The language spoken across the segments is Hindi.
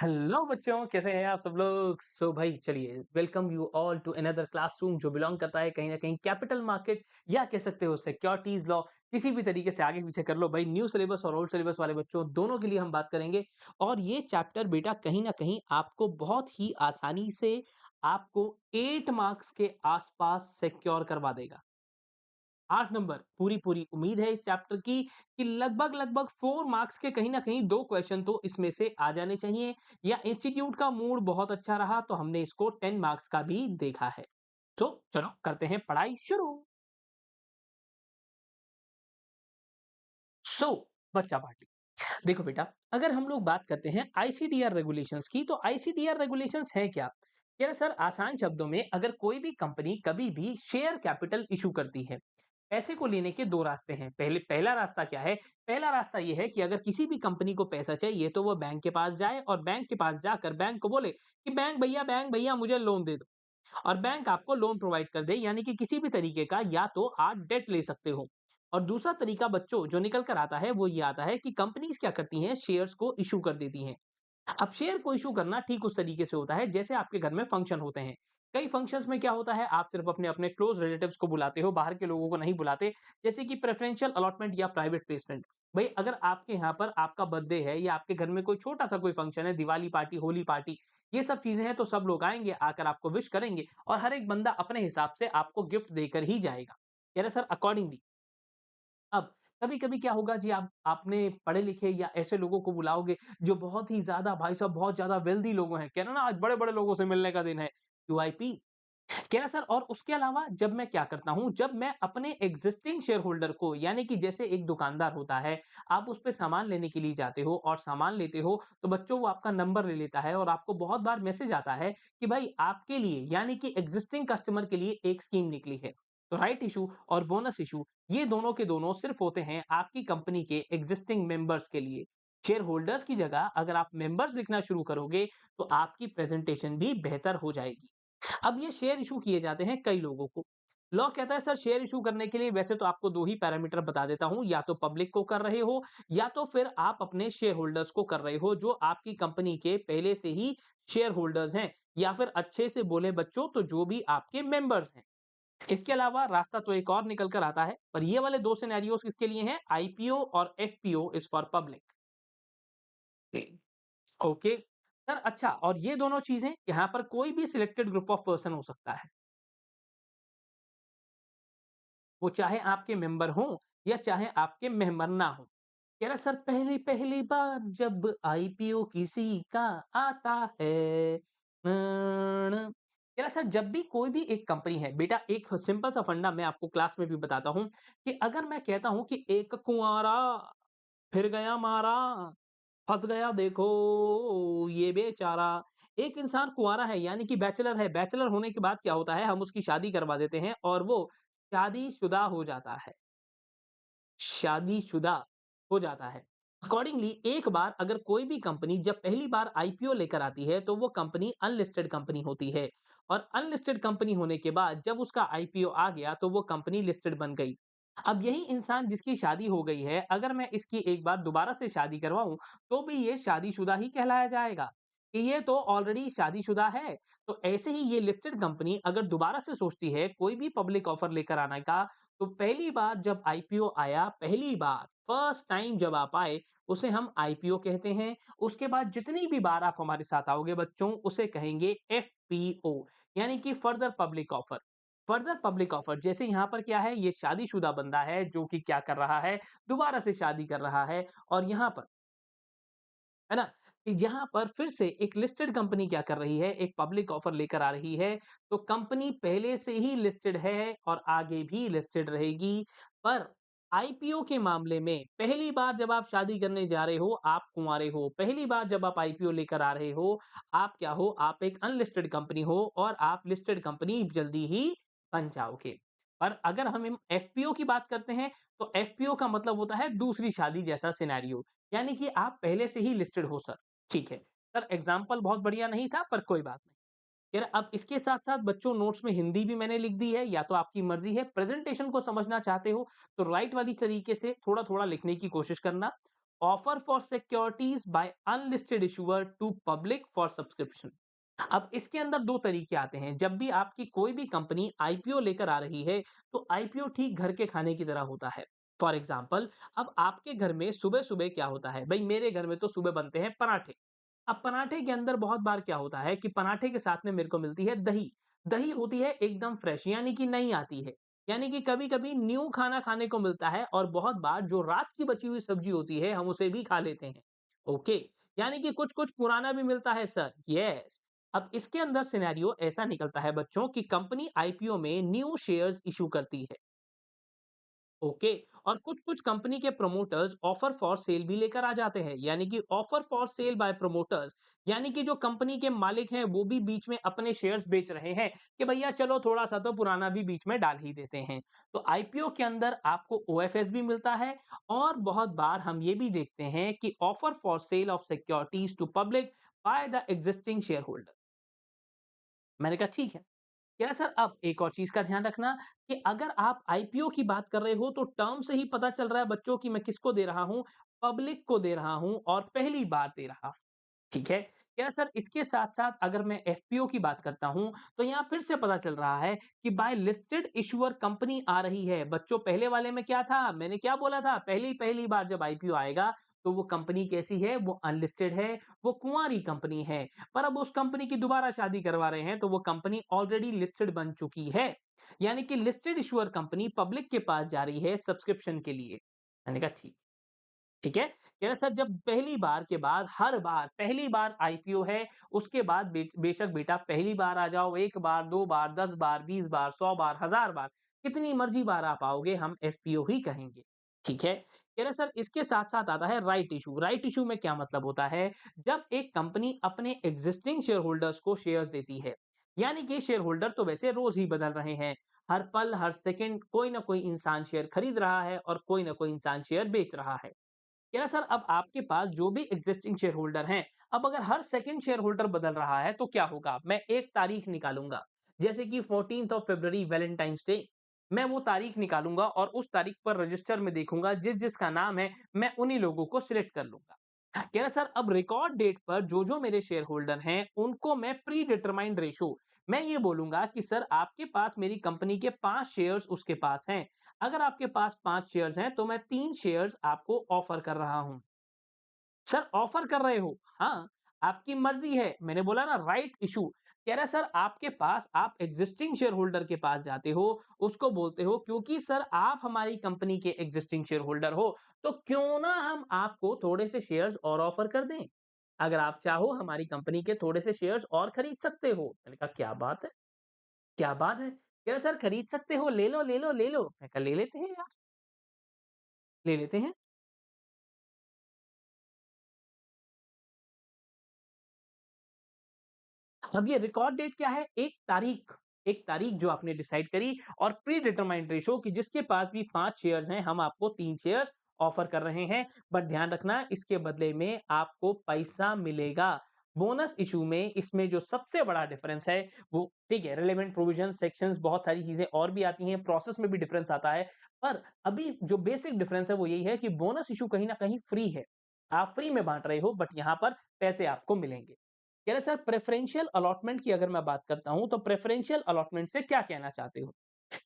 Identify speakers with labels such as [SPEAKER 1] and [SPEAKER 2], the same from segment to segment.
[SPEAKER 1] हेलो बच्चों, कैसे हैं आप सब लोग। भाई चलिए, welcome you all to another classroom जो बिलोंग करता है कहीं ना कहीं कैपिटल मार्केट या कह सकते हो सिक्योरिटीज लॉ। किसी भी तरीके से आगे पीछे कर लो भाई, न्यू सिलेबस और ओल्ड सिलेबस वाले बच्चों दोनों के लिए हम बात करेंगे। और ये चैप्टर बेटा कहीं ना कहीं आपको बहुत ही आसानी से आपको 8 मार्क्स के आसपास सिक्योर करवा देगा। 8 नंबर पूरी पूरी उम्मीद है इस चैप्टर की कि लगभग लगभग 4 मार्क्स के कहीं ना कहीं 2 क्वेश्चन तो इसमें से आ जाने चाहिए। या इंस्टीट्यूट का मूड बहुत अच्छा रहा तो हमने इसको 10 मार्क्स का भी देखा है। तो चलो करते हैं पढ़ाई शुरू। सो बच्चा पार्टी, देखो बेटा, अगर हम लोग बात करते हैं आईसीडीआर रेगुलेशंस की, तो आईसीडीआर रेगुलेशंस है क्या। कह रहे सर, आसान शब्दों में अगर कोई भी कंपनी कभी भी शेयर कैपिटल इशू करती है, पैसे को लेने के दो रास्ते हैं। पहला रास्ता क्या है। पहला रास्ता यह है कि अगर किसी भी कंपनी को पैसा चाहिए तो वो बैंक के पास जाए और बैंक के पास जाकर बैंक को बोले कि बैंक भैया मुझे लोन दे दो। और बैंक आपको लोन प्रोवाइड कर दे, यानी कि किसी भी तरीके का या तो आप डेट ले सकते हो। और दूसरा तरीका बच्चों जो निकल कर आता है वो ये आता है कि कंपनीज क्या करती हैं, शेयर्स को इशू कर देती हैं। अब शेयर को इशू करना ठीक उस तरीके से होता है जैसे आपके घर में फंक्शन होते हैं। कई फंक्शंस में क्या होता है, आप सिर्फ अपने अपने क्लोज रिलेटिव्स को बुलाते हो, बाहर के लोगों को नहीं बुलाते। जैसे कि प्रेफरेंशियल अलॉटमेंट या प्राइवेट प्लेसमेंट। भाई अगर आपके यहाँ पर आपका बर्थडे है या आपके घर में कोई छोटा सा कोई फंक्शन है, दिवाली पार्टी, होली पार्टी, ये सब चीजें हैं, तो सब लोग आएंगे, आकर आपको विश करेंगे और हर एक बंदा अपने हिसाब से आपको गिफ्ट देकर ही जाएगा। कह रहे सर अकॉर्डिंगली। अब कभी-कभी क्या होगा जी, आपने पढ़े-लिखे या ऐसे लोगों को बुलाओगे जो बहुत ही ज़्यादा भाई साहब बहुत ज़्यादा वेल्दी लोग हैं। कह रहे हैं ना, आज बड़े-बड़े लोगों से मिलने का दिन है, क्यूआईपी। कह रहा सर, और उसके अलावा जब मैं क्या करता हूँ, जब मैं अपने एक्जिस्टिंग शेयर होल्डर को, यानी कि जैसे एक दुकानदार होता है, आप उस पे सामान लेने के लिए जाते हो और सामान लेते हो, तो बच्चों वो आपका नंबर ले लेता है और आपको बहुत बार मैसेज आता है कि भाई आपके लिए, यानी कि एक्जिस्टिंग कस्टमर के लिए एक स्कीम निकली है। तो राइट इशू और बोनस इशू, ये दोनों के दोनों सिर्फ होते हैं आपकी कंपनी के एक्जिस्टिंग मेंबर्स के लिए। शेयर होल्डर्स की जगह अगर आप मेंबर्स लिखना शुरू करोगे तो आपकी प्रेजेंटेशन भी बेहतर हो जाएगी। अब ये शेयर इशू किए जाते हैं कई लोगों को। लॉ कहता है सर, शेयर इशू करने के लिए वैसे तो आपको दो ही पैरामीटर बता देता हूं, या तो पब्लिक को कर रहे हो या तो फिर आप अपने शेयर होल्डर्स को कर रहे हो जो आपकी कंपनी के पहले से ही शेयर होल्डर्स हैं, या फिर अच्छे से बोले बच्चों तो जो भी आपके मेंबर्स हैं। इसके अलावा रास्ता तो एक और निकल कर आता है, पर ये वाले दो सिनेरियोस किसके लिए हैं, आईपीओ और FPO is for public. Okay sir, अच्छा, और ये दोनों चीजें यहां पर कोई भी सिलेक्टेड ग्रुप ऑफ पर्सन हो सकता है। वो चाहे आपके मेंबर हों या चाहे आपके मेंबर ना हो। कह रहा सर, पहली पहली बार जब आईपीओ किसी का आता है, कह रहा सर, जब भी कोई भी एक कंपनी है बेटा, एक सिंपल सा फंडा मैं आपको क्लास में भी बताता हूं कि अगर मैं कहता हूं कि एक कुंवारा फिर गया मारा, फंस गया देखो ये बेचारा। एक इंसान कुंवारा है, यानी कि बैचलर है, बैचलर होने के बाद क्या होता है, हम उसकी शादी करवा देते हैं और वो शादीशुदा हो जाता है। शादीशुदा हो जाता है। अकॉर्डिंगली एक बार अगर कोई भी कंपनी जब पहली बार आईपीओ लेकर आती है तो वो कंपनी अनलिस्टेड कंपनी होती है। और अनलिस्टेड कंपनी होने के बाद जब उसका आईपीओ आ गया तो वो कंपनी लिस्टेड बन गई। अब यही इंसान जिसकी शादी हो गई है, अगर मैं इसकी एक बार दोबारा से शादी करवाऊं तो भी ये शादीशुदा ही कहलाया जाएगा कि ये तो ऑलरेडी शादीशुदा है। तो ऐसे ही ये लिस्टेड कंपनी अगर दोबारा से सोचती है कोई भी पब्लिक ऑफर लेकर आने का, तो पहली बार जब आईपीओ आया, पहली बार फर्स्ट टाइम जब आप आए, उसे हम आईपीओ कहते हैं। उसके बाद जितनी भी बार आप हमारे साथ आओगे बच्चों, उसे कहेंगे एफपीओ, यानी कि further public offer. Further public offer जैसे यहाँ पर क्या है, ये शादीशुदा बंदा है जो कि क्या कर रहा है, दोबारा से शादी कर रहा है। और यहाँ पर है ना, कि यहाँ पर फिर से एक लिस्टेड कंपनी क्या कर रही है, एक पब्लिक ऑफर लेकर आ रही है। तो कंपनी पहले से ही लिस्टेड है और आगे भी लिस्टेड रहेगी। पर आईपीओ के मामले में पहली बार जब आप शादी करने जा रहे हो, आप कुंवारे हो, पहली बार जब आप आईपीओ लेकर आ रहे हो, आप क्या हो, आप एक अनलिस्टेड कंपनी हो और आप लिस्टेड कंपनी जल्दी ही बन जाओगे। पर अगर हम एफपीओ की बात करते हैं, तो एफपीओ का मतलब होता है दूसरी शादी जैसा सिनेरियो, यानी कि आप पहले से ही लिस्टेड हो सर। ठीक है। सर एग्ज़ाम्पल बहुत बढ़िया नहीं था, पर कोई बात नहीं। यार अब इसके साथ-साथ बच्चों नोट्स में हिंदी भी मैंने लिख दी है, या तो आपकी मर्ज़ी है, प्रेज़ेंटेशन को समझना चाहते हो, तो राइट वाली तरीके से थोड़ा-थोड़ा लिखने की कोशिश करना। Offer for securities by unlisted issuer to public for subscription. अब इसके अंदर दो तरीके आते हैं। जब भी आपकी कोई भी कंपनी आईपीओ लेकर आ रही है, तो आईपीओ ठीक घर के खाने की तरह होता है। फॉर एग्जाम्पल, अब आपके घर में सुबह सुबह क्या होता है भाई, मेरे घर में तो सुबह बनते हैं पराठे। अब पराठे के अंदर बहुत बार क्या होता है कि पराठे के साथ में मेरे को मिलती है दही। दही होती है एकदम फ्रेश, यानी कि नई आती है। यानी कि कभी कभी न्यू खाना खाने को मिलता है, और बहुत बार जो रात की बची हुई सब्जी होती है हम उसे भी खा लेते हैं। ओके, यानी कि कुछ कुछ पुराना भी मिलता है सर, यस। अब इसके अंदर सिनेरियो ऐसा निकलता है बच्चों कि कंपनी आईपीओ में न्यू शेयर्स इशू करती है। ओके, और कुछ कुछ कंपनी के प्रमोटर्स ऑफर फॉर सेल भी लेकर आ जाते हैं, यानी कि offer for sale by promoters. यानी कि जो कंपनी के मालिक हैं वो भी बीच में अपने शेयर्स बेच रहे हैं कि भैया चलो थोड़ा सा तो पुराना भी बीच में डाल ही देते हैं। तो आईपीओ के अंदर आपको ओएफएस भी मिलता है, और बहुत बार हम ये भी देखते हैं कि offer for sale of securities to public by the existing shareholder. मैंने कहा ठीक है। कह रहा सर अब एक और चीज का ध्यान रखना कि अगर आप आईपीओ की बात कर रहे हो तो टर्म से ही पता चल रहा है बच्चों की मैं किसको दे रहा हूं, पब्लिक को दे रहा हूं, और पहली बार दे रहा हूं। ठीक है। क्या सर इसके साथ-साथ अगर मैं एफपीओ की बात करता हूँ, तो यहाँ फिर से पता चल रहा है कि बाय लिस्टेड इश्यूअर कंपनी आ रही है। बच्चों पहले वाले में क्या था? मैंने क्या बोला था? पहली-पहली बार जब आईपीओ आएगा, तो वो कंपनी कैसी है? वो अनलिस्टेड है, वो कुँवारी कंपनी है। पर अब उस कंपनी की दोबारा शादी करवा रहे हैं, तो वो कंपनी ऑलरेडी लिस्टेड बन चुकी है। यानी कि लिस्टेड इश्यूअर कंपनी पब्लिक के पास जा रही है सब्सक्रिप्शन के लिए। मैंने कहा ठीक। ठीक है? कह रहा सर जब पहली बार के बाद हर बार पहली बार आईपीओ है, उसके बाद बेशक बेटा पहली बार आ जाओ, 1 बार, 2 बार, 10 बार, 20 बार, 100 बार, 1000 बार, कितनी मर्ज़ी बार आप आओगे, हम एफपीओ ही कहेंगे। ठीक है? कह रहे सर इसके साथ-साथ आता है राइट इश्यू। राइट इश्यू में क्या मतलब होता है? जब एक कंपनी अपने एक्जिस्टिंग शेयर होल्डर्स को शेयर्स देती है। यानी कि शेयर होल्डर तो वैसे रोज़ ही बदल रहे हैं। हर पल, हर सेकंड कोई ना कोई इंसान शेयर खरीद रहा है और कोई ना कोई इंसान शेयर बेच रहा है। क्या सर अब आपके पास जो भी एग्जिस्टिंग शेयर होल्डर हैं, अब अगर हर सेकंड शेयर होल्डर बदल रहा है तो क्या होगा? मैं एक तारीख निकालूंगा, जैसे कि 14th of February Valentine's day. मैं वो तारीख निकालूंगा और उस तारीख पर रजिस्टर में देखूंगा जिस जिसका नाम है, मैं उन्हीं लोगों को सिलेक्ट कर लूंगा। कह रहा सर अब रिकॉर्ड डेट पर जो जो मेरे शेयर होल्डर हैं उनको मैं प्री डिटरमाइंड रेशो, मैं ये बोलूंगा कि सर आपके पास मेरी कंपनी के 5 शेयर्स उसके पास हैं। अगर आपके पास 5 शेयर्स हैं तो मैं 3 शेयर्स आपको ऑफर कर रहा हूं। सर ऑफर कर रहे हो, हाँ, आपकी मर्जी है। मैंने बोला ना राइट इशू। कह रहा है सर आपके पास आप एग्जिस्टिंग शेयर होल्डर के पास जाते हो, उसको बोलते हो क्योंकि सर आप हमारी कंपनी के एग्जिस्टिंग शेयर होल्डर हो, तो क्यों ना हम आपको थोड़े से शेयर्स और ऑफर कर दें। अगर आप चाहो हमारी कंपनी के थोड़े से शेयर्स और खरीद सकते हो। मैंने कहा क्या बात है, क्या बात है। कह रहा सर खरीद सकते हो, ले लो ले लो ले लो। मैं कहा ले लेते हैं यार, ले लेते हैं। अब ये रिकॉर्ड डेट क्या है? एक तारीख जो आपने डिसाइड करी, और प्री डिटरमाइंड रेशो कि जिसके पास भी 5 शेयर्स हैं, हम आपको 3 शेयर्स ऑफर कर रहे हैं। बट ध्यान रखना इसके बदले में आपको पैसा मिलेगा। बोनस इश्यू में इसमें जो सबसे बड़ा डिफरेंस है वो ठीक है, रिलेवेंट प्रोविजन सेक्शंस बहुत सारी चीजें और भी आती हैं, प्रोसेस में भी डिफरेंस आता है। पर अभी जो बेसिक डिफरेंस है वो यही है कि बोनस इश्यू कहीं न कहीं फ्री है। आप फ्री में बाँट रहे हो, बट यहाँ पर पैसे आपको मिलेंगे। कह रहे सर प्रेफरेंशियल अलॉटमेंट की अगर मैं बात करता हूं तो प्रेफरेंशियल अलॉटमेंट से क्या कहना चाहते हो?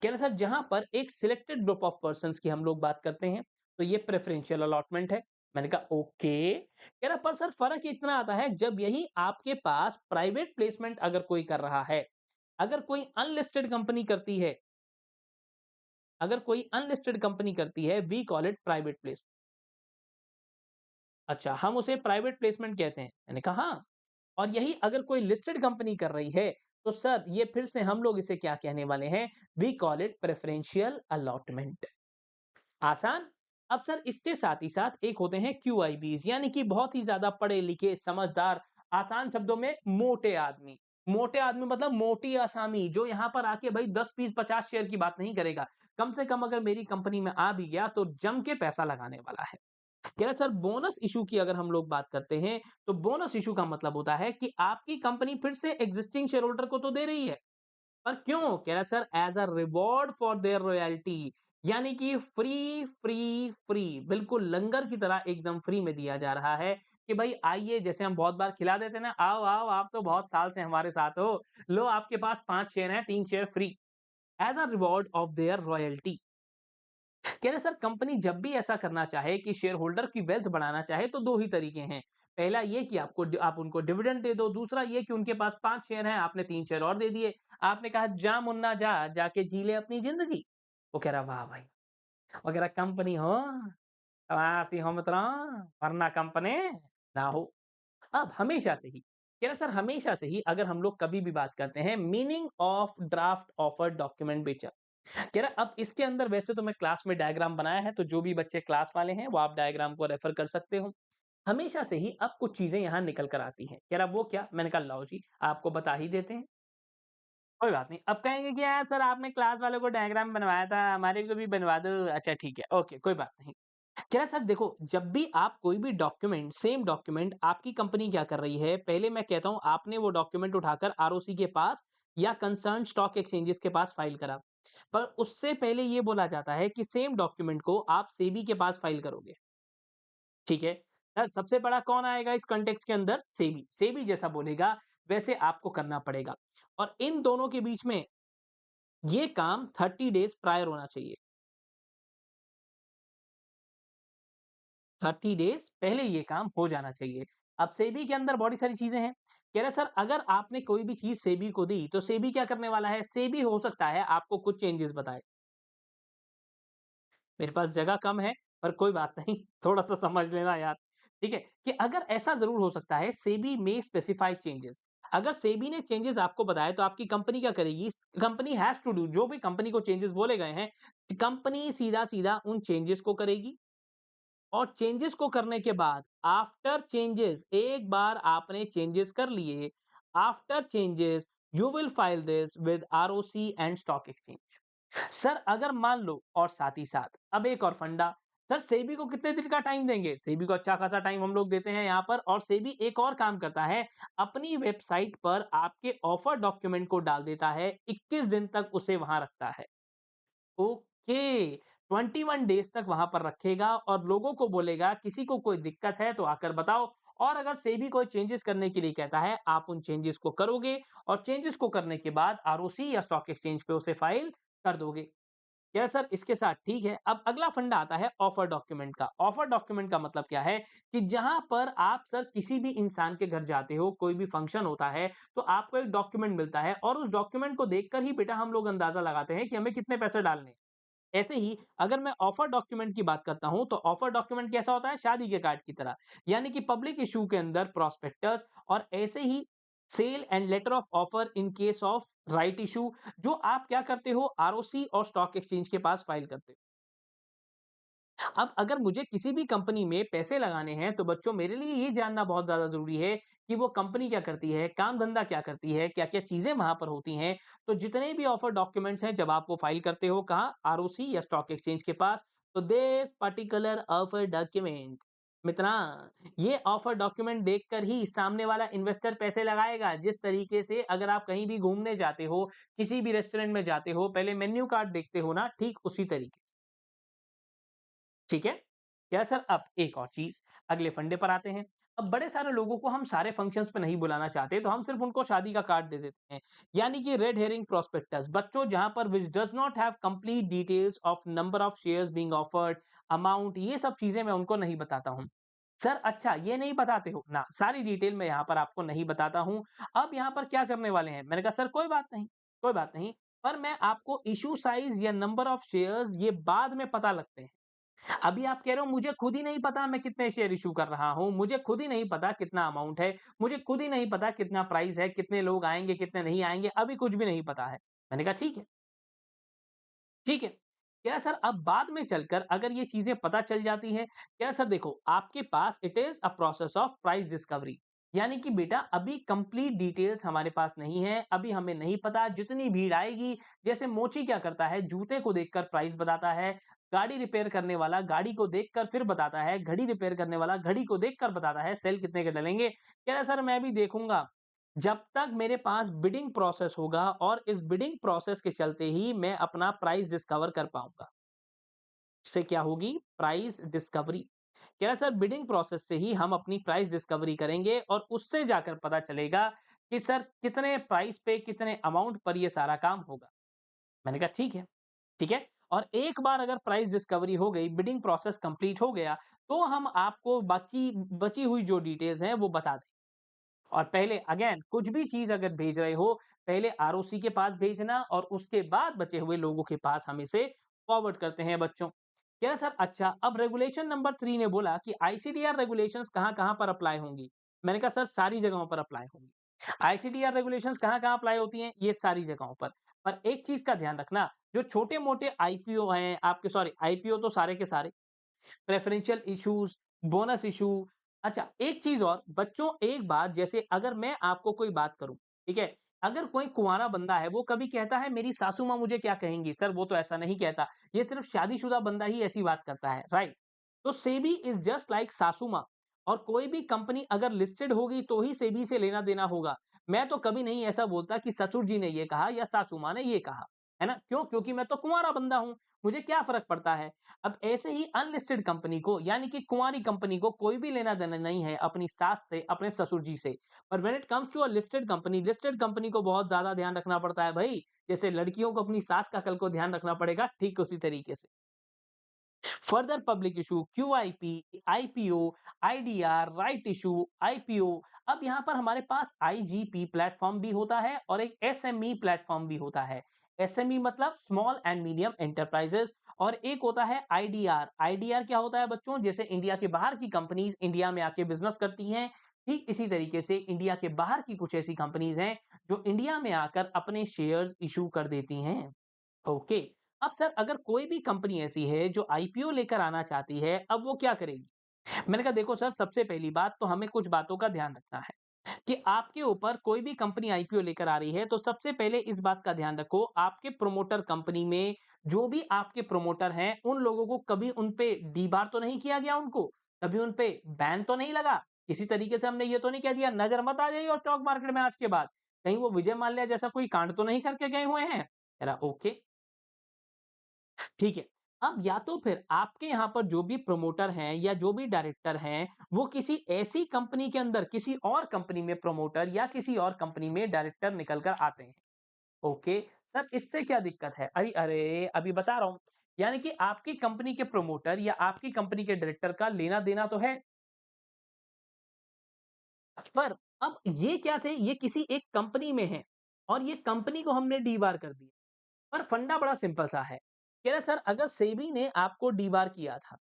[SPEAKER 1] कह रहे सर जहां पर एक सिलेक्टेड ग्रुप ऑफ पर्संस की हम लोग बात करते हैं, तो ये प्रेफरेंशियल अलॉटमेंट है। मैंने कहा ओके। कह रहा पर सर फर्क इतना आता है जब यही आपके पास प्राइवेट प्लेसमेंट अगर कोई कर रहा है, अगर कोई अनलिस्टेड कंपनी करती है, अगर कोई अनलिस्टेड कंपनी करती है, we call it private place. अच्छा, हम उसे प्राइवेट प्लेसमेंट कहते हैं। मैंने कहा हाँ। और यही अगर कोई लिस्टेड कंपनी कर रही है, तो सर ये फिर से हम लोग इसे क्या कहने वाले हैं? We call it preferential allotment. आसान? अब सर इसके साथ ही साथ एक होते हैं क्यूआईबीज, यानी कि बहुत ही ज्यादा पढ़े लिखे, समझदार, आसान शब्दों में मोटे आदमी। मोटे आदमी मतलब मोटी आसामी, जो यहाँ पर आके भाई 10 20 50 शेयर की बात नहीं करेगा। कम से कम अगर मेरी कंपनी में आ भी गया तो जम के पैसा लगाने वाला है। कह रहे सर बोनस इशू की अगर हम लोग बात करते हैं, तो बोनस इशू का मतलब होता है कि आपकी कंपनी फिर से एग्जिस्टिंग शेयर होल्डर को तो दे रही है, पर क्यों? कह रहा sir as a reward for their loyalty, यानी कि फ्री, फ्री, फ्री बिल्कुल लंगर की तरह एकदम फ्री में दिया जा रहा है कि भाई आइए जैसे हम बहुत बार खिला देते हैं ना, आओ, आओ आप तो बहुत साल से हमारे साथ हो, लो आपके पास 5 शेयर हैं, 3 share free as a reward of their royalty. कह रहे सर कंपनी जब भी ऐसा करना चाहे कि शेयर होल्डर की वेल्थ बढ़ाना चाहे तो 2 ही तरीके हैं। पहला ये कि आप उनको डिविडेंड दे दो, दूसरा ये कि उनके पास 5 शेयर हैं, आपने 3 शेयर और दे दिए। आपने कहा जा मुन्ना जा, जाके जी ले अपनी ज़िंदगी। वो कह रहा वाह भाई! वो कह रहा कंपनी हो, तमासी हो मित्रों, वरना कंपनी ना हो। अब हमेशा से ही कह रहा सर हमेशा से ही अगर हम लोग कभी भी बात करते हैं meaning of draft offer document Becher कह रहा अब इसके अंदर वैसे तो मैं क्लास में डायग्राम बनाया है तो जो भी बच्चे क्लास वाले हैं वो आप डायग्राम को रेफर कर सकते हो। हमेशा से ही अब कुछ चीजें यहाँ निकल कर आती हैं। कह रहा वो क्या? मैंने कहा लाओ जी आपको बता ही देते हैं। कोई बात नहीं। अब कहेंगे कि यार सर आपने क्लास वालों को डायग्राम बनवाया था, हमारे को भी बनवा दो। अच्छा ठीक है, ओके कोई बात नहीं। कह रहा सर देखो जब भी आप कोई भी डॉक्यूमेंट सेम डॉक्यूमेंट आपकी कंपनी क्या कर रही है, पहले मैं कहता हूँ आपने वो डॉक्यूमेंट उठाकर आरओसी के पास या कंसर्न स्टॉक एक्सचेंजेस के पास फाइल करा। पर उससे पहले ये बोला जाता है कि सेम डॉक्यूमेंट को आप सेबी के पास फाइल करोगे। ठीक है? सर सबसे बड़ा कौन आएगा इस कॉन्टेक्स्ट के अंदर? सेबी। सेबी जैसा बोलेगा वैसे आपको करना पड़ेगा। और इन दोनों के बीच में ये काम 30 डेज़ प्रायर होना चाहिए। 30 डेज़ पहले ये काम हो जाना चाहिए। अब सेबी के अंदर बड़ी सारी चीज़ें हैं। कह रहा है सर अगर आपने कोई भी चीज़ सेबी को दी, तो सेबी क्या करने वाला है? सेबी हो सकता है आपको कुछ चेंजेस बताए। मेरे पास जगह कम है, पर कोई बात नहीं, थोड़ा-सा समझ लेना यार, ठीक है? कि अगर ऐसा ज़रूर हो सकता है, सेबी में स्पेसिफाई चेंजेस। अगर सेबी ने चेंजेस आपको बताए, तो आपकी कंपनी क्या करेगी? कंपनी हैज़ टू डू जो भी कंपनी को चेंजेस बोले गए हैं, कंपनी सीधा-सीधा उन चेंजेस को करेगी और चेंजेस को करने के बाद आफ्टर चेंजेस एक बार आपने चेंजेस कर लिए, after changes you will file this with ROC and stock exchange. Sir अगर मान लो और साथ ही साथ अब एक और फंडा सर सेबी को कितने दिन का टाइम देंगे सेबी को अच्छा खासा टाइम हम लोग देते हैं यहाँ पर और सेबी एक और काम करता है अपनी वेबसाइट पर आपके ऑफर डॉक्यूमेंट को डाल देता है 21 दिन तक उसे वहां रखता है। ओके 21 डेज तक वहां पर रखेगा और लोगों को बोलेगा किसी को कोई दिक्कत है तो आकर बताओ। और अगर सेबी कोई चेंजेस करने के लिए कहता है आप उन चेंजेस को करोगे और चेंजेस को करने के बाद आरओसी या स्टॉक एक्सचेंज पे उसे फाइल कर दोगे। क्या सर इसके साथ ठीक है। अब अगला फंडा आता है ऑफर डॉक्यूमेंट का। ऑफर डॉक्यूमेंट का मतलब क्या है कि जहां पर आप सर किसी भी इंसान के घर जाते हो कोई भी फंक्शन होता है तो आपको एक डॉक्यूमेंट मिलता है और उस डॉक्यूमेंट को देखकर ही बेटा हम लोग अंदाजा लगाते हैं कि हमें कितने पैसे डालने हैं। ऐसे ही अगर मैं ऑफर डॉक्यूमेंट की बात करता हूं तो ऑफर डॉक्यूमेंट कैसा होता है शादी के कार्ड की तरह यानी कि पब्लिक इशू के अंदर प्रोस्पेक्टस और ऐसे ही sale and letter of offer in case of right issue जो आप क्या करते हो आरओसी और स्टॉक एक्सचेंज के पास फाइल करते हो। अब अगर मुझे किसी भी कंपनी में पैसे लगाने हैं तो बच्चों मेरे लिए ये जानना बहुत ज्यादा जरूरी है कि वो कंपनी क्या करती है काम धंधा क्या करती है क्या क्या चीजें वहां पर होती हैं। तो जितने भी ऑफर डॉक्यूमेंट्स हैं जब आप वो फाइल करते हो कहाँ आरओसी या स्टॉक एक्सचेंज के पास तो दिस पर्टिकुलर ऑफर डॉक्यूमेंट मित्रा ये ऑफर डॉक्यूमेंट देखकर ही सामने वाला इन्वेस्टर पैसे लगाएगा। जिस तरीके से अगर आप कहीं भी घूमने जाते हो किसी भी रेस्टोरेंट में जाते हो पहले मेन्यू कार्ड देखते हो ना ठीक उसी तरीके से। ठीक है? क्या सर अब एक और चीज़, अगले फंडे पर आते हैं। अब बड़े सारे लोगों को हम सारे फंक्शंस पे नहीं बुलाना चाहते, तो हम सिर्फ़ उनको शादी का कार्ड दे देते हैं। यानी कि रेड हेरिंग प्रोस्पेक्टस बच्चों जहाँ पर which does not have complete details of number of shares being offered, amount ये सब चीज़ें मैं उनको नहीं बताता हूँ। सर अच्छा ये नहीं बताते हो? ना, सारी डिटेल मैं यहाँ पर आपको नहीं बताता हूँ। अब यहाँ पर क्या करने वाले हैं? मैंने कहा सर कोई बात नहीं, पर मैं आपको इश्यू साइज़ या नंबर ऑफ शेयर्स ये बाद में पता लगते हैं। अभी आप कह रहे हो मुझे खुद ही नहीं पता मैं कितने शेयर इश्यू कर रहा हूँ, मुझे खुद ही नहीं पता कितना अमाउंट है, मुझे खुद ही नहीं पता कितना प्राइस है, कितने लोग आएँगे, कितने नहीं आएँगे, अभी कुछ भी नहीं पता है। मैंने कहा ठीक है, ठीक है। क्या सर अब बाद में चलकर अगर ये चीज़ें पता चल जाती हैं, क्या सर देखो आपके पास it is a process of price discovery यानी कि बेटा अभी कंप्लीट डिटेल्स हमारे पास नहीं है, अभी हमें नहीं पता जितनी भीड़ आएगी जैसे मोची क्या करता है जूते को देखकर प्राइस बताता है, गाड़ी रिपेयर करने वाला गाड़ी को देखकर फिर बताता है, घड़ी रिपेयर करने वाला घड़ी को देखकर बताता है सेल कितने के डलेंगे। कह रहा है सर मैं भी देखूँगा, जब तक मेरे पास बिडिंग प्रोसेस होगा और इस बिडिंग प्रोसेस के चलते ही मैं अपना प्राइस डिस्कवर कर पाऊँगा। से क्या होगी? Price discovery. कह रहा सर बिडिंग प्रोसेस से ही हम अपनी प्राइस डिस्कवरी करेंगे और उससे जाकर पता चलेगा कि सर कितने प्राइस पे, कितने अमाउंट पर ये सारा काम होगा। मैंने कहा ठीक है, ठीक है। और एक बार अगर प्राइस डिस्कवरी हो गई, बिडिंग प्रोसेस कंप्लीट हो गया, तो हम आपको बाकी बची हुई जो डिटेल्स हैं वो बता दें। और पहले अगेन कुछ भी चीज़ अगर भेज रहे हो, पहले आरओसी के पास भेजना और उसके बाद बचे हुए लोगों के पास हम इसे फॉरवर्ड करते हैं बच्चों। क्या सर अच्छा, अब रेगुलेशन नंबर 3 ने बोला कि आईसीडीआर रेगुलेशंस कहाँ-कहाँ पर अप्लाई होंगी? मैंने कहा सर सारी जगहों पर अप्लाई होंगी। आईसीडीआर रेगुलेशंस कहाँ-कहाँ अप्लाई होती हैं? ये सारी जगहों पर। पर एक चीज़ का ध्यान रखना, जो छोटे-मोटे आईपीओ हैं, आपके सॉरी आईपीओ तो सारे के सारे, प्रेफ़रेंशियल इश्यूज़, बोनस इश्यू। अच्छा, एक चीज़ और बच्चों, एक बात जैसे अगर मैं आपको कोई बात करूँ, ठीक है? अगर कोई कुँवारा बंदा है, वो कभी कहता है मेरी सासू माँ मुझे क्या कहेंगी? सर वो तो ऐसा नहीं कहता, ये सिर्फ़ शादीशुदा बंदा ही ऐसी बात करता है, राइट? तो सेबी इज़ जस्ट लाइक सासू माँ, और कोई भी कंपनी अगर लिस्टेड होगी तो ही सेबी से लेना-देना होगा। मैं तो कभी नहीं ऐसा बोलता कि ससुर जी ने ये कहा या सासू माँ ने ये कहा, है ना? क्यों? क्योंकि मैं तो कुँवारा बंदा हूँ, मुझे क्या फ़र्क पड़ता है? अब ऐसे ही अनलिस्टेड कंपनी को, यानी कि कुंवारी कंपनी को कोई भी लेना-देना नहीं है अपनी सास से, अपने ससुर जी से। पर when it comes to a listed company को बहुत ज़्यादा ध्यान रखना पड़ता है भई। जैसे लड़कियों को अपनी सास का कल को ध्यान रखना पड़ेगा, ठीक उसी तरीके से। Further public issue, QIP, IPO, IDR, right issue, IPO. अब यहाँ पर हमारे पास आईजीपी प्लेटफ़ॉर्म भी होता है और एक एसएमई प्लेटफ़ॉर्म भी होता है। एसएमई मतलब स्मॉल एंड मीडियम एंटरप्राइजेज़, और एक होता है आईडीआर। आईडीआर क्या होता है बच्चों? जैसे इंडिया के बाहर की कंपनीज़ इंडिया में आके बिज़नेस करती हैं, ठीक इसी तरीके से इंडिया के बाहर की कुछ ऐसी कंपनीज़ हैं, जो इंडिया में आकर अपने शेयर्स इश्यू कर देती हैं। ओके। अब सर अगर कोई भी कंपनी ऐसी है जो आईपीओ लेकर आना चाहती है, अब वो क्या करेगी? मैंने कहा देखो सर, सबसे पहली बात तो हमें कुछ बातों का ध्यान रखना है कि आपके ऊपर कोई भी कंपनी आईपीओ लेकर आ रही है, तो सबसे पहले इस बात का ध्यान रखो, आपके प्रोमोटर कंपनी में जो भी आपके प्रोमोटर हैं, उन लोगों को कभी उन पे डीबार तो नहीं किया गया उनको? कभी उन पे बैन तो नहीं लगा? किसी तरीके से हमने ये तो नहीं कह दिया नज़र मत आ जाइए और स्टॉक मार्केट में आज के बाद। कहीं वो विजय माल्या जैसा कोई कांड तो नहीं करके गए हुए हैं? कह रहा ओके। ठीक है। अब या तो फिर आपके यहाँ पर जो भी प्रमोटर हैं या जो भी डायरेक्टर हैं, वो किसी ऐसी कंपनी के अंदर किसी और कंपनी में प्रमोटर या किसी और कंपनी में डायरेक्टर निकल कर आते हैं। ओके, सर इससे क्या दिक्कत है? अरे, अरे! अभी बता रहा हूँ। यानी कि आपकी कंपनी के प्रमोटर या आपकी कंपनी के डायरेक्टर का लेना-देना तो है, पर अब ये क्या थे? ये किसी एक कंपनी में हैं और ये कंपनी को हमने डीबार कर दिया। पर फंडा बड़ा सिंपल सा है। कह रहा सर अगर सेबी ने आपको डीबार किया था,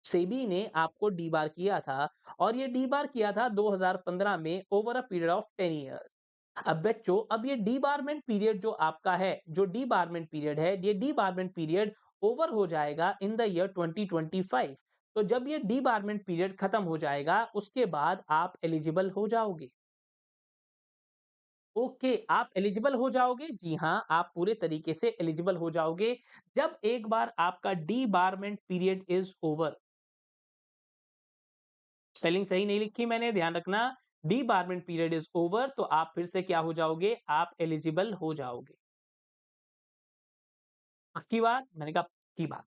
[SPEAKER 1] सेबी ने आपको डीबार किया था और ये डीबार किया था 2015 में over a period of 10 years. अब बच्चों, अब ये डीबारमेंट पीरियड जो आपका है, जो डीबारमेंट पीरियड है, ये डीबारमेंट पीरियड ओवर हो जाएगा इन द ईयर 2025। तो जब ये डीबारमेंट पीरियड खत्म हो जाएगा, उसके बाद आप एलिजिबल हो जाओगे। ओके, आप एलिजिबल हो जाओगे। जी हाँ, आप पूरे तरीके से एलिजिबल हो जाओगे जब एक बार आपका डीबारमेंट पीरियड इज़ ओवर। स्पेलिंग सही नहीं लिखी मैंने, ध्यान रखना। डीबारमेंट पीरियड इज़ ओवर, तो आप फिर से क्या हो जाओगे? आप एलिजिबल हो जाओगे। पक्की बात? मैंने कहा पक्की बात।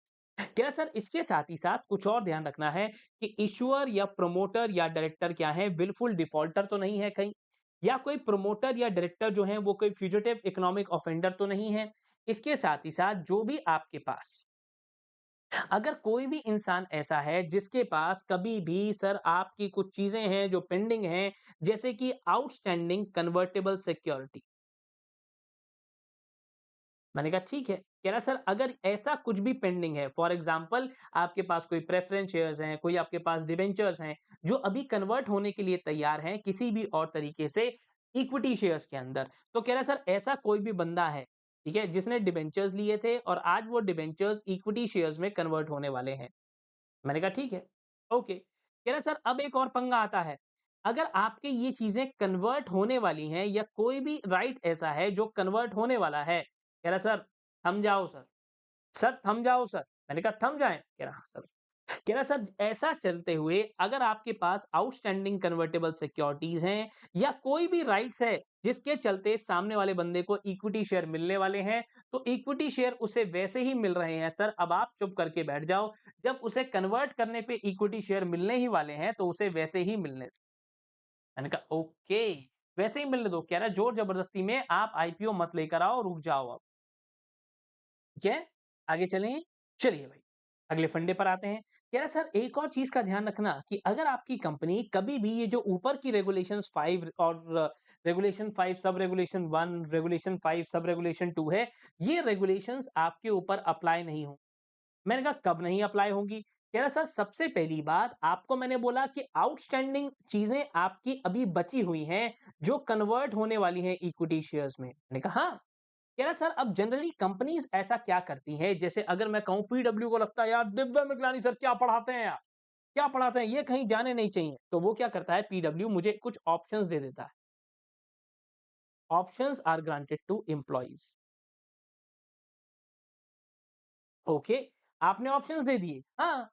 [SPEAKER 1] क्या सर इसके साथ ही साथ कुछ और ध्यान रखना है कि इश्यूअर या प्रमोटर या डायरेक्टर क्या है, विलफुल डिफॉल्टर तो नहीं है कहीं, या कोई प्रमोटर या डायरेक्टर जो है वो कोई फ्यूजिटिव इकोनॉमिक ऑफेंडर तो नहीं है। इसके साथ ही साथ जो भी आपके पास अगर कोई भी इंसान ऐसा है जिसके पास कभी भी सर आपकी कुछ चीजें हैं जो पेंडिंग हैं, जैसे कि आउटस्टैंडिंग कन्वर्टेबल सिक्योरिटी। मैंने कहा ठीक है। कह रहा सर अगर ऐसा कुछ भी पेंडिंग है, फॉर एग्जांपल आपके पास कोई प्रेफरेंस शेयर्स हैं, कोई आपके पास डिबेंचर्स हैं, जो अभी कन्वर्ट होने के लिए तैयार हैं किसी भी और तरीके से इक्विटी शेयर्स के अंदर। तो कह रहा सर ऐसा कोई भी बंदा है, ठीक है, जिसने डिबेंचर्स लिए थे और आज वो डिबेंचर्स इक्विटी शेयर्स में कन्वर्ट होने वाले हैं। मैंने कहा ठीक है, ओके। कह रहा सर अब एक और पंगा आता है। अगर आपकी ये चीज़ें कन्वर्ट होने वाली हैं या कोई भी राइट ऐसा है जो कन्वर्ट होने वाला है, कह रहा सर थम जाओ सर। सर थम जाओ सर। मैंने कहा थम जाएँ? कह रहा हाँ सर। कह रहा सर ऐसा चलते हुए अगर आपके पास आउटस्टैंडिंग कन्वर्टेबल सिक्योरिटीज हैं या कोई भी राइट्स है जिसके चलते सामने वाले बंदे को इक्विटी शेयर मिलने वाले हैं, तो इक्विटी शेयर उसे वैसे ही मिल रहे हैं सर, अब आप चुप करके बैठ जाओ। जब उसे कन्वर्ट करने पे इक्विटी शेयर मिलने ही वाले हैं तो उसे वैसे ही मिलने दो। मैंने कहा ओके, वैसे ही मिलने दो। कह रहा है जोर जबरदस्ती में आप आईपीओ मत लेकर आओ, रुक जाओ अब। ठीक है, आगे चलें? चलिए भाई, अगले फंडे पर आते हैं। कह रहा है सर एक और चीज़ का ध्यान रखना कि अगर आपकी कंपनी कभी भी ये जो ऊपर की रेगुलेशंस 5 और regulation 5 sub regulation 1, regulation 5 sub regulation 2 है, ये रेगुलेशंस आपके ऊपर अप्लाई नहीं हों। मैंने कहा कब नहीं अप्लाई होंगी? कह रहा सर सबसे पहली बात आपको मैंने बोला कि आउटस्टैंडिंग चीज़ें आपकी अभी बची हुई हैं, जो कन्वर्ट होने वाली हैं इक्विटी शेयर्स में। मैंने कहा हाँ। कह रहा सर अब जनरली कंपनीज ऐसा क्या करती हैं, जैसे अगर मैं कहूं पीडब्ल्यू को लगता है यार दिव्या मिगलानी सर क्या पढ़ाते हैं यार, क्या पढ़ाते हैं, ये कहीं जाने नहीं चाहिए, तो वो क्या करता है पीडब्ल्यू मुझे कुछ ऑप्शंस दे देता है। Options are granted to employees. Okay, आपने ऑप्शंस दे दिए, हाँ।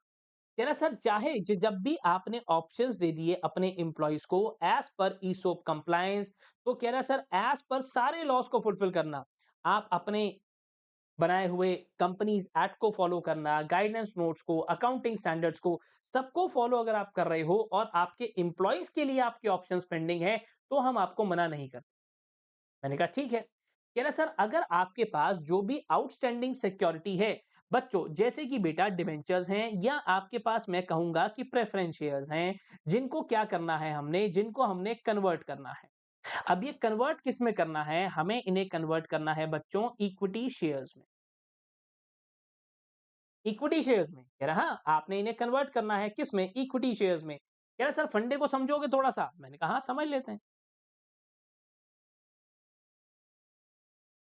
[SPEAKER 1] कह रहा सर चाहे जब भी आपने ऑप्शंस दे दिए अपने एम्प्लॉइज को एज पर ईसोप कंप्लायंस, तो कह रहा सर एज पर सारे लॉस को फुलफिल करना, आप अपने बनाए हुए कंपनीज एक्ट को फॉलो करना, गाइडेंस नोट्स को, अकाउंटिंग स्टैंडर्ड्स को, सबको फॉलो अगर आप कर रहे हो और आपके एम्प्लॉइज के लिए आपके ऑप्शंस पेंडिंग है, तो हम आपको मना नहीं करते। मैंने कहा ठीक है। कह रहा सर अगर आपके पास जो भी आउटस्टैंडिंग सिक्योरिटी है बच्चों, जैसे कि बेटा डिबेंचर्स हैं या आपके पास मैं कहूंगा कि प्रेफरेंस शेयर्स हैं, जिनको क्या करना है हमने, जिनको हमने कन्वर्ट करना है। अब ये कन्वर्ट किस में करना है, हमें इन्हें कन्वर्ट करना है बच्चों इक्विटी शेयर्स में। इक्विटी शेयर्स में कह रहा हाँ, आपने इन्हें कन्वर्ट करना है किस में, इक्विटी शेयर्स में। कह रहा सर फंडे को समझोगे थोड़ा सा, मैंने कहा हाँ समझ लेते हैं।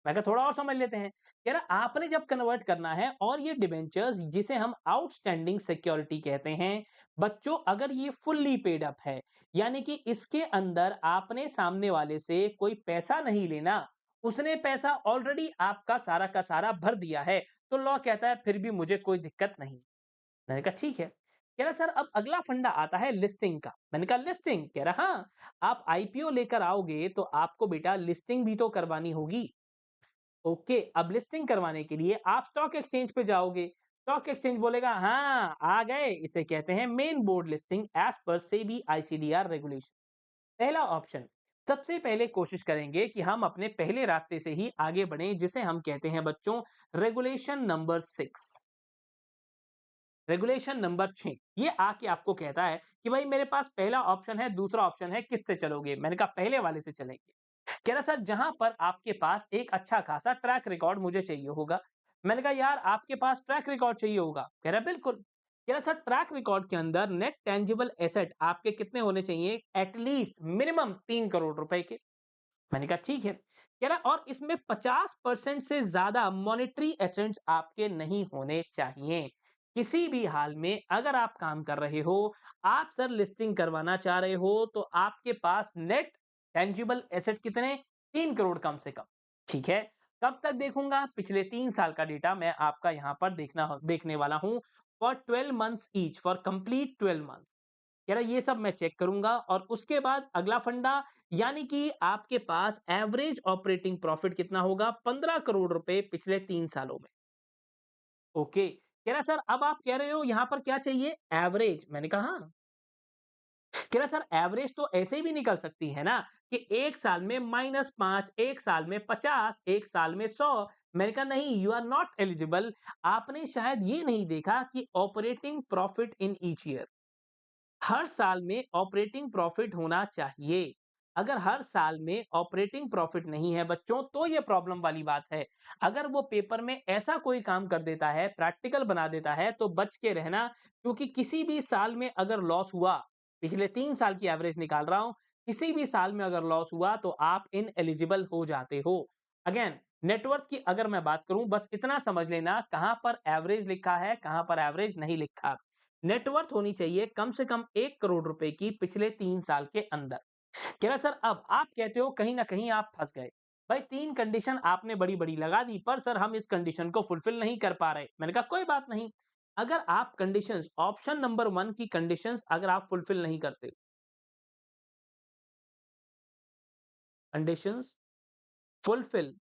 [SPEAKER 1] मैं कहा थोड़ा और समझ लेते हैं। कह रहा आपने जब कन्वर्ट करना है और ये डिबेंचर्स जिसे हम आउटस्टैंडिंग सिक्योरिटी कहते हैं बच्चों, अगर ये फुल्ली पेड अप है, यानी कि इसके अंदर आपने सामने वाले से कोई पैसा नहीं लेना, उसने पैसा ऑलरेडी आपका सारा का सारा भर दिया है, तो लॉ कहता है फिर भी मुझे कोई दिक्कत नहीं। मैंने कहा ठीक है। कह रहा सर अब अगला फंडा आता है लिस्टिंग का। मैंने कहा लिस्टिंग? कह रहा हाँ, आप आईपीओ लेकर आओगे तो आपको बेटा लिस्टिंग भी तो करवानी होगी। ओके, अब लिस्टिंग करवाने के लिए आप स्टॉक एक्सचेंज पे जाओगे। स्टॉक एक्सचेंज बोलेगा हाँ आ गए, इसे कहते हैं main board listing as per SEBI ICDR regulation. पहला ऑप्शन, सबसे पहले कोशिश करेंगे कि हम अपने पहले रास्ते से ही आगे बढ़ें, जिसे हम कहते हैं बच्चों रेगुलेशन नंबर 6। रेगुलेशन नंबर 6 ये आके आपको कहता है कि भाई मेरे पास पहला ऑप्शन है, दूसरा ऑप्शन है, किससे चलोगे? मैंने कहा पहले वाले से चलेंगे। कह रहा सर जहां पर आपके पास एक अच्छा खासा ट्रैक रिकॉर्ड मुझे चाहिए होगा। मैंने कहा यार आपके पास ट्रैक रिकॉर्ड चाहिए होगा? कह रहा बिल्कुल। कह रहा सर ट्रैक रिकॉर्ड के अंदर नेट टेंजिबल एसेट आपके कितने होने चाहिए? एटलीस्ट मिनिमम 3 करोड़ रुपए के। मैंने कहा ठीक है। कह रहा और इसमें 50% से ज्यादा मॉनेटरी एसेट्स आपके नहीं होने चाहिए। किसी भी हाल में अगर आप काम कर रहे हो, आप सर लिस्टिंग करवाना चाह रहे हो, तो आपके पास नेट टेंजिबल एसेट कितने? 3 करोड़ कम से कम। ठीक है। कब तक देखूंगा? पिछले 3 साल का डेटा मैं आपका यहां पर देखने वाला हूं। For 12 months each, for complete 12 month. कह रहा ये सब मैं चेक करूंगा और उसके बाद अगला फंडा, यानी कि आपके पास एवरेज ऑपरेटिंग प्रॉफिट कितना होगा? 15 करोड़ रुपए पिछले 3 सालों में। ओके। कह रहा सर अब आप कह रहे हो यहां पर क्या चाहिए? एवरेज। मैंने कहा हाँ। कह रहा सर एवरेज तो ऐसे भी निकल सकती है ना, कि एक साल में -5, एक साल में 50, एक साल में 100। मैंने कहा नहीं, यू आर नॉट एलिजिबल। आपने शायद ये नहीं देखा कि operating profit in each year, हर साल में ऑपरेटिंग प्रॉफिट होना चाहिए। अगर हर साल में ऑपरेटिंग प्रॉफिट नहीं है बच्चों, तो ये प्रॉब्लम वाली बात है। अगर वो पेपर में ऐसा कोई काम कर देता है, प्रैक्टिकल बना देता है, तो बच के रहना, क्योंकि किसी भी साल में अगर लॉस हुआ, पिछले 3 साल की एवरेज निकाल रहा हूं, किसी भी साल में अगर लॉस हुआ तो आप इन एलिजिबल हो जाते हो। अगेन, नेटवर्थ की अगर मैं बात करूं, बस इतना समझ लेना कहां पर एवरेज लिखा है, कहां पर एवरेज नहीं लिखा। नेटवर्थ होनी चाहिए कम से कम 1 करोड़ रुपए की पिछले 3 साल के अंदर। कह रहा सर अब आप कहते हो कहीं ना कहीं आप फंस गए। भाई 3 कंडीशन आपने बड़ी बड़ी लगा दी, पर सर हम इस कंडीशन को फुलफिल नहीं कर पा रहे। मैंने कहा कोई बात नहीं। अगर आप कंडीशंस ऑप्शन नंबर 1 की कंडीशंस अगर आप फुलफिल नहीं करते, कंडीशंस फुलफिल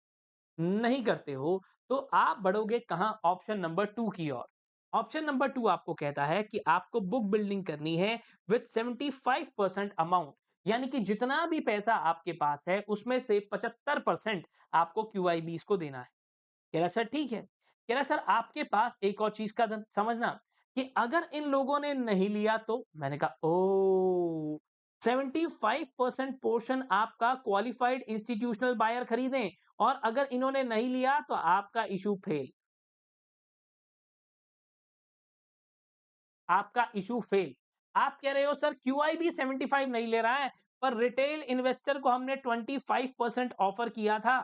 [SPEAKER 1] नहीं करते हो, तो आप बढ़ोगे कहां? ऑप्शन नंबर 2 की ओर। ऑप्शन नंबर 2 आपको कहता है कि आपको बुक बिल्डिंग करनी है विथ 75% अमाउंट, यानी कि जितना भी पैसा आपके पास है उसमें से 75% आपको क्यूआईबीस को देना है। कह रहा सर ठीक है। कह रहा सर आपके पास एक और चीज का समझना कि अगर इन लोगों ने नहीं लिया तो मैंने कहा ओ 75% पोर्शन आपका क्वालिफाइड इंस्टीट्यूशनल बायर खरीदें और अगर इन्होंने नहीं लिया तो आपका इशू फेल, आपका इशू फेल। आप कह रहे हो सर क्यूआईबी 75 नहीं ले रहा है पर रिटेल इन्वेस्टर को हमने 25% ऑफर किया था।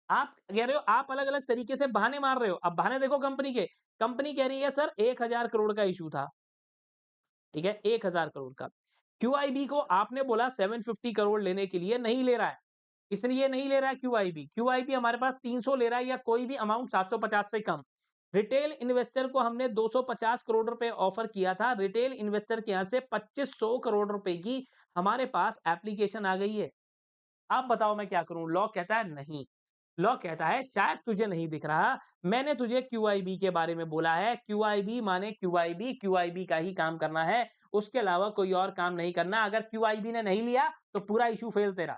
[SPEAKER 1] आप कह रहे हो आप अलग-अलग तरीके से बहाने मार रहे हो। अब बहाने देखो कंपनी के। कंपनी कह रही है सर 1000 करोड़ का इश्यू था। ठीक है? 1000 करोड़ का। क्यूआईबी को आपने बोला 750 करोड़ लेने के लिए नहीं ले रहा है। इसलिए नहीं ले रहा है क्यूआईबी। क्यूआईबी हमारे पास 300 ले रहा है या कोई भी अमाउंट 750 से कम। रिटेल इन्वेस्टर को हमने 250 करोड़ रुपए ऑफर किया था। रिटेल इन्वेस्टर के यहां से 2500 करोड़ रुपए की हमारे पास एप्लीकेशन आ गई है। अब बताओ मैं क्या करूं? लॉ कहता है नहीं। लॉ कहता है शायद तुझे नहीं दिख रहा, मैंने तुझे क्यूआईबी के बारे में बोला है। क्यूआईबी माने क्यूआईबी, क्यूआईबी का ही काम करना है, उसके अलावा कोई और काम नहीं करना। अगर क्यूआईबी ने नहीं लिया तो पूरा इशू फेल तेरा,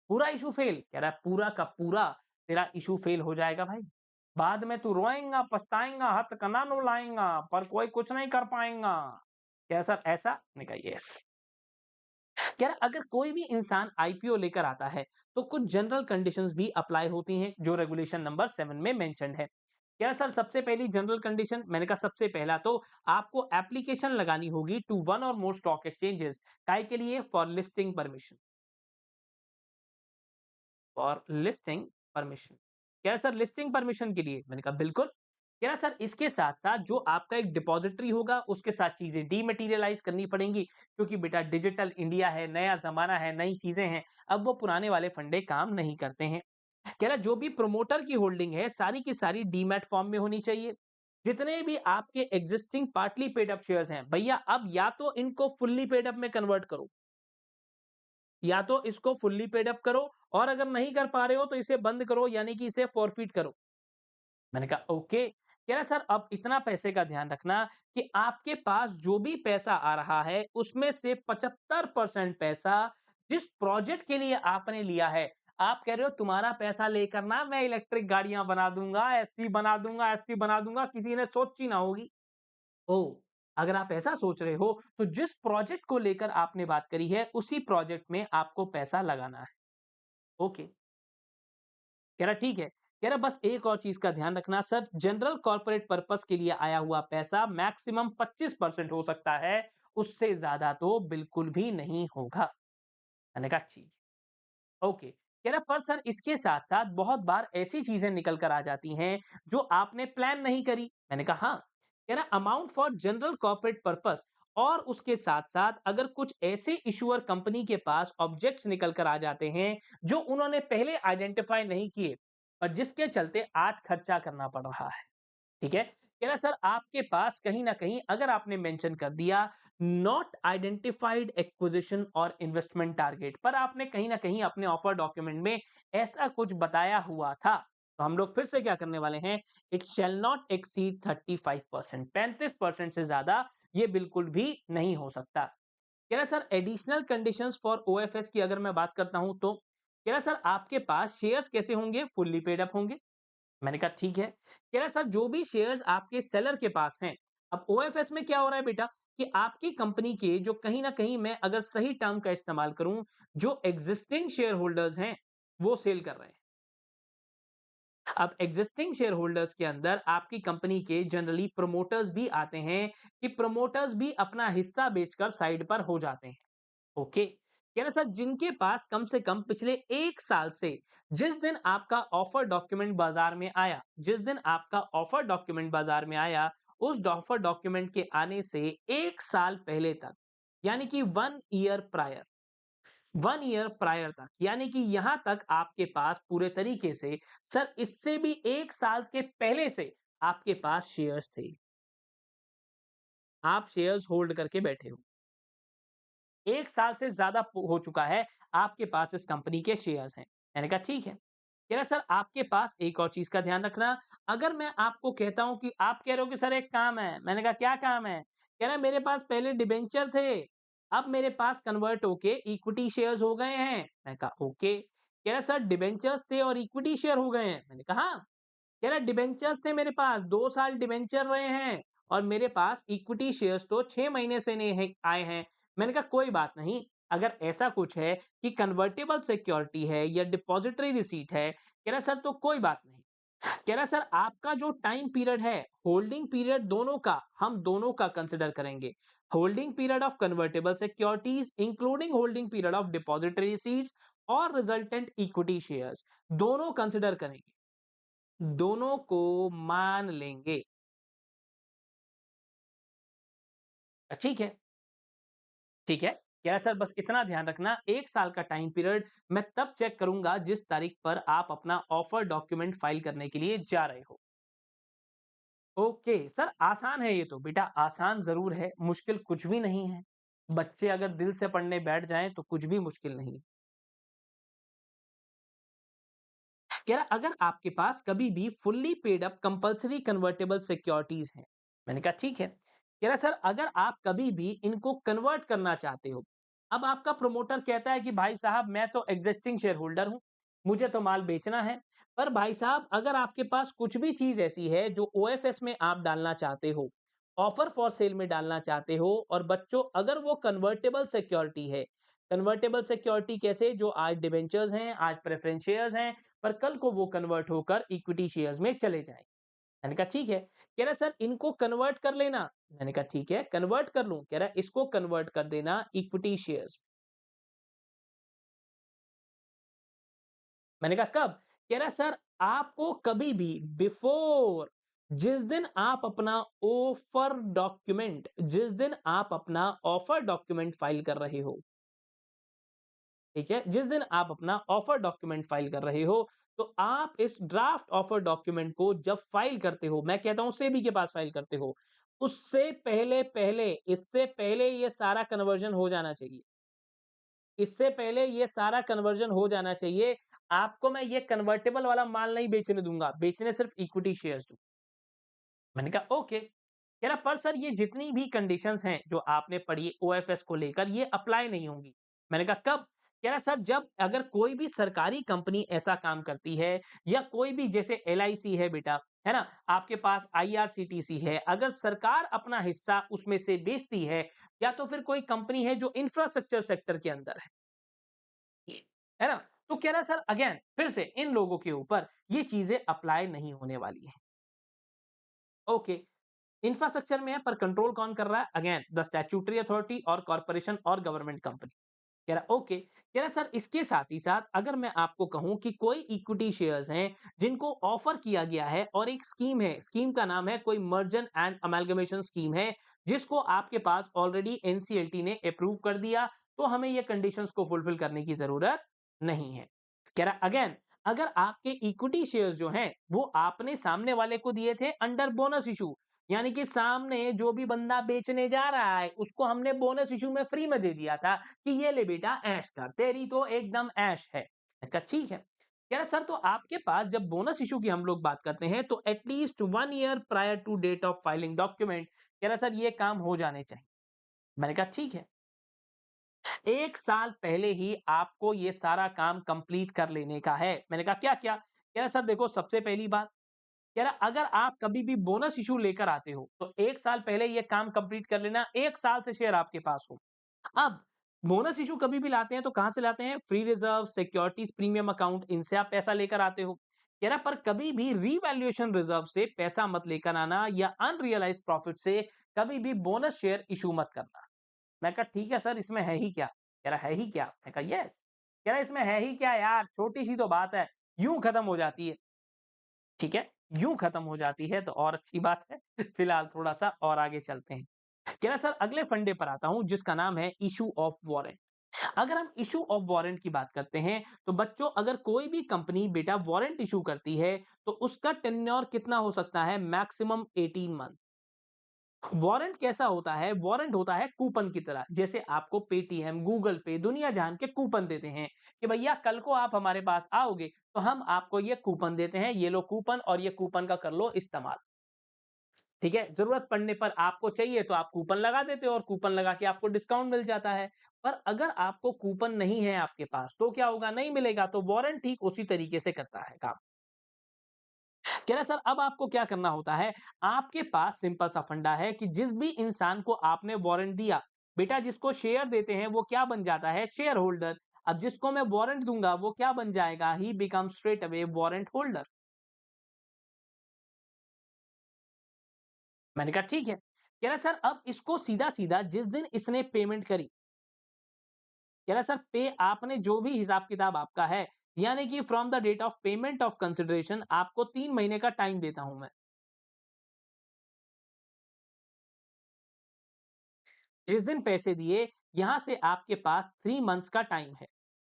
[SPEAKER 1] पूरा इशू फेल। कह रहा है पूरा का पूरा तेरा इशू फेल हो जाएगा भाई। बाद में तू रोएगा पछताएगा, हथ कना नो लाएगा, पर कोई कुछ नहीं कर पाएगा। क्या सर ऐसा? मैंने कहा यस। क्या अगर कोई भी इंसान आईपीओ लेकर आता है तो कुछ जनरल कंडीशंस भी अप्लाई होती हैं जो रेगुलेशन नंबर 7 में मेंशन्ड है। क्या सर सबसे पहली जनरल कंडीशन? मैंने कहा सबसे पहला तो आपको एप्लीकेशन लगानी होगी टू वन और मोर स्टॉक एक्सचेंजेस। काय के लिए? For listing permission, for listing permission. क्या सर लिस्टिंग परमिशन के लिए? मैंने कहा बिल्कुल। क्या सर इसके साथ साथ जो आपका एक डिपॉजिटरी होगा उसके साथ चीजें डीमटेरियलाइज करनी पड़ेंगी क्योंकि बेटा डिजिटल इंडिया है, नया जमाना है, नई चीजें हैं। अब वो पुराने वाले फंडे काम नहीं करते हैं। कह रहा जो भी प्रमोटर की होल्डिंग है सारी की सारी डीमैट फॉर्म में होनी चाहिए। जितने भी आपके existing partly paid up shares हैं भैया अब या तो इनको फुल्ली पेड अप में कन्वर्ट करो या तो इसको फुल्ली पेड अप करो और अगर नहीं कर पा रहे हो तो इसे बंद करो यानी कि इसे फॉरफिट करो। मैंने कहा ओके। कह रहा सर अब इतना पैसे का ध्यान रखना कि आपके पास जो भी पैसा आ रहा है उसमें से 75% पैसा जिस प्रोजेक्ट के लिए आपने लिया है, आप कह रहे हो तुम्हारा पैसा लेकर ना मैं इलेक्ट्रिक गाड़ियां बना दूंगा, एससी बना दूंगा, एससी बना दूंगा, किसी ने सोची ना होगी। ओ अगर आप ऐसा सोच रहे हो तो जिस प्रोजेक्ट को लेकर आपने बात करी है उसी प्रोजेक्ट में आपको पैसा लगाना है। ओके। कह रहा ठीक है। कह रहा बस एक और चीज का ध्यान रखना सर, जनरल कॉर्पोरेट पर्पस के लिए आया हुआ पैसा मैक्सिमम 25% हो सकता है, उससे ज्यादा तो बिल्कुल भी नहीं होगा। मैंने कहा ठीक। ओके। कह रहा पर सर इसके साथ साथ बहुत बार ऐसी चीजें निकल कर आ जाती हैं जो आपने प्लान नहीं करी। मैंने कहा हाँ। कह रहा amount for general corporate purpose और उसके साथ साथ अगर कुछ ऐसे इशूअर कंपनी के पास ऑब्जेक्ट्स निकल कर आ जाते हैं जो उन्होंने पहले आइडेंटिफाई नहीं किए और जिसके चलते आज खर्चा करना पड़ रहा है। ठीक है? कह रहा सर आपके पास कहीं न कहीं अगर आपने मेंशन कर दिया नॉट आइडेंटिफाइड एक्विजिशन और इन्वेस्टमेंट टारगेट पर आपने कहीं न कहीं अपने ऑफर डॉक्यूमेंट में ऐसा कुछ बताया हुआ था, तो हम लोग फिर से क्या करने वाले हैं, इट शैल नॉट एक्सीड 35%, 35% से ज़्यादा ये बिल्कुल भी नहीं हो सकता। कह रहा sir additional conditions for OFS की अगर मैं बात करता हूं तो कह रहा सर आपके पास शेयर्स कैसे होंगे? फुल्ली पेड अप होंगे। मैंने कहा ठीक है। कह रहा सर जो भी शेयर्स आपके सेलर के पास हैं, अब ओएफएस में क्या हो रहा है बेटा कि आपकी कंपनी के जो कहीं ना कहीं मैं अगर सही टर्म का इस्तेमाल करूं, जो एग्जिस्टिंग शेयर होल्डर्स हैं वो सेल कर रहे हैं। अब एग्जिस्टिंग शेयर होल्डर्स के अंदर आपकी कंपनी के जनरली प्रमोटर्स भी आते हैं कि प्रमोटर्स भी अपना हिस्सा बेचकर साइड पर हो जाते हैं। ओके। कह रहा सर जिनके पास कम से कम पिछले 1 साल से जिस दिन आपका ऑफर डॉक्यूमेंट बाजार में आया, जिस दिन आपका ऑफर डॉक्यूमेंट बाजार में आया, उस ऑफर डॉक्यूमेंट के आने से 1 साल पहले तक, यानी कि 1 ईयर प्रायर, 1 ईयर प्रायर तक, यानी कि यहां तक आपके पास पूरे तरीके से सर इससे भी 1 साल के पहले से आपके पास शेयर्स थे, आप शेयर्स होल्ड करके बैठे हो। 1 साल से ज़्यादा हो चुका है, आपके पास इस कंपनी के शेयर्स हैं। मैंने कहा ठीक है। कह रहा सर आपके पास एक और चीज़ का ध्यान रखना, अगर मैं आपको कहता हूँ कि आप कह रहे हो कि सर एक काम है, मैंने कहा क्या काम है? कह रहा है मेरे पास पहले डिबेंचर थे, अब मेरे पास कन्वर्ट होके इक्विटी शेयर्स हो गए हैं। मैंने कहा ओके। कह रहा सर डिबेंचर्स थे और इक्विटी शेयर हो गए हैं। मैंने कहा हाँ। कह रहा डिबेंचर्स थे मेरे पास, 2 साल डिबेंचर रहे हैं और मेरे पास इक्विटी शेयर्स तो 6 महीने से नहीं है आए हैं। मैंने कहा कोई बात नहीं, अगर ऐसा कुछ है कि कन्वर्टेबल सिक्योरिटी है या डिपॉजिटरी रिसीट है, कह रहा सर तो कोई बात नहीं। कह रहा सर आपका जो टाइम पीरियड है, होल्डिंग पीरियड दोनों का, हम दोनों का कंसिडर करेंगे। Holding period of convertible securities including holding period of depository receipts और रिजल्टेंट इक्विटी शेयर्स, दोनों कंसिडर करेंगे। दोनों को मान लेंगे। ठीक है, ठीक है। क्या सर बस इतना ध्यान रखना 1 साल का टाइम पीरियड मैं तब चेक करूँगा जिस तारीख पर आप अपना ऑफर डॉक्यूमेंट फाइल करने के लिए जा रहे हो। ओके, सर आसान है ये तो, बेटा आसान ज़रूर है, मुश्किल कुछ भी नहीं है। बच्चे अगर दिल से पढ़ने बैठ जाएँ तो कुछ भी मुश्किल नहीं। कह रहा अगर आपके पास कभी भी fully paid up compulsory convertible securities हैं। मैंने कहा ठीक है। कह रहा सर अगर आप कभी भी इनको कन्वर्ट करना चाहते हो, अब आपका प्रमोटर कहता है कि भाई साहब मैं तो एग्जिस्टिंग शेयर होल्डर हूं, मुझे तो माल बेचना है। पर भाई साहब अगर आपके पास कुछ भी चीज ऐसी है जो ओएफएस में आप डालना चाहते हो, ऑफर फॉर सेल में डालना चाहते हो, और बच्चों अगर वो कन्वर्टेबल सिक्योरिटी है, कन्वर्टेबल सिक्योरिटी कैसे, जो आज डिबेंचर्स हैं, आज प्रेफरेंस शेयर्स हैं, पर कल को वो कन्वर्ट होकर इक्विटी शेयर्स में चले जाएं। मैंने कहा ठीक है। कह रहा सर इनको कन्वर्ट कर लेना। मैंने कहा ठीक है, कन्वर्ट कर लूं। कह रहा इसको कन्वर्ट कर देना इक्विटी शेयर्स। मैंने कहा कब? कह रहा सर आपको कभी भी बिफोर, जिस दिन आप अपना ऑफर डॉक्यूमेंट, जिस दिन आप अपना ऑफर डॉक्यूमेंट फाइल कर रहे हो, ठीक है, जिस दिन आप अपना ऑफर डॉक्यूमेंट फाइल कर रहे हो, तो आप इस ड्राफ्ट ऑफर डॉक्यूमेंट को जब फाइल करते हो, मैं कहता हूं सेबी के पास फाइल करते हो, उससे पहले पहले, इससे पहले ये सारा कन्वर्जन हो जाना चाहिए। इससे पहले ये सारा कन्वर्जन हो जाना चाहिए। आपको मैं ये कन्वर्टेबल वाला माल नहीं बेचने दूंगा, बेचने सिर्फ इक्विटी शेयर्स दूं। मैंने कहा ओके। कह रहा पर सर ये जितनी भी कंडीशंस हैं जो आपने पढ़ी ओएफएस को लेकर, ये अप्लाई नहीं होंगी। मैंने कहा कब? कह रहा सर जब अगर कोई भी सरकारी कंपनी ऐसा काम करती है, या कोई भी जैसे एलआईसी है बेटा, है ना, आपके पास आईआरसीटीसी है, अगर सरकार अपना हिस्सा उसमें से बेचती है, या तो फिर कोई कंपनी है जो इंफ्रास्ट्रक्चर सेक्टर के अंदर है ना, तो कह रहा सर अगेन फिर से इन लोगों के ऊपर ये चीजें अप्लाई नहीं होने वाली है। ओके। इंफ्रास्ट्रक्चर में है पर कंट्रोल कौन कर रहा है? अगेन द स्टैट्यूटरी अथॉरिटी और कॉर्पोरेशन और गवर्नमेंट कंपनी। कह रहा ओके। कह रहा सर इसके साथ ही साथ अगर मैं आपको कहूं कि कोई इक्विटी शेयर्स हैं जिनको ऑफर किया गया है, और एक स्कीम है, स्कीम का नाम है कोई मर्जन एंड अमेलगमेशन स्कीम है, जिसको आपके पास ऑलरेडी एनसीएलटी ने अप्रूव कर दिया, तो हमें ये कंडीशंस को फुलफिल करने की जरूरत नहीं है। कह रहा अगेन अगर आपके इक्विटी शेयर्स जो हैं वो आपने सामने वाले को दिए थे अंडर बोनस इशू, यानी कि सामने जो भी बंदा बेचने जा रहा है उसको हमने बोनस इशू में फ्री में दे दिया था कि ये ले बेटा ऐश कर, तेरी तो एकदम ऐश है। मैंने कहा ठीक है। कह रहा सर तो आपके पास जब बोनस इशू की हम लोग बात करते हैं तो at least 1 year prior to date of filing document, कह रहा सर ये काम हो जाने चाहिए। मैंने कहा ठीक है। 1 साल पहले ही आपको ये सारा काम कंप्लीट कर लेने का है। मैंने कहा क्या-क्या? कह रहा सर देखो सबसे पहली बात, कह रहा अगर आप कभी भी बोनस इश्यू लेकर आते हो, तो 1 साल पहले ये काम कंप्लीट कर लेना, 1 साल से शेयर आपके पास हो। अब बोनस इश्यू कभी भी लाते हैं तो कहां से लाते हैं? Free reserve, securities premium account, इनसे आप पैसा लेकर आते हो। कह रहा पर कभी भी रीवैल्यूएशन रिजर्व से पैसा मत लेकर आना, या अनरियलाइज्ड प्रॉफिट से कभी भी बोनस शेयर इश्यू मत करना। मैं कहा ठीक है सर इसमें है ही क्या? कह रहा है ही क्या? मैं कहा यस। कह रहा इसमें है ही क्या यार, छोटी सी तो बात है, यूं खत्म हो जाती है। ठीक है, यूं खत्म हो जाती है तो और अच्छी बात है। फिलहाल थोड़ा सा और आगे चलते हैं। कह रहा सर अगले फंडे पर आता हूं जिसका नाम है इशू ऑफ वारंट। अगर हम इश्यू ऑफ वारंट की बात करते हैं, तो बच्चों अगर कोई भी कंपनी बेटा वारंट इश्यू करती है, तो उसका टेन्योर कितना हो सकता है? Maximum 18 month. वारंट कैसा होता है? वारंट होता है कूपन की तरह। जैसे आपको पेटीएम, गूगल पे, दुनिया जहान के कूपन देते हैं कि भैया कल को आप हमारे पास आओगे, तो हम आपको ये कूपन देते हैं, ये लो कूपन और ये कूपन का कर लो इस्तेमाल। ठीक है? ज़रूरत पड़ने पर आपको चाहिए तो आप कूपन लगा देते हो और कूपन लगा के आपको डिस्काउंट मिल जाता है। पर अगर आपको कूपन नहीं है आपके पास, तो क्या होगा? नहीं मिलेगा, तो वारंट ठीक उसी तरीके से करता है काम। कह रहा सर अब आपको क्या करना होता है, आपके पास सिंपल सा फंडा है कि जिस भी इंसान को आपने वारंट दिया, बेटा जिसको शेयर देते हैं वो क्या बन जाता है? Share holder. अब जिसको मैं वारंट दूंगा वो क्या बन जाएगा? He become straight away warrant holder. मैंने कहा ठीक है। कह रहा सर अब इसको सीधा सीधा जिस दिन इसने पेमेंट करी, कह रहा सर पे आपने जो भी हिसाब किताब आपका है, यानी कि from the date of payment of consideration आपको 3 महीने का टाइम देता हूं मैं। जिस दिन पैसे दिए, यहां से आपके पास 3 मंथ्स का टाइम है।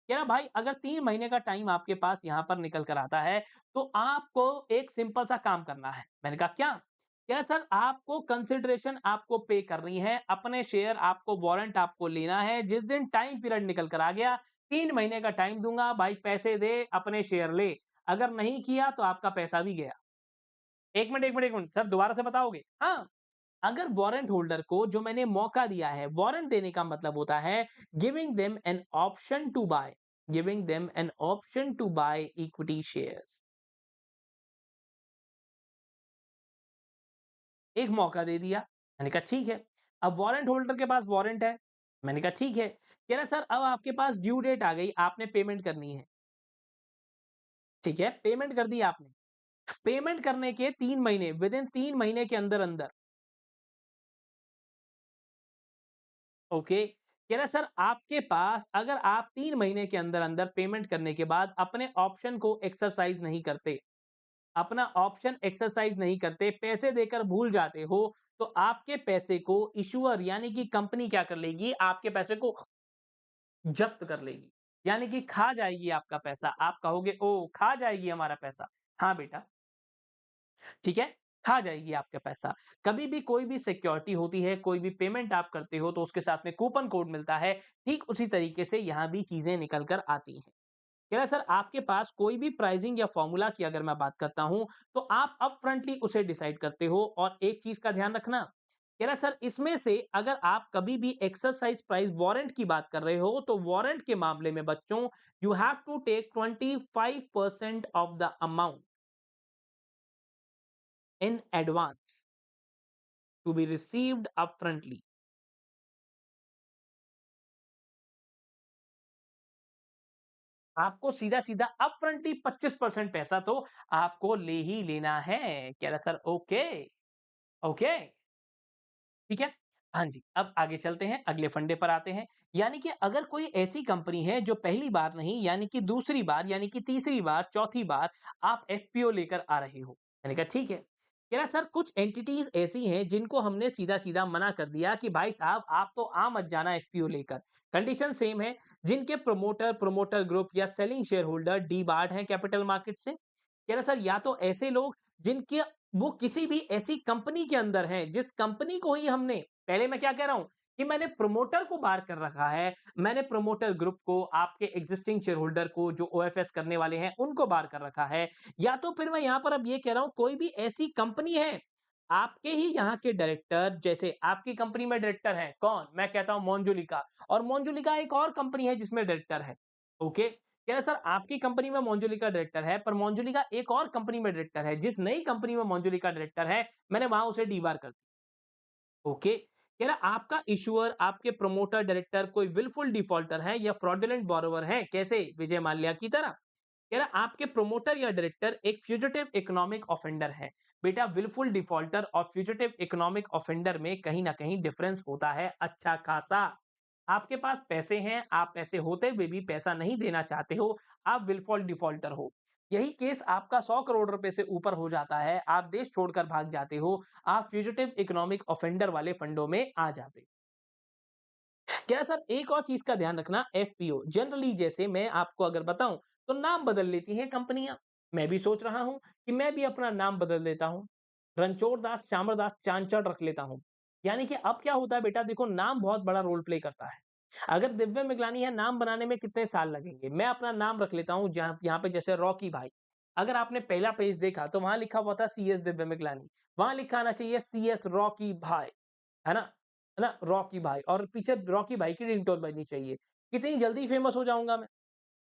[SPEAKER 1] कह रहा भाई अगर 3 महीने का टाइम आपके पास यहां पर निकल कर आता है, तो आपको एक सिंपल सा काम करना है। मैंने कहा क्या? कह रहा सर आपको कंसिडरेशन आपको पे करनी है, अपने शेयर आपको वारंट आपको लेना है। जिस दिन टाइम पीरियड निकल कर आ गया, 3 महीने का टाइम दूंगा, भाई पैसे दे अपने शेयर ले। अगर नहीं किया तो आपका पैसा भी गया। 1 मिनट 1 मिनट 1 मिनट सर दोबारा से बताओगे? हाँ। अगर वारंट होल्डर को जो मैंने मौका दिया है, वारंट देने का मतलब होता है giving them an option to buy, giving them an option to buy equity shares. एक मौका दे दिया। मैंने कहा ठीक है। अब वारंट होल्डर के पास वारंट है। मैंने कहा ठीक है। कह रहा सर अब आपके पास ड्यू डेट आ गई, आपने पेमेंट करनी है। ठीक है, पेमेंट कर दी आपने। पेमेंट करने के 3 महीने, विद इन 3 महीने के अंदर अंदर, ओके। कह रहा सर आपके पास अगर आप 3 महीने के अंदर अंदर पेमेंट करने के बाद अपने ऑप्शन को एक्सरसाइज नहीं करते, अपना ऑप्शन एक्सरसाइज नहीं करते, पैसे देकर भूल जाते हो, तो आपके पैसे को इशूअर यानी कि कंपनी क्या कर लेगी? आपके पैसे को जब्त कर लेगी। यानी कि खा जाएगी आपका पैसा। आप कहोगे ओ खा जाएगी हमारा पैसा। हाँ बेटा, ठीक है? खा जाएगी आपका पैसा। कभी भी कोई भी सिक्योरिटी होती है, कोई भी पेमेंट आप करते हो तो उसके साथ में कूपन कोड मिलता है। ठीक उसी तरीके से यहाँ भी चीज़ें निकल कर आती हैं। कह रहा है सर आपके पास कोई भी प्राइसिंग या फॉर्मूला की अगर मैं बात करता हूं, तो आप अपफ्रंटली उसे डिसाइड करते हो और एक चीज का ध्यान रखना। कह रहा है सर इसमें से अगर आप कभी भी एक्सरसाइज प्राइस वारंट की बात कर रहे हो, तो वारंट के मामले में बच्चों you have to take 25% of the amount in advance to be received upfrontly. आपको सीधा सीधा अपफ्रंटली 25% पैसा तो आपको ले ही लेना है। कह रहा सर ओके, ओके, ठीक है? हाँ जी, अब आगे चलते हैं, अगले फंडे पर आते हैं। यानी कि अगर कोई ऐसी कंपनी है जो पहली बार नहीं, यानी कि दूसरी बार, यानी कि तीसरी बार, चौथी बार आप एफपीओ लेकर आ रहे हो। मैंने कहा ठीक है। कह रहा सर कुछ एंटिटीज़ ऐसी हैं जिनको हमने सीधा-सीधा मना कर दिया कि भाई साहब आप तो आ मत जाना एफपीओ लेकर। कंडीशन सेम है, जिनके प्रमोटर, प्रमोटर ग्रुप या सेलिंग शेयर होल्डर डीबार्ड हैं कैपिटल मार्केट से। कह रहा सर या तो ऐसे लोग जिनके वो किसी भी ऐसी कंपनी के अंदर हैं, जिस कंपनी को ही हमने पहले मैं क्या कह रहा हूँ कि मैंने प्रमोटर को बाहर कर रखा है, मैंने प्रमोटर ग्रुप को, आपके एग्जिस्टिंग शेयर होल्डर को जो ओएफएस करने वाले हैं, उनको बाहर कर रखा है। या तो फिर मैं यहाँ पर अब ये कह रहा हूँ कोई भी ऐसी कंपनी है, आपके ही यहाँ के डायरेक्टर जैसे आपकी कंपनी में डायरेक्टर हैं, कौन? मैं कहता हूँ मोंजुलिका और मोंजुलिका एक और कंपनी है जिसमें डायरेक्टर है, ओके? कह रहा सर आपकी कंपनी में मोंजुलिका डायरेक्टर है, पर मोंजुलिका एक और कंपनी में डायरेक्टर है। जिस नई कंपनी में मोंजुलिका डायरेक्टर है, मैंने वहाँ उसे डीबार कर दिया। ओके। कह रहा आपका इश्यूअर, आपके प्रमोटर डायरेक्टर कोई विलफुल डिफॉल्टर है या फ्रॉडुलेंट बोरोवर है, कैसे? विजय माल्या की तरह। कह रहा आपके प्रमोटर या डायरेक्टर एक फ्यूजिटिव इकोनॉमिक ऑफेंडर है। बेटा विलफुल डिफॉल्टर और फ्यूजिटिव इकोनॉमिक ऑफेंडर में कहीं ना कहीं डिफरेंस होता है अच्छा खासा। आपके पास पैसे हैं, आप पैसे होते हुए भी पैसा नहीं देना चाहते हो, आप विलफॉल डिफॉल्टर हो। यही केस आपका 100 करोड़ रुपए से ऊपर हो जाता है, आप देश छोड़कर भाग जाते हो, आप फ्यूजिटिव इकोनॉमिक ऑफेंडर वाले फंडों में आ जाते हो। क्या सर एक और चीज का ध्यान रखना, एफपीओ जनरली जैसे मैं आपको अगर बताऊं तो नाम बदल लेती हैं कंपनियां। मैं भी सोच रहा हूं कि मैं भी अपना नाम बदल देता हूं, रणछोड़ दास श्यामर दास चांचड़ रख लेता हूं। यानी कि अब क्या होता है बेटा, देखो नाम बहुत बड़ा रोल प्ले करता है। अगर दिव्य मिगलानी है, नाम बनाने में कितने साल लगेंगे, मैं अपना नाम रख लेता हूं जहां यहाँ पे जैसे रॉकी भाई। अगर आपने पहला पेज देखा तो वहां लिखा हुआ था सीएस दिव्य मिगलानी, वहां लिखा आना चाहिए सीएस रॉकी भाई, है ना? है ना? रॉकी भाई और पीछे रॉकी भाई की रिंगटोन बजनी चाहिए। कितनी जल्दी फेमस हो जाऊँगा मैं।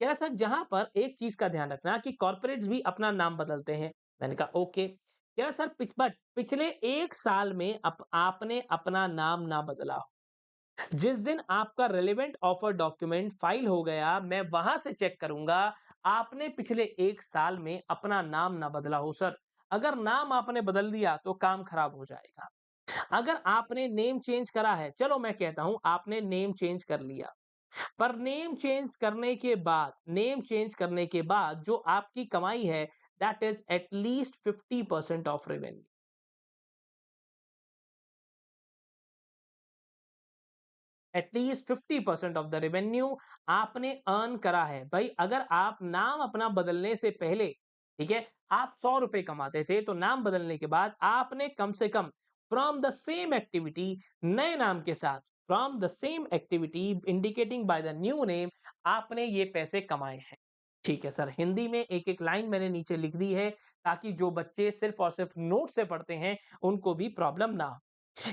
[SPEAKER 1] कह रहा सर जहाँ पर एक चीज़ का ध्यान रखना कि कॉर्पोरेट्स भी अपना नाम बदलते हैं। मैंने कहा ओके। कह रहा सर पिछले 1 साल में आपने अपना नाम ना बदला हो। जिस दिन आपका रिलेवेंट ऑफर डॉक्यूमेंट फाइल हो गया, मैं वहाँ से चेक करूँगा आपने पिछले 1 साल में अपना नाम ना बदला हो सर। अगर नाम आपने बदल दिया तो काम खराब हो जाएगा। अगर आपने नेम चेंज करा है, चलो मैं कहता हूं आपने नेम चेंज कर लिया, पर नेम चेंज करने के बाद जो आपकी कमाई है that is at least 50% of revenue. At least 50% of the revenue आपने अर्न करा है। भाई अगर आप नाम अपना बदलने से पहले, ठीक है, आप 100 रुपए कमाते थे तो नाम बदलने के बाद आपने कम से come from the same activity, नए नाम के साथ, from the same activity indicating by the new name, आपने ये पैसे कमाए हैं। ठीक है सर, हिंदी में एक एक लाइन मैंने नीचे लिख दी है ताकि जो बच्चे सिर्फ और सिर्फ नोट से पढ़ते हैं उनको भी प्रॉब्लम ना हो।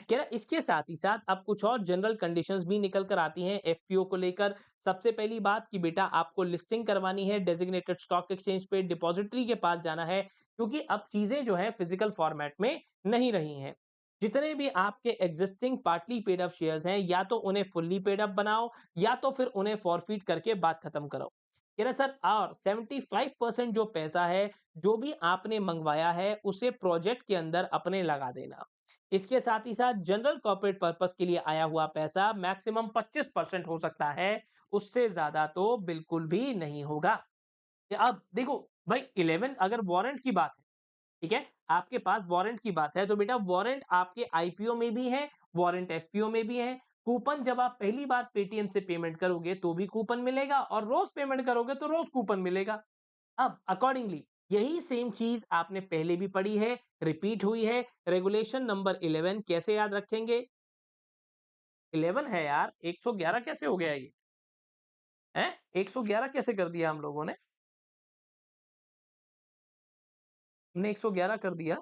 [SPEAKER 1] कह रहा इसके साथ ही साथ अब कुछ और जनरल कंडीशंस भी निकल कर आती हैं एफपीओ को लेकर। सबसे पहली बात कि बेटा आपको लिस्टिंग करवानी है डेजिग्नेटेड स्टॉक एक्सचेंज पे, डिपॉजिटरी के पास जाना है, क्योंकि अब चीजें जो है फिजिकल फॉर्मेट में नहीं रही हैं। जितने भी आपके existing partly paid up shares हैं, या तो उन्हें फुल्ली पेड अप बनाओ या तो फिर उन्हें फॉरफीट करके बात खत्म करो। कह रहा सर और 75% जो पैसा है, जो भी आपने मंगवाया है उसे प्रोजेक्ट के अंदर अपने लगा देना। इसके साथ ही साथ जनरल कॉर्पोरेट पर्पस के लिए आया हुआ पैसा मैक्सिमम 25% हो सकता है, उससे ज्यादा तो बिल्कुल भी नहीं होगा। अब देखो भाई 11 अगर वारंट की बात है, ठीक है, आपके पास वारंट की बात है तो बेटा वारंट आपके आईपीओ में भी है, वारंट एफपीओ में भी है। कूपन जब आप पहली बार पेटीएम से पेमेंट करोगे तो भी कूपन मिलेगा और रोज पेमेंट करोगे तो रोज कूपन मिलेगा। अब अकॉर्डिंगली यही सेम चीज आपने पहले भी पढ़ी है, रिपीट हुई है। रेगुलेशन नंबर 11 कैसे याद रखेंगे? 11 है यार, 111 कैसे हो गया ये? हैं? 111 कैसे कर दिया हम लोगों ने? हमने 111 कर दिया।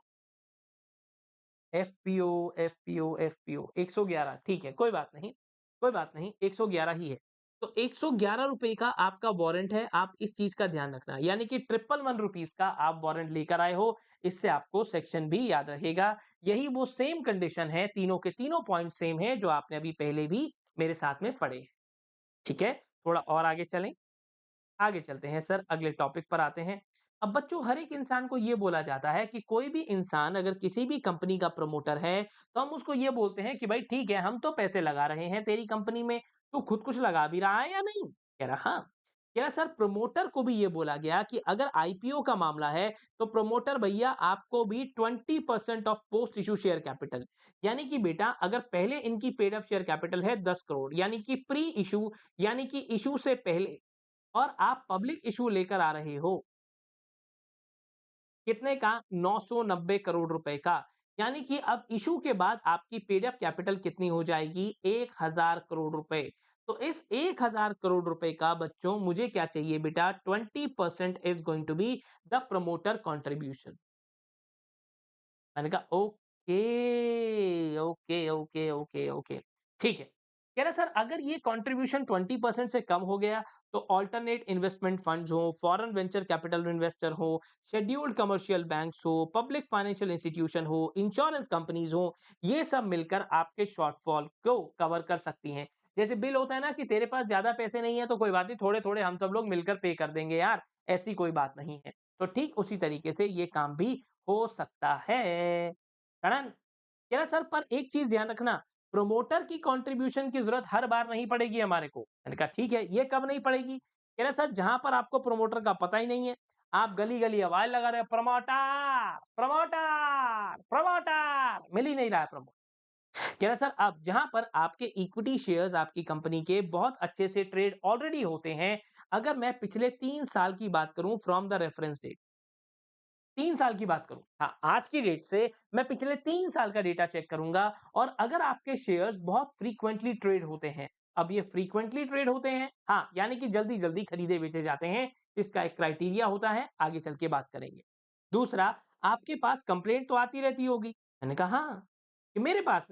[SPEAKER 1] एफपीओ, एफपीओ, एफपीओ 111 ठीक है, कोई बात नहीं, कोई बात नहीं, 111 ही है। तो 111 रुपए का आपका वारंट है, आप इस चीज का ध्यान रखना, यानी कि 111 रुपीस का आप वारंट लेकर आए हो, इससे आपको सेक्शन भी याद रहेगा। यही वो सेम कंडीशन है, तीनों के तीनों पॉइंट सेम है जो आपने अभी पहले भी मेरे साथ में पढ़े हैं। ठीक है, थोड़ा और आगे चलें। आगे चलते हैं सर, अगले टॉपिक पर आते हैं। अब बच्चों हर एक इंसान को ये बोला जाता है कि कोई भी इंसान अगर किसी भी कंपनी का प्रमोटर है तो हम उसको ये बोलते हैं कि भाई ठीक है, हम तो पैसे लगा रहे हैं तेरी कंपनी में, तू खुद कुछ लगा भी रहा है या नहीं? कह रहा हाँ। कह रहा सर प्रमोटर को भी ये बोला गया कि अगर आईपीओ का मामला है तो प्रमोटर भैया आपको भी 20% of post issue share capital, यानी कि बेटा अगर पहले इनकी पेड अप शेयर कैपिटल है 10 करोड़, यानी कि प्री इशू, यानी कि इशू से पहले, और आप पब्लिक इशू लेकर आ रहे हो कितने का? 990 करोड़ रुपए का। यानी कि अब इशू के बाद आपकी पेड अप कैपिटल कितनी हो जाएगी? 1000 करोड़ रुपए। तो इस 1000 करोड़ रुपए का बच्चों मुझे क्या चाहिए बेटा? 20% is going to be the promoter contribution. मैंने कहा okay, okay, okay, okay, okay. ठीक है। कह रहा सर अगर ये कंट्रीब्यूशन 20% से कम हो गया तो अल्टरनेट इन्वेस्टमेंट फंड्स हो, फॉरेन वेंचर कैपिटल इन्वेस्टर हो, शेड्यूल्ड कमर्शियल बैंक्स हो, पब्लिक फाइनेंशियल इंस्टीट्यूशन हो, इंश्योरेंस कंपनीज हो, ये सब मिलकर आपके शॉर्टफॉल को कवर कर सकती हैं। जैसे बिल होता है ना कि तेरे पास ज्यादा पैसे नहीं है तो कोई बात नहीं, थोड़े-थोड़े हम सब लोग मिलकर पे कर देंगे यार, ऐसी कोई बात नहीं है। तो ठीक उसी तरीके से ये काम भी हो सकता है। करण, कह रहा सर पर एक चीज ध्यान रखना, प्रोमोटर की कंट्रीब्यूशन की जरूरत हर बार नहीं पड़ेगी हमारे को। मैंने कहा ठीक है, ये कब नहीं पड़ेगी? कह रहा सर जहां पर आपको प्रोमोटर का पता ही नहीं है, आप गली गली आवाज लगा रहे हो प्रमोटर, प्रमोटर, प्रमोटर, मिल ही नहीं रहा है प्रमोटर। कह रहा सर अब जहां पर आपके इक्विटी शेयर्स आपकी कंपनी के बहुत अच्छे से ट्रेड ऑलरेडी होते हैं, अगर मैं पिछले 3 साल की बात करूं फ्रॉम द रेफरेंस डेट, 3 साल की बात करूं, हाँ आज की डेट से मैं पिछले 3 साल का डेटा चेक करूंगा और अगर आपके शेयर्स बहुत फ्रीक्वेंटली ट्रेड होते हैं, अब ये फ्रीक्वेंटली ट्रेड होते हैं, हाँ यानी कि जल्दी जल्दी खरीदे बेचे जाते हैं, इसका एक क्राइटेरिया होता है, आगे चल के बात करेंगे। दूसरा, आपके पास कंप्लेंट तो आती रहती होगी। मैंने कहा हाँ, कि मेरे पास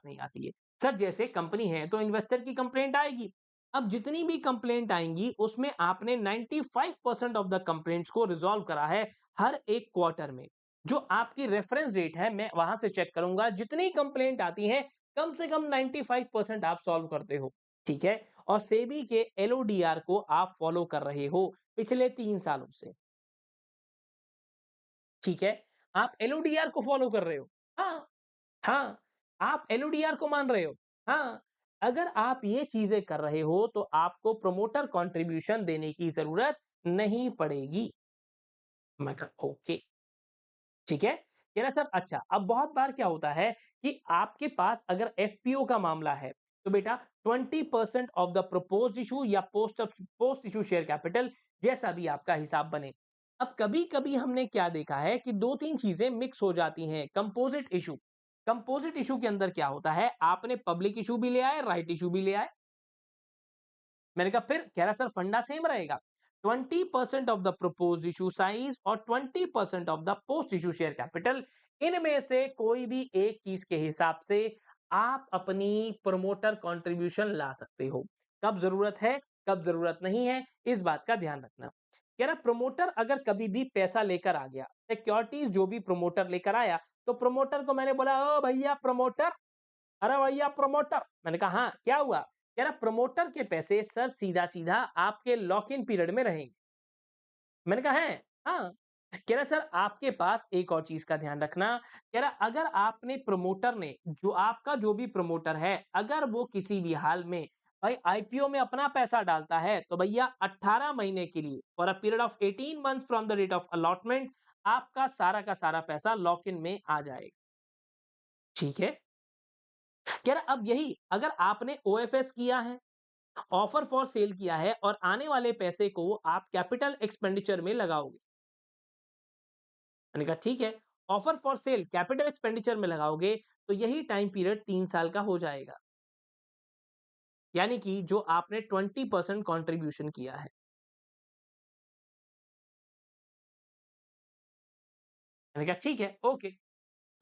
[SPEAKER 1] नहीं आती है। सर जैसे कंपनी है तो इन्वेस्टर की कंप्लेंट आएगी। अब जितनी भी कंप्लेंट आएंगी उसमें आपने 95% ऑफ द कंप्लेंट्स को रिजॉल्व करा है हर एक क्वार्टर में। जो आपकी रेफरेंस डेट है मैं वहां से चेक करूंगा, जितनी कंप्लेंट आती है कम से कम 95% आप सॉल्व करते हो। ठीक है, और सेबी के एलओडीआर को आप फॉलो कर रहे हो पिछले 3 सालों से। ठीक है, आप एलओडीआर को फॉलो कर रहे हो। हाँ, हाँ, आप एलओडीआर को मान रहे हो। हाँ, अगर आप ये चीजें कर रहे हो तो आपको प्रमोटर कंट्रीब्यूशन देने की जरूरत नहीं पड़ेगी। मैं कहा ओके, ठीक है। कह रहा सर अच्छा, अब बहुत बार क्या होता है कि आपके पास अगर एफपीओ का मामला है तो बेटा 20% ऑफ द प्रपोज्ड इशू या पोस्ट इशू शेयर कैपिटल, जैसा भी आपका हिसाब बने। अब कभी कभी हमने क्या देखा है कि दो तीन चीजें मिक्स हो जाती हैं। कंपोजिट इशू के अंदर क्या होता है, आपने पब्लिक इशू भी ले आए, राइट इशू भी ले आए। मैंने कहा फिर, कह रहा सर फंडा सेम रहेगा। 20% of the proposed issue size और 20% of the post issue share capital, इनमें से कोई भी एक चीज के हिसाब से आप अपनी प्रमोटर कंट्रीब्यूशन ला सकते हो। कब जरूरत है, कब जरूरत नहीं है, इस बात का ध्यान रखना। कह रहा प्रमोटर अगर कभी भी पैसा लेकर आ गया, सिक्योरिटीज जो भी प्रमोटर लेकर आया, तो प्रमोटर को मैंने बोला ओ भैया प्रमोटर, अरे भैया प्रमोटर, मैंने कहा हाँ क्या हुआ, कह रहा प्रमोटर के पैसे सर सीधा सीधा आपके लॉक इन पीरियड में रहेंगे। मैंने कहा है हाँ। कह रहा सर आपके पास एक और चीज का ध्यान रखना। कह रहा अगर आपने प्रमोटर ने, जो आपका जो भी प्रमोटर है, अगर वो किसी भी हाल में भाई आईपीओ में अपना पैसा डालता है तो भैया 18 महीने के लिए for a period of 18 month from the date of allotment आपका सारा का सारा पैसा लॉक इन में आ जाएगा। ठीक है, कह रहा अब यही अगर आपने ओएफएस किया है, ऑफर फॉर सेल किया है और आने वाले पैसे को आप कैपिटल एक्सपेंडिचर में लगाओगे। मैंने कहा ठीक है, offer for cell capital expenditure में लगाओगे तो यही टाइम पीरियड 3 साल का हो जाएगा, यानी कि जो आपने 20% कॉन्ट्रीब्यूशन किया है। मैंने कहा ठीक है ओके। कह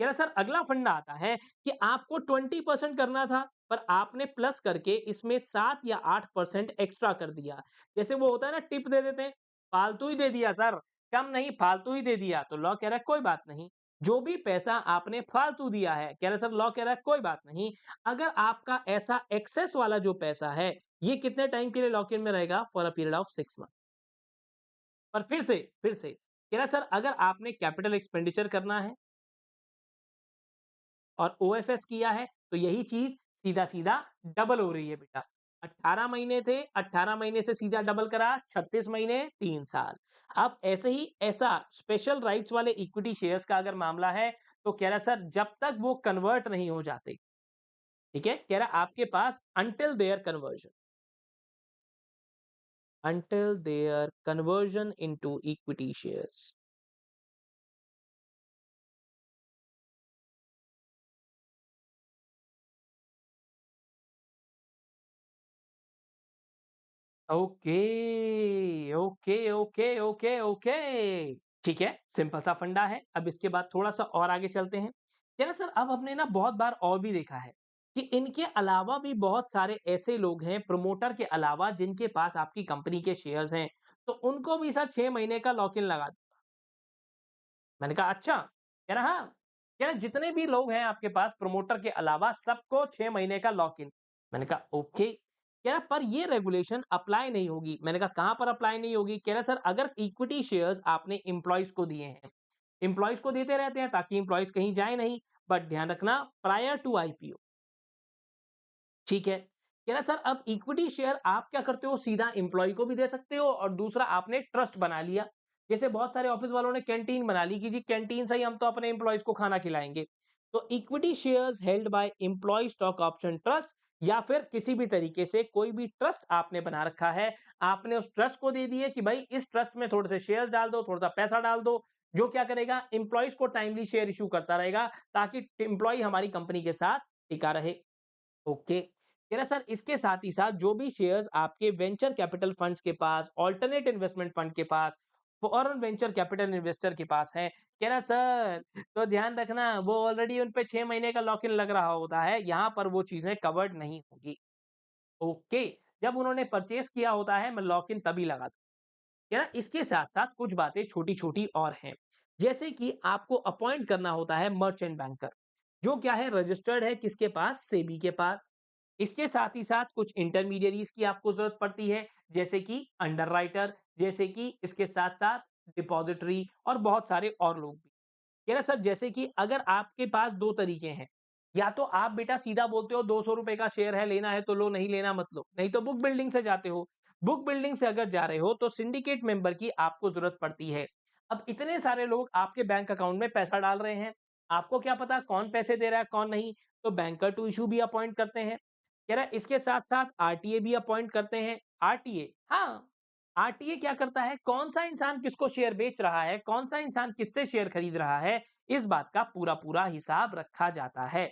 [SPEAKER 1] रहा सर अगला फंडा आता है कि आपको 20% करना था पर आपने प्लस करके इसमें 7 या 8% एक्स्ट्रा कर दिया। जैसे वो होता है ना, टिप दे देते हैं, फालतू ही दे दिया सर, कम नहीं फालतू ही दे दिया, तो लॉ कह रहा है कोई बात नहीं। जो भी पैसा आपने फालतू दिया है, कह रहा सर लॉ कह रहा है कोई बात नहीं। अगर आपका ऐसा एक्सेस वाला जो पैसा है, ये कितने टाइम के लिए लॉक इन में रहेगा, for a period of 6 month. पर फिर से कह रहा सर अगर आपने कैपिटल एक्सपेंडिचर करना है और ओएफएस किया है तो यही चीज सीधा सीधा डबल हो रही है बेटा। 18 महीने थे, 18 महीने से सीधा डबल करा, 36 महीने, 3 साल। अब ऐसे ही ऐसा स्पेशल राइट्स वाले इक्विटी शेयर्स का अगर मामला है तो कह रहा सर जब तक वो कन्वर्ट नहीं हो जाते, ठीक है, कह रहा आपके पास until their conversion into equity shares. Okay okay, ठीक है, सिंपल सा फंडा है। अब इसके बाद थोड़ा-सा और आगे चलते हैं। क्या ना सर अब हमने ना बहुत बार और भी देखा है कि इनके अलावा भी बहुत सारे ऐसे लोग हैं प्रमोटर के अलावा जिनके पास आपकी कंपनी के शेयर्स हैं, तो उनको भी सर 6 महीने का लॉक इन लगा दो। मैंने कहा अच्छा, कह रहा हाँ, कह रहा जितने भी लोग हैं आपके पास प्रमोटर के अलावा सबको 6 महीने का लॉक इन। मैंने कहा ओके। कह रहा पर ये रेगुलेशन अप्लाई नहीं होगी। मैंने कहा कहां पर अप्लाई नहीं होगी? कह रहा सर अगर इक्विटी शेयर्स आपने एम्प्लॉइज को दिए हैं, एम्प्लॉइज को देते रहते हैं ताकि एम्प्लॉइज कहीं जाए नहीं, बट ध्यान रखना प्रायर टू आईपीओ। ठीक है, कह रहा सर अब इक्विटी शेयर आप क्या करते हो, सीधा एम्प्लॉय को भी दे सकते हो और दूसरा आपने ट्रस्ट बना लिया। जैसे बहुत सारे ऑफिस वालों ने कैंटीन बना ली कि जी कैंटीन से ही हम तो अपने एम्प्लॉइज को खाना खिलाएंगे। तो equity shares held by employee stock option trust, या फिर किसी भी तरीके से कोई भी ट्रस्ट आपने बना रखा है, आपने उस ट्रस्ट को दे दिए कि भाई इस ट्रस्ट में थोड़े से शेयर्स डाल दो, थोड़ा सा पैसा डाल दो, जो क्या करेगा, एम्प्लॉयज को टाइमली शेयर इशू करता रहेगा, ताकि एम्प्लॉय हमारी कंपनी के साथ टिका रहे। ओके, कह रहा सर इसके साथ ही साथ जो भी शेयर्स आपके वेंचर कैपिटल फंड्स के पास, ऑल्टरनेट इन्वेस्टमेंट फंड के पास, फॉरेन वेंचर कैपिटल इन्वेस्टर के पास है, कह रहा सर तो ध्यान रखना वो ऑलरेडी उन पे 6 महीने का लॉक इन लग रहा होता है, यहाँ पर वो चीजें कवर्ड नहीं होगी। ओके, जब उन्होंने परचेज किया होता है मैं लॉक इन तभी लगा दूं। कह रहा इसके साथ साथ कुछ बातें छोटी छोटी और हैं, जैसे कि आपको अपॉइंट करना होता है मर्चेंट बैंकर, जो क्या है रजिस्टर्ड है किसके पास, सेबी के पास। इसके साथ ही साथ कुछ इंटरमीडियरीज की आपको जरूरत पड़ती है, जैसे कि अंडरराइटर, जैसे कि इसके साथ साथ डिपॉजिटरी और बहुत सारे और लोग भी। कह रहा सर जैसे कि अगर आपके पास दो तरीके हैं, या तो आप बेटा सीधा बोलते हो 200 रुपए का शेयर है, लेना है तो लो, नहीं लेना मत लो, नहीं तो बुक बिल्डिंग से जाते हो। बुक बिल्डिंग से अगर जा रहे हो तो सिंडिकेट मेंबर की आपको जरूरत पड़ती है। अब इतने सारे लोग आपके बैंक अकाउंट में पैसा डाल रहे हैं, आपको क्या पता कौन पैसे दे रहा है कौन नहीं, तो बैंकर टू इशू भी अपॉइंट करते हैं। कह रहा है इसके साथ साथ आरटीए भी अपॉइंट करते हैं। आरटीए, हाँ, आरटीए क्या करता है, कौन सा इंसान किसको शेयर बेच रहा है, कौन सा इंसान किससे शेयर खरीद रहा है, इस बात का पूरा पूरा हिसाब रखा जाता है।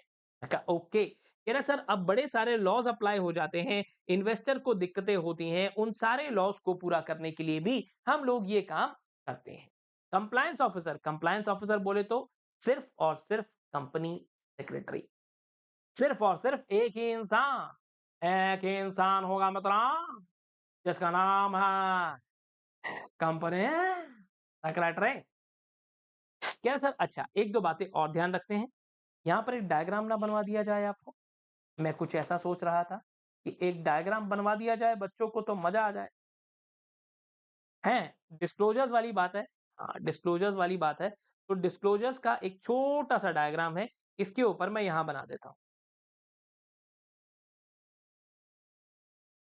[SPEAKER 1] मैं कहा ओके, कह रहा सर अब बड़े सारे लॉज अप्लाई हो जाते हैं, इन्वेस्टर को दिक्कतें होती हैं, उन सारे लॉज को पूरा करने के लिए भी हम लोग ये काम करते हैं। कंप्लायंस ऑफिसर बोले तो सिर्फ और सिर्फ कंपनी सेक्रेटरी, सिर्फ और सिर्फ एक ही इंसान होगा मतलब, जिसका नाम है कंपनी सेक्रेटरी। क्या सर, अच्छा एक दो बातें और ध्यान रखते हैं, यहाँ पर एक डायग्राम ना बनवा दिया जाए आपको, मैं कुछ ऐसा सोच रहा था कि एक डायग्राम बनवा दिया जाए, बच्चों को तो मजा आ जाए। हैं, डिस्क्लोजर्स वाली बात है, हाँ डिस्क्लोजर्स वाली बात है, तो डिस्क्लोजर्स का एक छोटा सा डायग्राम है, इसके ऊपर मैं यहाँ बना देता हूँ।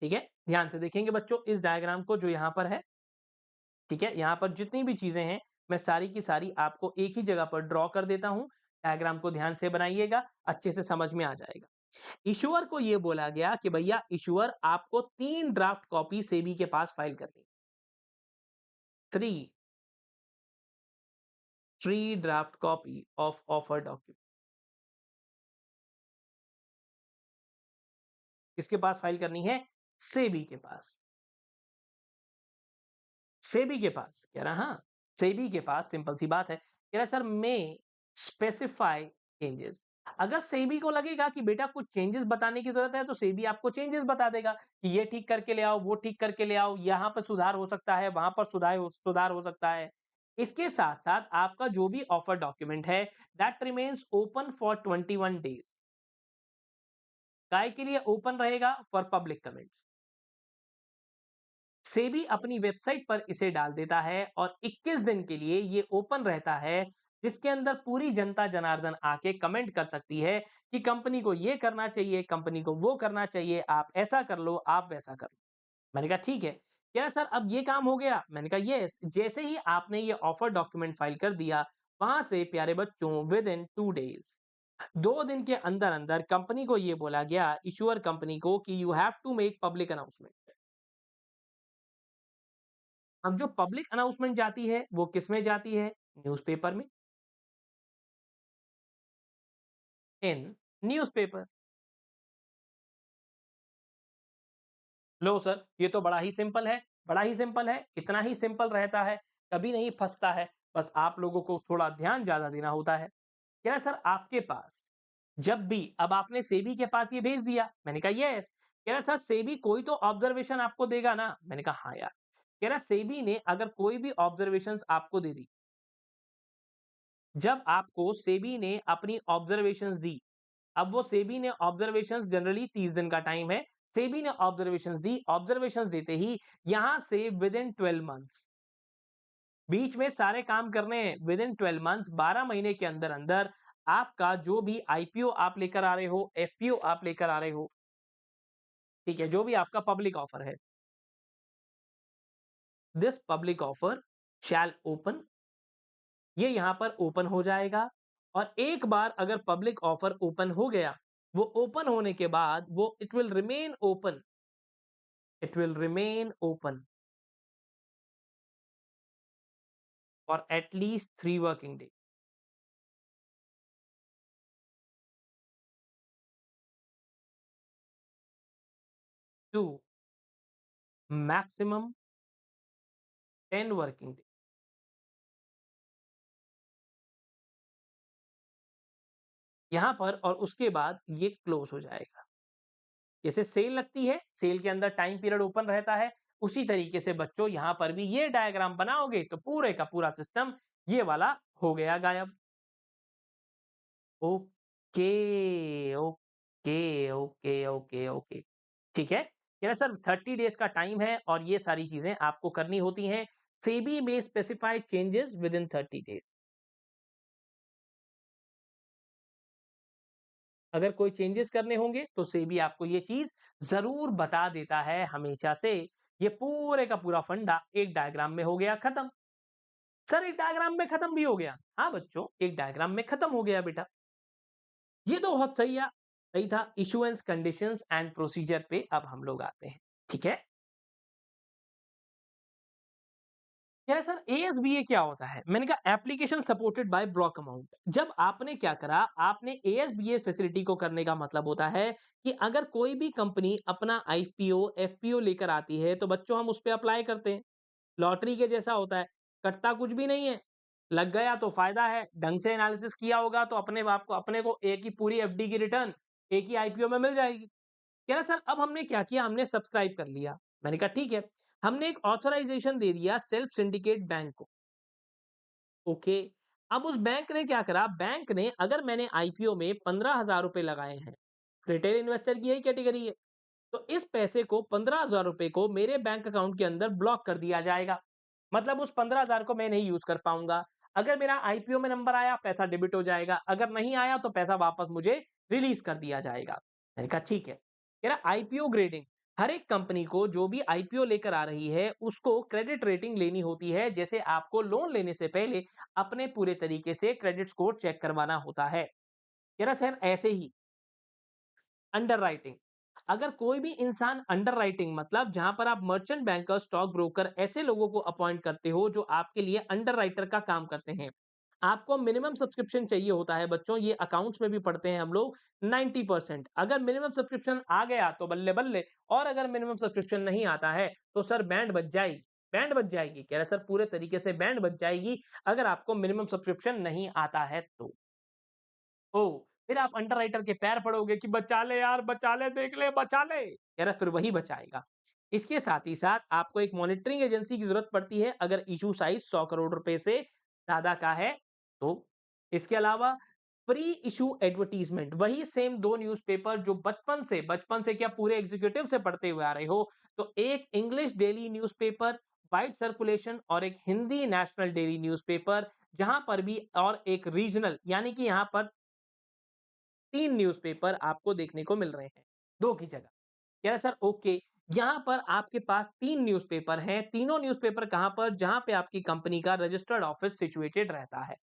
[SPEAKER 1] ठीक है, ध्यान से देखेंगे बच्चों इस डायग्राम को जो यहाँ पर है। ठीक है, यहाँ पर जितनी भी चीजें हैं मैं सारी की सारी आपको एक ही जगह पर ड्रॉ कर देता हूँ। डायग्राम को ध्यान से बनाइएगा, अच्छे से समझ में आ जाएगा। इशूअर को ये बोला गया कि भैया इशूअर आपको 3 ड्राफ्ट कॉपी सेबी के पास फाइल करनी है। 3 draft copy of offer document किसके पास फाइल करनी है, सेबी के पास। सेबी के पास कह रहा, हाँ सेबी के पास, सिंपल सी बात है, कह रहा सर मे स्पेसिफाई चेंजेस। अगर सेबी को लगेगा कि बेटा कुछ चेंजेस बताने की जरूरत है तो सेबी आपको चेंजेस बता देगा कि ये ठीक करके ले आओ, वो ठीक करके ले आओ, यहाँ पर सुधार हो सकता है, वहां पर सुधार हो सकता है। इसके साथ साथ आपका जो भी ऑफर डॉक्यूमेंट है that remains open for 21 days. काय के लिए ओपन रहेगा, फॉर पब्लिक कमेंट्स। सेबी अपनी वेबसाइट पर इसे डाल देता है और 21 दिन के लिए ये ओपन रहता है, जिसके अंदर पूरी जनता जनार्दन आके कमेंट कर सकती है कि कंपनी को ये करना चाहिए, कंपनी को वो करना चाहिए, आप ऐसा कर लो, आप वैसा कर लो। मैंने कहा ठीक है, क्या सर अब ये काम हो गया, मैंने कहा यस। जैसे ही आपने ये ऑफर डॉक्यूमेंट फाइल कर दिया, वहां से प्यारे बच्चों विद इन 2 डेज, 2 दिन के अंदर अंदर कंपनी को ये बोला गया, इशूअर कंपनी को, कि you have to make public announcement. अब जो पब्लिक अनाउंसमेंट जाती है वो किसमें जाती है, न्यूज़पेपर में, इन न्यूज़पेपर। लो सर ये तो बड़ा ही सिंपल है, बड़ा ही सिंपल है, इतना ही सिंपल रहता है, कभी नहीं फंसता है, बस आप लोगों को थोड़ा ध्यान ज्यादा देना होता है। क्या सर आपके पास जब भी, अब आपने सेबी के पास ये भेज दिया, मैंने कहा यस। कह रहा सर सेबी कोई तो ऑब्जर्वेशन आपको देगा ना, मैंने कहा हाँ यार। कह रहा सेबी ने अगर कोई भी ऑब्जर्वेशंस आपको दे दी, जब आपको सेबी ने अपनी ऑब्जर्वेशंस दी, अब वो सेबी ने ऑब्जर्वेशंस, जनरली 30 दिन का टाइम है, सेबी ने ऑब्जर्वेशंस दी, ऑब्जर्वेशंस देते ही यहां से विद इन 12 मंथ्स, बीच में सारे काम करने हैं, विद इन 12 मंथ्स, 12 महीने के अंदर अंदर आपका जो भी आईपीओ आप लेकर आ रहे हो, एफपीओ आप लेकर आ रहे हो, ठीक है, जो भी आपका पब्लिक ऑफर है, this public offer shall open, ये यहां पर ओपन हो जाएगा। और एक बार अगर पब्लिक ऑफर ओपन हो गया, वो ओपन होने के बाद वो it will remain open for at least 3 working day. 2 maximum 10 working day. यहाँ पर और उसके बाद ये क्लोज हो जाएगा। जैसे सेल लगती है, सेल के अंदर टाइम पीरियड ओपन रहता है, उसी तरीके से बच्चों यहाँ पर भी ये डायग्राम बनाओगे तो पूरे का पूरा सिस्टम ये वाला हो गया गायब। Okay, okay, okay, okay, okay. ठीक है? कह रहा सर 30 डेज़ का टाइम है और ये सारी चीज़ें आपको करनी होती हैं। सेबी में स्पेसिफाई चेंजेस विदिन 30 डेज़। अगर कोई चेंजेस करने होंगे तो सेबी आपको ये चीज़ ज़रूर बता देता है हमेशा से। ये पूरे का पूरा फंडा एक डायग्राम में हो गया खत्म। सर एक डायग्राम में खत्म भी हो गया। हाँ बच्चों, एक डायग्राम में खत्म हो गया बेटा। ये तो बहुत सही था। इश्यूएंस कंडीशंस एंड प्रोसीजर पे अब हम लोग आते हैं। ठीक है? कह रहे सर एएसबीए क्या होता है? मैंने कहा application supported by block amount. जब आपने क्या करा, आपने एएसबीए फैसिलिटी को करने का मतलब होता है कि अगर कोई भी कंपनी अपना आईपीओ, एफपीओ लेकर आती है तो बच्चों हम उस पे अप्लाई करते हैं। लॉटरी के जैसा होता है, कटता कुछ भी नहीं है। लग गया तो फायदा है, ढंग से एनालिसिस किया होगा तो अपने को एक ही पूरी एफडी की रिटर्न एक ही आईपीओ में मिल जाएगी। कह रहा सर अब हमने क्या किया, हमने सब्सक्राइब कर लिया। मैंने कहा ठीक है, हमने एक ऑथराइजेशन दे दिया सेल्फ सिंडिकेट बैंक को। ओके, अब उस बैंक ने क्या करा, बैंक ने अगर मैंने आईपीओ में 15,000 रुपए लगाए हैं, रिटेल इन्वेस्टर की यही कैटेगरी है, तो इस पैसे को 15,000 रुपए को मेरे बैंक अकाउंट के अंदर ब्लॉक कर दिया जाएगा। मतलब उस 15,000 को मैं नहीं यूज कर पाऊंगा। अगर मेरा आईपीओ में नंबर आया, पैसा डेबिट हो जाएगा, अगर नहीं आया तो पैसा वापस मुझे रिलीज कर दिया जाएगा। मैंने कहा ठीक है। कह रहा आईपीओ ग्रेडिंग, हर एक कंपनी को जो भी आईपीओ लेकर आ रही है उसको क्रेडिट रेटिंग लेनी होती है। जैसे आपको लोन लेने से पहले अपने पूरे तरीके से क्रेडिट स्कोर चेक करवाना होता है। कह रहा सर ऐसे ही अंडरराइटिंग, अगर कोई भी इंसान अंडरराइटिंग मतलब जहां पर आप मर्चेंट बैंकर, स्टॉक ब्रोकर ऐसे लोगों को अपॉइंट करते हो जो आपके लिए अंडरराइटर का काम करते हैं। आपको मिनिमम सब्सक्रिप्शन चाहिए होता है बच्चों, ये अकाउंट्स में भी पढ़ते हैं हम लोग। 90% अगर मिनिमम सब्सक्रिप्शन आ गया तो बल्ले बल्ले, और अगर मिनिमम सब्सक्रिप्शन नहीं आता है तो सर बैंड बज जाएगी। बैंड बज जाएगी, कह रहे सर पूरे तरीके से बैंड बज जाएगी अगर आपको मिनिमम सब्सक्रिप्शन नहीं आता है तो। ओह! फिर आप अंडरराइटर के पैर पड़ोगे कि बचा ले यार, बचा ले, देख ले, बचा ले। कह रहा फिर वही बचाएगा। इसके साथ ही साथ आपको एक मॉनिटरिंग एजेंसी की ज़रूरत पड़ती है अगर इश्यू साइज़ 100 करोड़ रुपए से ज़्यादा का है तो। इसके अलावा प्री इश्यू एडवर्टाइज़मेंट, वही सेम 2 न्यूज़पेपर जो बचपन से क्या पूरे एग्ज़ीक्यूटिव से पढ़ते हुए आ रहे हो। तो एक English daily newspaper wide circulation और एक हिंदी नेशनल डेली न्यूज़पेपर, जहाँ पर भी और एक रीजनल यानी कि यहाँ पर 3 न्यूज़पेपर आपको देखने को मिल रहे हैं, 2 की जगह। कह रहा है सर ओके, यहाँ पर आपके पास 3 न्यूज़पेपर हैं, तीनों न्यूज़पेपर कहाँ पर? जहाँ पे आपकी कंपनी का रजिस्टर्ड ऑफिस सिचुएटेड रहता है।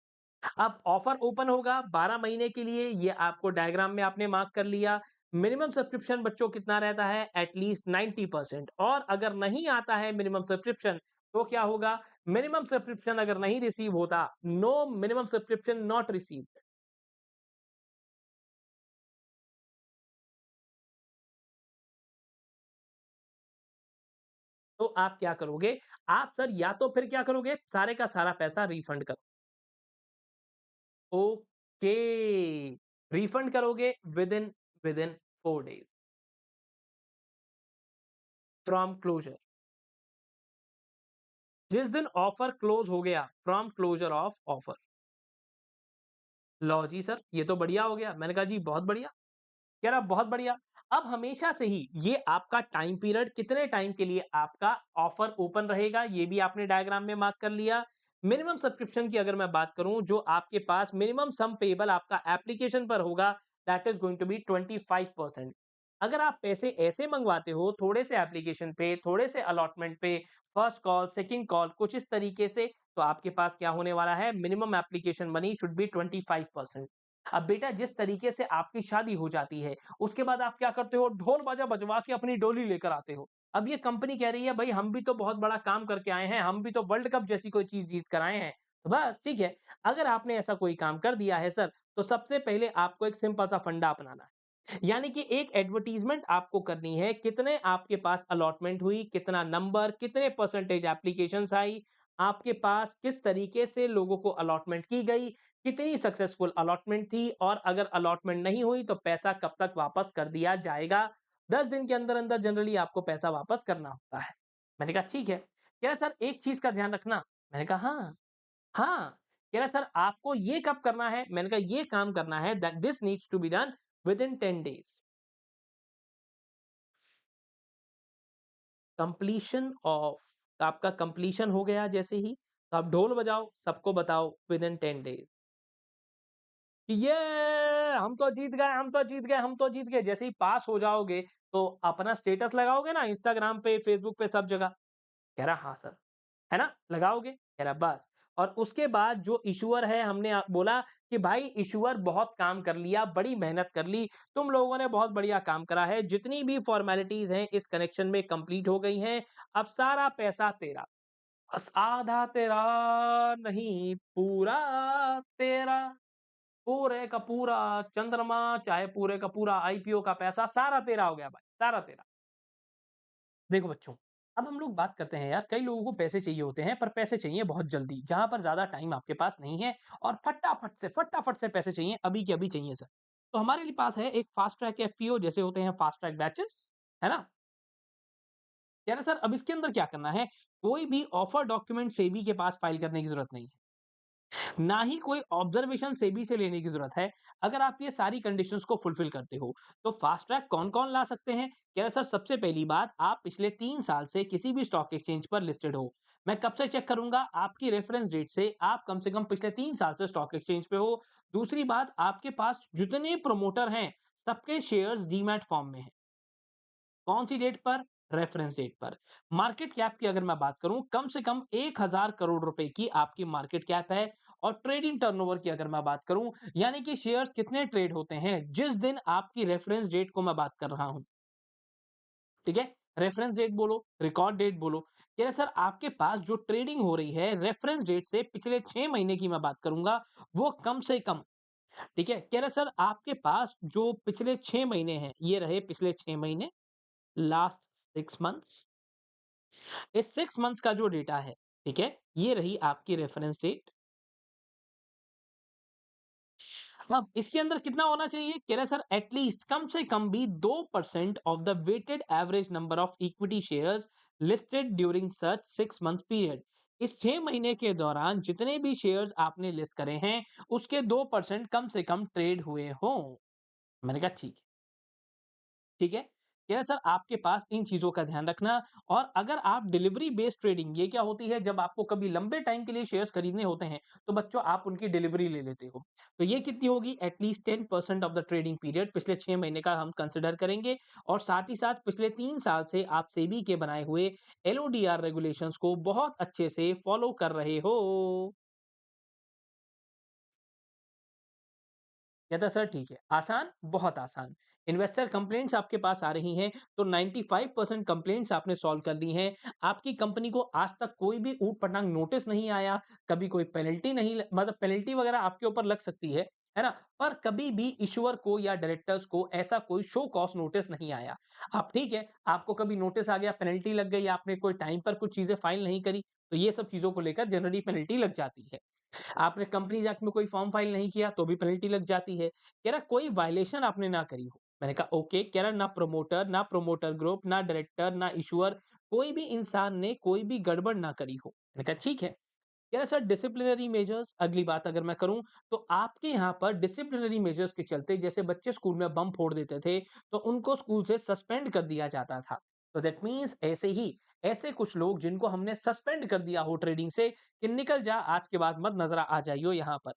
[SPEAKER 1] अब ऑफर ओपन होगा 12 महीने के लिए, ये आपको डायग्राम में आपने मार्क कर लिया। मिनिमम सब्सक्रिप्शन बच्चों कितना रहता है? एट लीस्ट 90%, और अगर नहीं आता है मिनिमम सब्सक्रिप्शन तो क्या होगा? मिनिमम सब्सक्रिप्शन अगर नहीं रिसीव होता, no minimum subscription not received, तो आप क्या करोगे? आप सर या तो फिर क्या करोगे? सारे का सारा पैसा रिफंड करो। ओके, रिफंड करोगे विदिन 4 डेज़ फ्रॉम क्लोज़र। जिस दिन ऑफर क्लोज़ हो गया, फ्रॉम क्लोज़र ऑफ ऑफर। लो जी सर, ये तो बढ़िया हो गया। मैंने कहा जी बहुत बढ़िया। कह रहा बहुत बढ़िया। अब हमेशा से ही ये आपका टाइम पीरियड कितने टाइम के लिए आपका ऑफर ओपन रहेगा, ये भी आपने डायग्राम में मार्क कर लिया। मिनिमम सब्सक्रिप्शन की अगर मैं बात करूं, जो आपके पास मिनिमम सम पेएबल आपका एप्लीकेशन पर होगा, that is going to be 25%। अगर आप पैसे ऐसे मंगवाते हो थोड़े से एप्लीकेशन पे, थोड़े से अलॉटमेंट पे, फर्स्ट कॉल, सेकंड कॉल कुछ इस तरीके से, तो आपके पास क्या होने वाला है minimum application money should be 25%। अब बेटा जिस तरीके से आपकी शादी हो जाती है, उसके बाद आप क्या करते हो ढोल बाजा बजवा के अपनी डोली लेकर आते हो। अब ये कंपनी कह रही है भाई हम भी तो बहुत बड़ा काम करके आए हैं, हम भी तो वर्ल्ड कप जैसी कोई चीज़ जीत कर आए हैं। तो बस ठीक है, अगर आपने ऐसा कोई काम कर दिया है सर, तो सबसे पहले आपको एक सिंपल सा फंडा अपनाना है। यानी कि एक एडवर्टाइज़मेंट आपको करनी है, कितने आपके पास अलॉटमेंट हुई, कितना नंबर, कितने परसेंटेज एप्लीकेशंस आई, आपके पास किस तरीके से लोगों को अलॉटमेंट की गई, कितनी सक्सेसफुल अलॉटमेंट थी और अगर अलॉटमेंट नहीं हुई तो पैसा कब तक वापस कर दिया जाएगा। 10 दिन के अंदर-अंदर जनरली आपको पैसा वापस करना होता है। मैंने कहा ठीक है। कह रहा सर एक चीज़ का ध्यान रखना। मैंने कहा हाँ, हाँ। कह रहा सर आपको ये कब करना है? मैंने कहा ये काम करना है that this needs to be done within 10 days. Completion of आपका कंप्लीशन हो गया जैसे ही, तो आप ढोल बजाओ, सबको बताओ विदिन 10 डेज़ कि ये हम तो जीत गए, हम तो जीत गए, हम तो जीत गए। जैसे ही पास हो जाओगे, तो अपना स्टेटस लगाओगे ना इंस्टाग्राम पे, फेसबुक पे सब जगह। कह रहा हाँ सर। है ना? लगाओगे? कह रहा बस और उसके बाद जो इश्यूअर है हमने बोला कि भाई इश्यूअर बहुत काम कर लिया, बड़ी मेहनत कर ली, तुम लोगों ने बहुत बढ़िया काम करा है, जितनी भी फॉर्मेलिटीज़ हैं इस कनेक्शन में कंप्लीट हो गई हैं, अब सारा पैसा तेरा। बस आधा तेरा नहीं पूरा तेरा, पूरे का पूरा चंद्रमा चाहे पूरे का पूरा आईपीओ का पैसा सारा तेरा हो गया भाई, सारा तेरा। देखो बच्चों, अब हम लोग बात करते हैं यार कई लोगों को पैसे चाहिए होते हैं पर पैसे चाहिए बहुत जल्दी, जहाँ पर ज़्यादा टाइम आपके पास नहीं है और फटाफट से पैसे चाहिए, अभी के अभी चाहिए सर। तो हमारे लिए पास है एक फास्ट ट्रैक एफपीओ जैसे होते हैं फास्ट ट्रैक बैचेस, है ना? कह रहे सर अब इसके अंदर क्या करना है? कोई भी ऑफर डॉक्यूमेंट सेबी के पास फाइल करने की ज़रूरत नहीं है। ना ही कोई ऑब्जर्वेशन सेबी से लेने की ज़रूरत है। अगर आप ये सारी कंडीशंस को फुलफिल करते हो, तो फास्ट ट्रैक कौन-कौन ला सकते हैं? कह रहे सर सबसे पहली बात आप पिछले 3 साल से किसी भी स्टॉक एक्सचेंज पर लिस्टेड हो। मैं कब से चेक करूँगा? आपकी रेफरेंस डेट से आप कम से कम पिछले 3 साल से स्टॉक एक्सचेंज पे हो। दूसरी बात आपके पास जितने प्रमोटर हैं, सबके शेयर्स डीमैट फॉर्म में हैं। कौन-सी डेट पर? रेफरेंस डेट पर। मार्केट कैप की अगर मैं बात करूँ, कम से कम 1000 करोड़ रुपए की आपकी मार्केट कैप है और ट्रेडिंग टर्नओवर की अगर मैं बात करूँ, यानी कि शेयर्स कितने ट्रेड होते हैं, जिस दिन आपकी रेफरेंस डेट को मैं बात कर रहा हूँ, ठीक है? रेफरेंस डेट बोलो, रिकॉर्ड डेट बोलो। कह रहे सर आपके पास जो ट्रेडिंग हो रही है, रेफरेंस डेट से पिछले 6 महीने की मैं बात करूँगा, वो कम से कम ठीक है? कह रहे सर आपके पास जो पिछले 6 महीने हैं, ये रहे पिछले 6 महीने, लास्ट 6 मंथ्स इस 6 मंथ्स का जो डेटा है, ठीक है? ये रही आपकी रेफरेंस डेट। अब इसके अंदर कितना होना चाहिए? कह रहा है सर एट लीस्ट कम से कम भी 2% of the weighted average number of equity shares listed during such 6 month period. इस 6 महीने के दौरान जितने भी शेयर्स आपने लिस्ट करे हैं, उसके 2% कम से कम ट्रेड हुए हों। मैंने कहा ठीक है। ठीक है? कह रहा है सर आपके पास इन चीज़ों का ध्यान रखना और अगर आप डिलीवरी बेस्ड ट्रेडिंग ये क्या होती है जब आपको कभी लंबे टाइम के लिए शेयर्स खरीदने होते हैं, तो बच्चों आप उनकी डिलीवरी ले लेते हो। तो ये कितनी होगी? At least 10% of the trading period पिछले 6 महीने का हम कंसिडर करेंगे और साथ ही साथ पिछले 3 साल से आप सेबी के बनाए हुए एलओडीआर रेगुलेशंस को बहुत अच्छे से फॉलो कर रहे हो। कहता सर ठीक है, आसान, बहुत आसान। इन्वेस्टर कंप्लेंट्स आपके पास आ रही हैं, तो 95% कंप्लेंट्स आपने सॉल्व कर ली हैं। आपकी कंपनी को आज तक कोई भी ऊट-पटांग नोटिस नहीं आया, कभी कोई पेनल्टी नहीं ल मतलब पेनल्टी वगैरह आपके ऊपर लग सकती है ना? पर कभी भी इश्यूअर को या डायरेक्टर्स को ऐसा कोई शो कॉज़ नोटिस नहीं आया। अब ठीक है, आपको कभी नोटिस आ गया, पेनल्टी लग गई, आपने कोई टाइम पर कुछ चीज़ें फाइल नहीं करी, तो ये सब चीज़ों को लेकर जनरली पेनल्टी लग जाती है। आपने कंपनीज़ एक्ट में कोई फॉर्म फाइल नहीं किया तो भी पेनल्टी लग जाती है। कह रहा कोई वायलेशन आपने ना करी हो। मैंने कहा ओके, कह रहा ना प्रमोटर ग्रुप, ना डायरेक्टर, ना इश्यूअर कोई भी इंसान ने कोई भी गड़बड़ ना करी हो। मैंने कहा ठीक है। कह रहा सर डिसिप्लिनरी मेजर्स अगली बात अगर मैं करूँ तो आपके यहाँ पर डिसिप्लिनरी मेजर्स के चलते जैसे बच्चे स्कूल में बम फोड़ देते थे, तो उनको स्कूल से सस्पेंड कर दिया जाता था। तो दैट मीन्स ऐसे ही ऐसे कुछ लोग जिनको हमने सस्पेंड कर दिया हो ट्रेडिंग से कि निकल जा आज के बाद मत नज़र आ जाइयो यहाँ पर।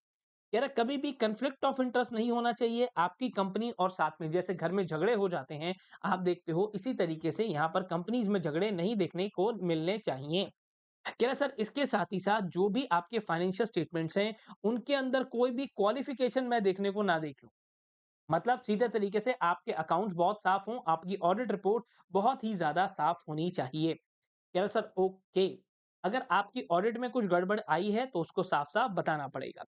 [SPEAKER 1] कह रहा कभी भी कॉन्फ्लिक्ट ऑफ इंटरेस्ट नहीं होना चाहिए आपकी कंपनी और साथ में, जैसे घर में झगड़े हो जाते हैं, आप देखते हो इसी तरीके से यहाँ पर कंपनीज में झगड़े नहीं देखने को मिलने चाहिए। कह रहा सर इसके साथ ही साथ जो भी आपके फाइनेंशियल स्टेटमेंट्स हैं, उनके अंदर कोई भी क्वालिफिकेशन मैं देखने को ना देख लूं। मतलब सीधे तरीके से आपके अकाउंट्स बहुत साफ हों, आपकी ऑडिट रिपोर्ट बहुत ही ज्यादा साफ होनी चाहिए। कह रहा सर ओके, अगर आपकी ऑडिट में कुछ गड़बड़ आई है तो उसको साफ-साफ बताना पड़ेगा।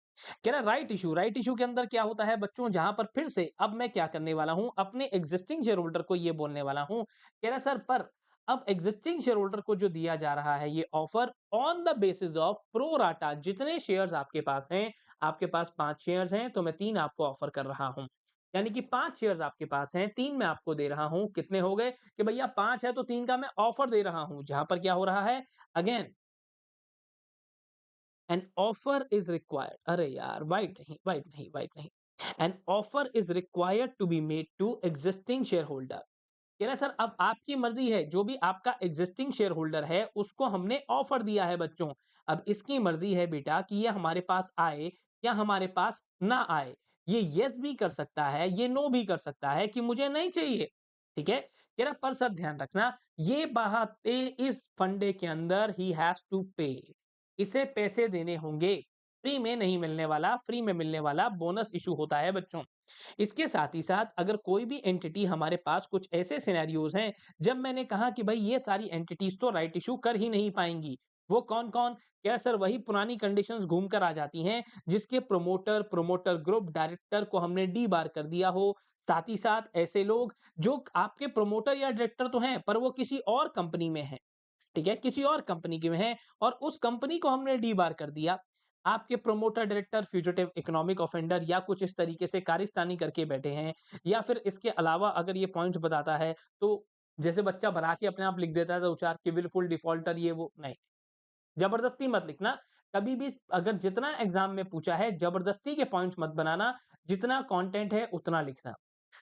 [SPEAKER 1] कह रहा राइट इश्यू के अंदर क्या होता है बच्चों, जहाँ पर फिर से अब मैं क्या करने वाला हूँ, अपने एक्जिस्टिंग शेयर होल्डर को ये बोलने वाला हूँ। कह रहा सर पर अब एक्जिस्टिंग शेयर होल्डर को जो दिया जा रहा है ये offer on the basis of pro rata, जितने शेयर्स आपके पास हैं, आपके पास 5 शेयर्स हैं तो मैं 3 आपको ऑफर कर रहा हूँ। यानी कि 5 शेयर्स आपके पास हैं, 3 मैं आपको दे रहा हूँ। कितने हो गए? कि भैया 5 है तो 3 का मैं ऑफर दे रहा हूँ। जहाँ पर क्या हो रहा है, again an offer is required, अरे यार वाइट नहीं, an offer is required to be made to existing shareholder. कह रहा है सर अब आपकी मर्जी है, जो भी आपका एग्जिस्टिंग शेयर होल्डर है उसको हमने ऑफर दिया है बच्चों। अब इसकी मर्जी है बेटा कि ये हमारे पास आए या हमारे पास ना आए। ये यस भी कर सकता है, ये नो भी कर सकता है कि मुझे नहीं चाहिए। ठीक है, कह रहा पर सर ध्यान रखना, ये बातें इस फंडे के अंदर ही हैज टू पे, इसे पैसे देने होंगे। फ्री में नहीं मिलने वाला, फ्री में मिलने वाला बोनस इशू होता है बच्चों। इसके साथ ही साथ अगर कोई भी एंटिटी, हमारे पास कुछ ऐसे सिनेरियोज हैं जब मैंने कहा कि भाई ये सारी एंटिटीज तो राइट इशू कर ही नहीं पाएंगी। वो कौन कौन? क्या सर वही पुरानी कंडीशंस घूम कर आ जाती हैं, जिसके प्रोमोटर, प्रोमोटर ग्रुप, डायरेक्टर को हमने डी बार कर दिया हो। साथ ही साथ ऐसे लोग जो आपके प्रोमोटर या डायरेक्टर तो हैं पर वो किसी और कंपनी में है, ठीक है, किसी और कंपनी के में है और उस कंपनी को हमने डी बार कर दिया। आपके promoter director fugitive economic offender या कुछ इस तरीके से कारस्तानी करके बैठे हैं, या फिर इसके अलावा अगर ये पॉइंट बताता है तो जैसे बच्चा बना के अपने आप लिख देता है तो उचार कि विलफुल डिफॉल्टर ये वो नहीं, जबरदस्ती मत लिखना। कभी भी अगर जितना एग्जाम में पूछा है जबरदस्ती के पॉइंट्स मत बनाना, जितना कंटेंट है उतना लिखना।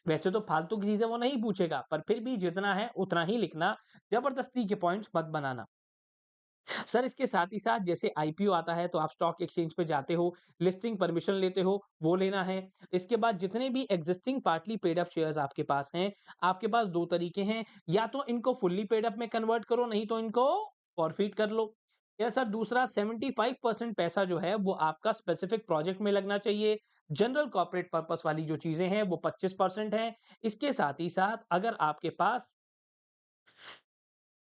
[SPEAKER 1] वैसे तो फालतू की चीजें वो नहीं पूछेगा पर फिर भी जितना है उतना ही लिखना, जबरदस्ती के पॉइंट्स मत बनाना। सर इसके साथ ही साथ जैसे आईपीओ आता है तो आप स्टॉक एक्सचेंज पे जाते हो, लिस्टिंग परमिशन लेते हो, वो लेना है। इसके बाद जितने भी existing partly paid up shares आपके पास हैं, आपके पास 2 तरीके हैं, या तो इनको फुल्ली पेड अप में कन्वर्ट करो, नहीं तो इनको फॉरफिट कर लो। या सर दूसरा 75% पैसा जो है वो आपका स्पेसिफिक प्रोजेक्ट में लगना चाहिए। जनरल कॉर्पोरेट पर्पस वाली जो चीजें हैं वो 25% है। इसके साथ ही साथ अगर आपके पास,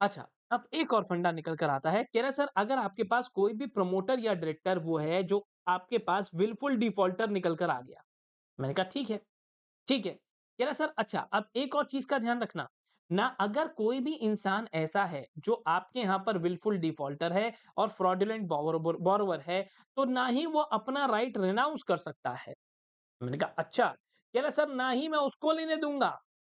[SPEAKER 1] अच्छा, अब एक और फंडा निकल कर आता है, कह रहा है सर अगर आपके पास कोई भी प्रमोटर या डायरेक्टर वो है जो आपके पास विलफुल डिफॉल्टर निकल कर आ गया। मैंने कहा ठीक है, ठीक है। कह रहा सर अच्छा अब एक और चीज़ का ध्यान रखना, ना अगर कोई भी इंसान ऐसा है जो आपके यहाँ पर विलफुल डिफॉल्टर है और फ्रॉडुलेंट बोरोवर है, तो ना ही वो अपना राइट रिनाउंस कर सकता है। मैंने कहा अच्छा, कह रहा सर ना ही मैं उसको लेने दूंगा।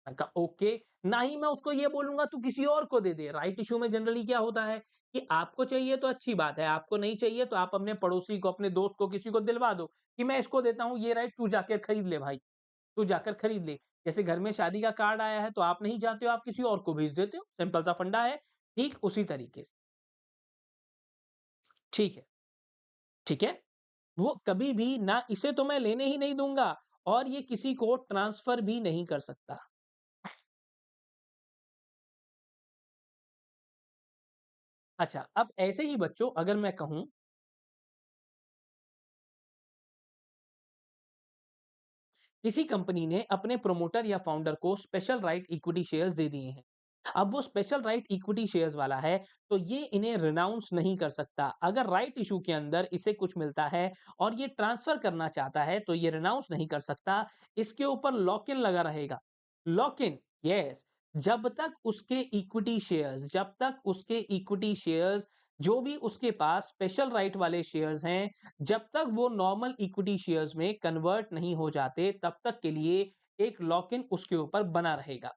[SPEAKER 1] मैंने कहा ओके, ना ही मैं उसको ये बोलूंगा तू किसी और को दे दे। राइट इशू में जनरली क्या होता है कि आपको चाहिए तो अच्छी बात है, आपको नहीं चाहिए तो आप अपने पड़ोसी को, अपने दोस्त को, किसी को दिलवा दो कि मैं इसको देता हूँ ये राइट, तू जाकर खरीद ले भाई, तू जाकर खरीद ले। जैसे घर में शादी का कार्ड आया है तो आप नहीं चाहते हो, आप किसी और को भेज देते हो, सिंपल सा फंडा है। ठीक उसी तरीके से, ठीक है, ठीक है, वो कभी भी ना, इसे तो मैं लेने ही नहीं दूंगा और ये किसी को ट्रांसफर भी नहीं कर सकता। अच्छा, अब ऐसे ही बच्चों अगर मैं कहूँ, किसी कंपनी ने अपने प्रोमोटर या फाउंडर को स्पेशल राइट इक्विटी शेयर्स दे दिए हैं। अब वो स्पेशल राइट इक्विटी शेयर्स वाला है तो ये इन्हें रिनाउंस नहीं कर सकता। अगर राइट इशू के अंदर इसे कुछ मिलता है और ये ट्रांसफर करना चाहता है तो ये रिनाउंस नहीं कर सकता। इसके ऊपर लॉक इन लगा रहेगा। लॉक इन, यस, जब तक उसके इक्विटी शेयर्स जो भी उसके पास स्पेशल राइट वाले शेयर्स हैं, जब तक वो नॉर्मल इक्विटी शेयर्स में कन्वर्ट नहीं हो जाते तब तक के लिए एक लॉक इन उसके ऊपर बना रहेगा।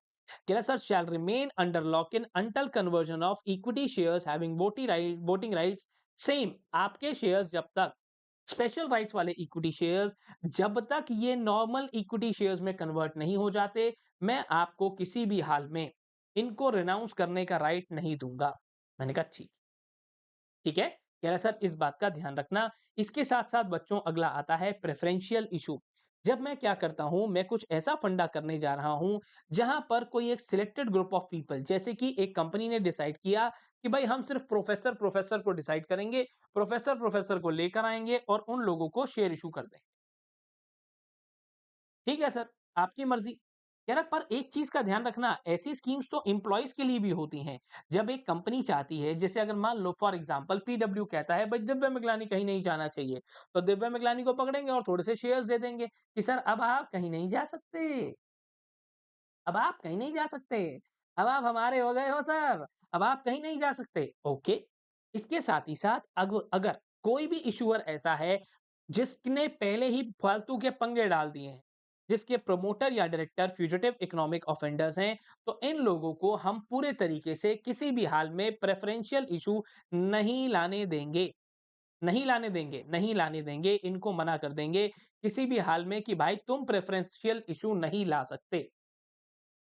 [SPEAKER 1] Sir shall remain under lock-in until conversion of equity shares having voting rights same। आपके शेयर्स जब तक स्पेशल राइट्स वाले इक्विटी शेयर्स, जब तक ये नॉर्मल इक्विटी शेयर्स में कन्वर्ट नहीं हो जाते, मैं आपको किसी भी हाल में इनको रिनाउंस करने का राइट नहीं दूंगा। मैंने कहा ठीक, ठीक है। कह रहा सर इस बात का ध्यान रखना। इसके साथ-साथ बच्चों अगला आता है प्रेफ़रेंशियल इश्यू। जब मैं क्या करता हूँ, मैं कुछ ऐसा फंडा करने जा रहा हूँ, जहाँ पर कोई एक सिलेक्टेड ग्रुप ऑफ पीपल जैसे कि एक कंपनी ने डिसाइड किया कि भाई हम सिर्फ़ प्रोफ़ेसर को डिसाइड करेंगे, प्रोफ़ेसर को लेकर आएँगे और उन लोगों को शेयर इश्यू कर देंगे। ठीक है सर, आपकी मर्ज़ी। कह रहा पर एक चीज़ का ध्यान रखना, ऐसी स्कीम्स तो एम्प्लॉइज़ के लिए भी होती हैं। जब एक कंपनी चाहती है, जैसे अगर मान लो फॉर एग्ज़ाम्पल पीडब्ल्यू कहता है, भई दिव्या मिगलानी कहीं नहीं जाना चाहिए, तो दिव्या मिगलानी को पकड़ेंगे और थोड़े से शेयर्स दे देंगे कि सर अब आप कहीं नहीं जा सकते। अब आप कहीं नहीं जा सकते। अब आप हमारे हो गए हो सर, अब आप कहीं नहीं जा सकते। ओके। इसके साथ ही साथ अगर कोई भी इश्यूअर ऐसा है, जिसने पहले ही फालतू के पंगे डाल दिए हैं, जिसके प्रमोटर या डायरेक्टर फ्यूजिटिव इकोनॉमिक ऑफेंडर्स हैं, तो इन लोगों को हम पूरे तरीके से किसी भी हाल में प्रेफ़रेंशियल इश्यू नहीं लाने देंगे। नहीं लाने देंगे, नहीं लाने देंगे, इनको मना कर देंगे किसी भी हाल में कि भाई तुम प्रेफ़रेंशियल इश्यू नहीं ला सकते।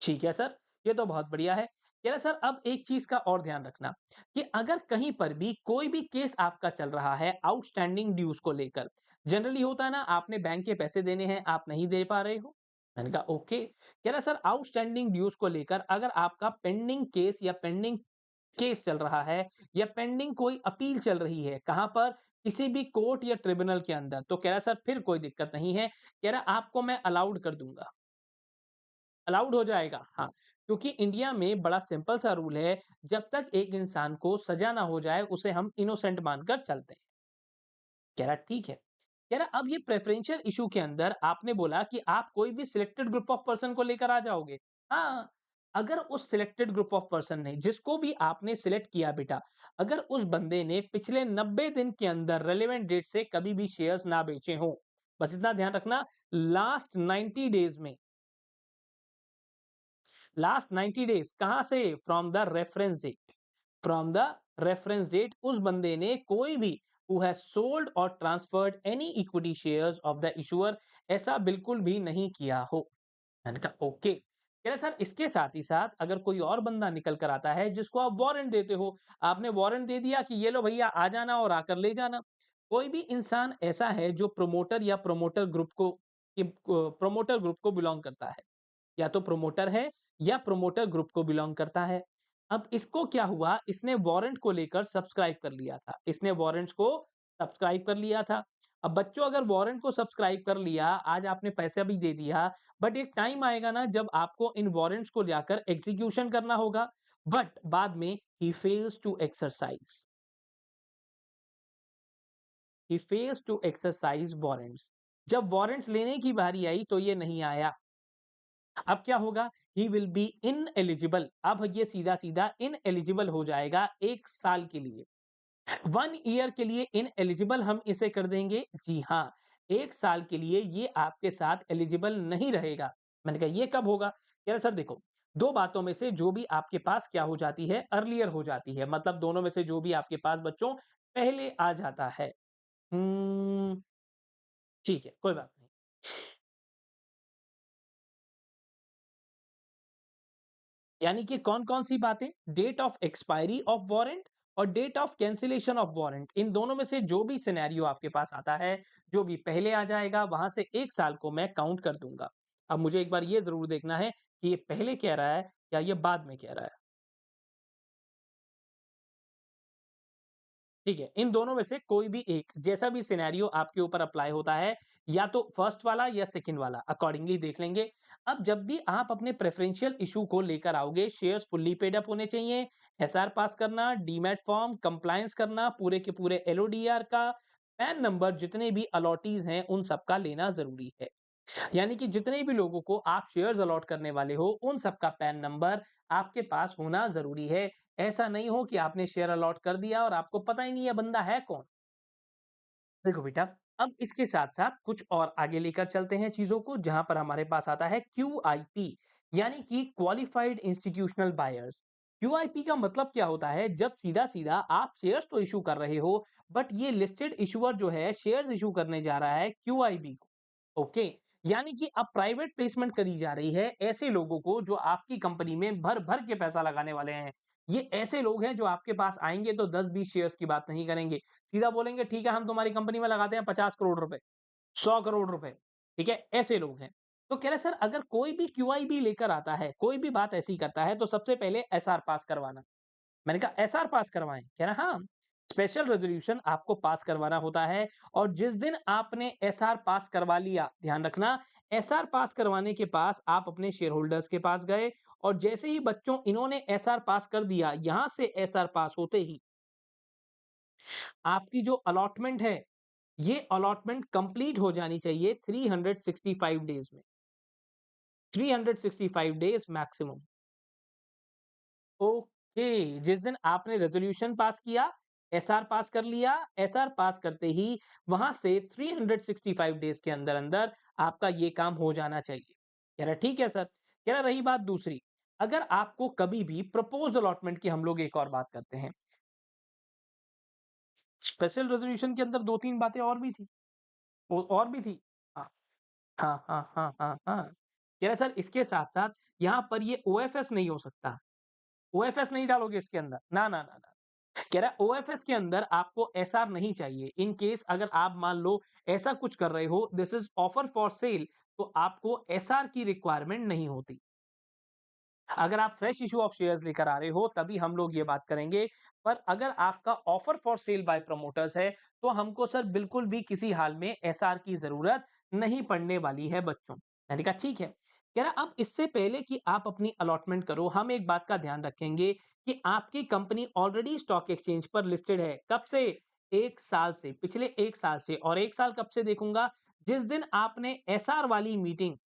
[SPEAKER 1] ठीक है सर, ये तो बहुत बढ़िया है। कह रहा सर अब एक चीज़ का और ध्यान रखना कि अगर कहीं पर भी कोई भी केस आपका चल रहा है आउटस्टैंडिंग ड्यूज़ को लेकर, जनरली होता है ना आपने बैंक के पैसे देने हैं, आप नहीं दे पा रहे हो। मैंने कहा ओके। कह रहा सर आउटस्टैंडिंग ड्यूज़ को लेकर अगर आपका पेंडिंग केस या पेंडिंग केस चल रहा है या पेंडिंग कोई अपील चल रही है, कहाँ पर? किसी भी कोर्ट या ट्रिब्यूनल के अंदर, तो कह रहा सर फिर कोई दिक्कत नहीं है। कह रहा आपको मैं अलाउड कर दूँगा। अलाउड हो जाएगा, हाँ, क्योंकि इंडिया में बड़ा सिंपल सा रूल है, जब तक एक इंसान को सज़ा ना हो जाए, उसे हम इनोसेंट मानकर चलते हैं। कह रहा ठीक है। कह रहा अब ये प्रेफ़रेंशियल इश्यू के अंदर आपने बोला कि आप कोई भी सिलेक्टेड ग्रुप ऑफ पर्सन को लेकर आ जाओगे। हाँ, अगर उस सिलेक्टेड ग्रुप ऑफ पर्सन ने जिसको भी आपने सिलेक्ट किया बेटा, अगर उस बंदे ने पिछले 90 दिन के अंदर रेलेवेंट डेट से कभी भी शेयर्स ना बेचे हों, बस इतना ध्यान रखना लास्ट 90 डेज़ में लास्ट 90 डेज कहां से from the reference date from the reference date उस बंदे ने कोई भी हु हैज सोल्ड और transferred any equity shares of the issuer ऐसा बिल्कुल भी नहीं किया हो। मैंने कहा ओके। कह रहे सर इसके साथ ही साथ अगर कोई और बंदा निकल कर आता है जिसको आप वारंट देते हो, आपने वारंट दे दिया कि ये लो भैया आ जाना और आकर ले जाना। कोई भी इंसान ऐसा है जो प्रमोटर या प्रमोटर ग्रुप को बिलोंग करता है, या तो प्रोमोटर है या प्रोमोटर ग्रुप को बिलोंग करता है। अब इसको क्या हुआ, इसने वारंट को लेकर सब्सक्राइब कर लिया था। इसने वारंट्स को सब्सक्राइब कर लिया था। अब बच्चों अगर वारंट को सब्सक्राइब कर लिया, आज आपने पैसा भी दे दिया, बट एक टाइम आएगा ना जब आपको इन वारंट्स को जाकर एग्जीक्यूशन करना होगा, बट बाद में ही फेल्स टू एक्सरसाइज वारंट्स। जब वारंट्स लेने की बारी आई तो ये नहीं आया। अब क्या होगा? He will be ineligible. अब ये सीधा-सीधा इनएलिजिबल हो जाएगा 1 साल के लिए। 1 ईयर के लिए इनएलिजिबल हम इसे कर देंगे। जी हाँ, 1 साल के लिए ये आपके साथ एलिजिबल नहीं रहेगा। मैंने कहा ये कब होगा? कह रहा सर देखो, 2 बातों में से जो भी आपके पास क्या हो जाती है, अर्लियर हो जाती है। मतलब दोनों में से जो भी आपके पास बच्चों पहले आ जाता है। उम्म, ठीक है, कोई बात नहीं। यानी कि कौन-कौन सी बातें? Date of expiry of warrant और date of cancellation of warrant. इन दोनों में से जो भी सिनेरियो आपके पास आता है, जो भी पहले आ जाएगा, वहाँ से 1 साल को मैं काउंट कर दूँगा। अब मुझे एक बार ये ज़रूर देखना है कि ये पहले कह रहा है या ये बाद में कह रहा है। ठीक है, इन दोनों में से कोई भी एक, जैसा भी सिनेरियो आपके ऊपर अप्लाई होता है, या तो फर्स्ट वाला या सेकंड वाला, अकॉर्डिंगली देख लेंगे। अब जब भी आप अपने प्रेफ़रेंशियल इश्यू को लेकर आओगे, शेयर्स फुल्ली पेड अप होने चाहिए, एसआर पास करना, डीमैट फॉर्म, कंप्लायंस करना, पूरे के पूरे एलओडीआर का, पैन नंबर जितने भी अलॉटीज़ हैं, उन सबका लेना ज़रूरी है। यानी कि जितने भी लोगों को आप शेयर्स अलॉट करने वाले हो, उन सबका पैन नंबर आपके पास होना ज़रूरी है। ऐसा नहीं हो कि आपने शेयर अलॉट कर दिया और आपको पता ही नहीं है बंदा है कौन। देखो बेटा, अब इसके साथ-साथ कुछ और आगे लेकर चलते हैं चीज़ों को, जहाँ पर हमारे पास आता है क्यूआईपी, यानी कि क्वालिफाइड इंस्टीट्यूशनल बायर्स। क्यूआईपी का मतलब क्या होता है? जब सीधा-सीधा आप शेयर्स तो इश्यू कर रहे हो, बट ये लिस्टेड इश्यूअर जो है शेयर्स इश्यू करने जा रहा है क्यूआईबी को। ओके, यानी कि अब प्राइवेट प्लेसमेंट करी जा रही है ऐसे लोगों को जो आपकी कंपनी में भर-भर के पैसा लगाने वाले हैं। ये ऐसे लोग हैं जो आपके पास आएँगे तो 10-20 शेयर्स की बात नहीं करेंगे। सीधा बोलेंगे ठीक है हम तुम्हारी कंपनी में लगाते हैं 50 करोड़ रुपए, 100 करोड़ रुपए, ठीक है? ऐसे लोग हैं। तो कह रहे सर अगर कोई भी क्यूआईबी लेकर आता है, कोई भी बात ऐसी करता है तो सबसे पहले एसआर पास करवाना। मैंने कहा एसआर पास करवाएँ? कह रहा हाँ, स्पेशल रेज़ोल्यूशन आपको पास करवाना होता है और जिस दिन आपने एसआर पास करवा लिया, ध्यान रखना एसआर पास करवाने के पास आप अपने शेयर होल्डर्स के पास गए और जैसे ही बच्चों इन्होंने एसआर पास कर दिया, यहाँ से एसआर पास होते ही आपकी जो अलॉटमेंट है, ये अलॉटमेंट कंप्लीट हो जानी चाहिए 365 डेज़ में, 365 डेज़ मैक्सिमम। ओके, जिस दिन आपने रेज़ोल्यूशन पास किया, एसआर पास कर लिया, एसआर पास करते ही वहाँ से 365 डेज़ के अंदर-अंदर आपका ये काम हो जाना चाहिए। कह रहा ठीक है सर। कह रहा रही बात दूसरी, अगर आपको कभी भी प्रपोज़्ड अलॉटमेंट की हम लोग एक और बात करते हैं। स्पेशल रेज़ोल्यूशन के अंदर 2-3 बातें और भी थी, ओ और भी थी। हाँ, हाँ, हाँ, हाँ, हाँ, हाँ। कह रहा सर इसके साथ-साथ यहाँ पर ये ओएफएस नहीं हो सकता। ओएफएस नहीं डालोगे इसके अंदर। ना, ना, ना, ना। कह रहा है ओएफएस के अंदर आपको एसआर नहीं चाहिए। इन केस अगर आप मान लो ऐसा कुछ कर रहे हो, this is offer for cell तो आपको एसआर की रिक्वायरमेंट नहीं होती। अगर आप फ्रेश इश्यू ऑफ शेयर्स लेकर आ रहे हो तभी हम लोग ये बात करेंगे। पर अगर आपका offer for sale by promoters है, तो हमको सर बिल्कुल भी किसी हाल में एसआर की ज़रूरत नहीं पड़ने वाली है बच्चों। मैंने कहा ठीक है। कह रहा अब इससे पहले कि आप अपनी अलॉटमेंट करो, हम एक बात का ध्यान रखेंगे कि आपकी कंपनी ऑलरेडी स्टॉक एक्सचेंज पर लिस्टेड है। कब से? 1 साल से, पिछले 1 साल से और 1 साल कब से देखूँगा? जिस दिन आपने एसआर वाली मीटिंग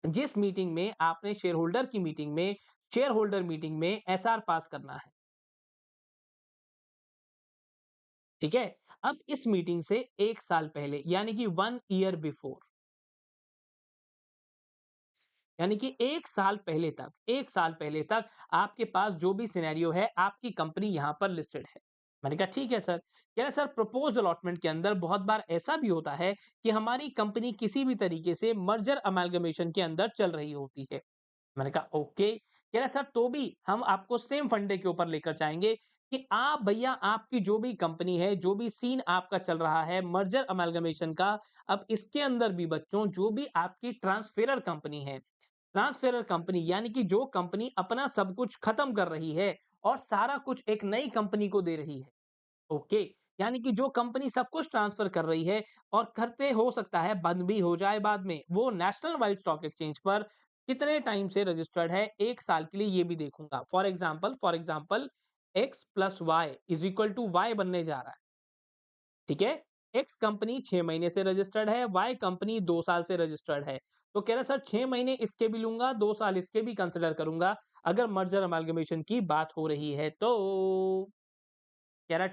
[SPEAKER 1] जिस मीटिंग में आपने शेयर होल्डर की मीटिंग में शेयर होल्डर मीटिंग में एसआर पास करना है, ठीक है? अब इस मीटिंग से 1 साल पहले यानी कि 1 ईयर बिफोर यानी कि 1 साल पहले तक आपके पास जो भी सिनेरियो है, आपकी कंपनी यहाँ पर लिस्टेड है। मैंने कहा ठीक है सर। कह रहे सर प्रपोज्ड अलॉटमेंट के अंदर बहुत बार ऐसा भी होता है कि हमारी कंपनी किसी भी तरीके से मर्जर अमाल्गमेशन के अंदर चल रही होती है। मैंने कहा ओके। कह रहा सर तो भी हम आपको सेम फंडे के ऊपर लेकर जाएँगे कि आप भैया आपकी जो भी कंपनी है, जो भी सीन आपका चल रहा है मर्जर अमाल्गमेशन का, अब इसके अंदर भी बच्चों जो भी आपकी ट्रांसफेरर कंपनी है, ट्रांसफेरर कंपनी यानी कि जो कंपनी अपना सब कुछ खत्म कर रही है और सारा कुछ एक नई कंपनी को दे रही है। ओके, यानी कि जो कंपनी सब कुछ ट्रांसफर कर रही है और करते हो सकता है बंद भी हो जाए बाद में, वो नेशनल वाइड स्टॉक एक्सचेंज पर कितने टाइम से रजिस्टर्ड है 1 साल के लिए ये भी देखूँगा। For example X plus Y is equal to Y बनने जा रहा है, ठीक है? एक्स कंपनी 6 महीने से रजिस्टर्ड है, वाई कंपनी 2 साल से रजिस्टर्ड है। तो कह रहा है सर 6 महीने इसके भी लूँगा, 2 साल इसके भी कंसिडर करूँगा, अगर मर्जर अमाल्गमेशन की बात हो रही है तो। कह रहा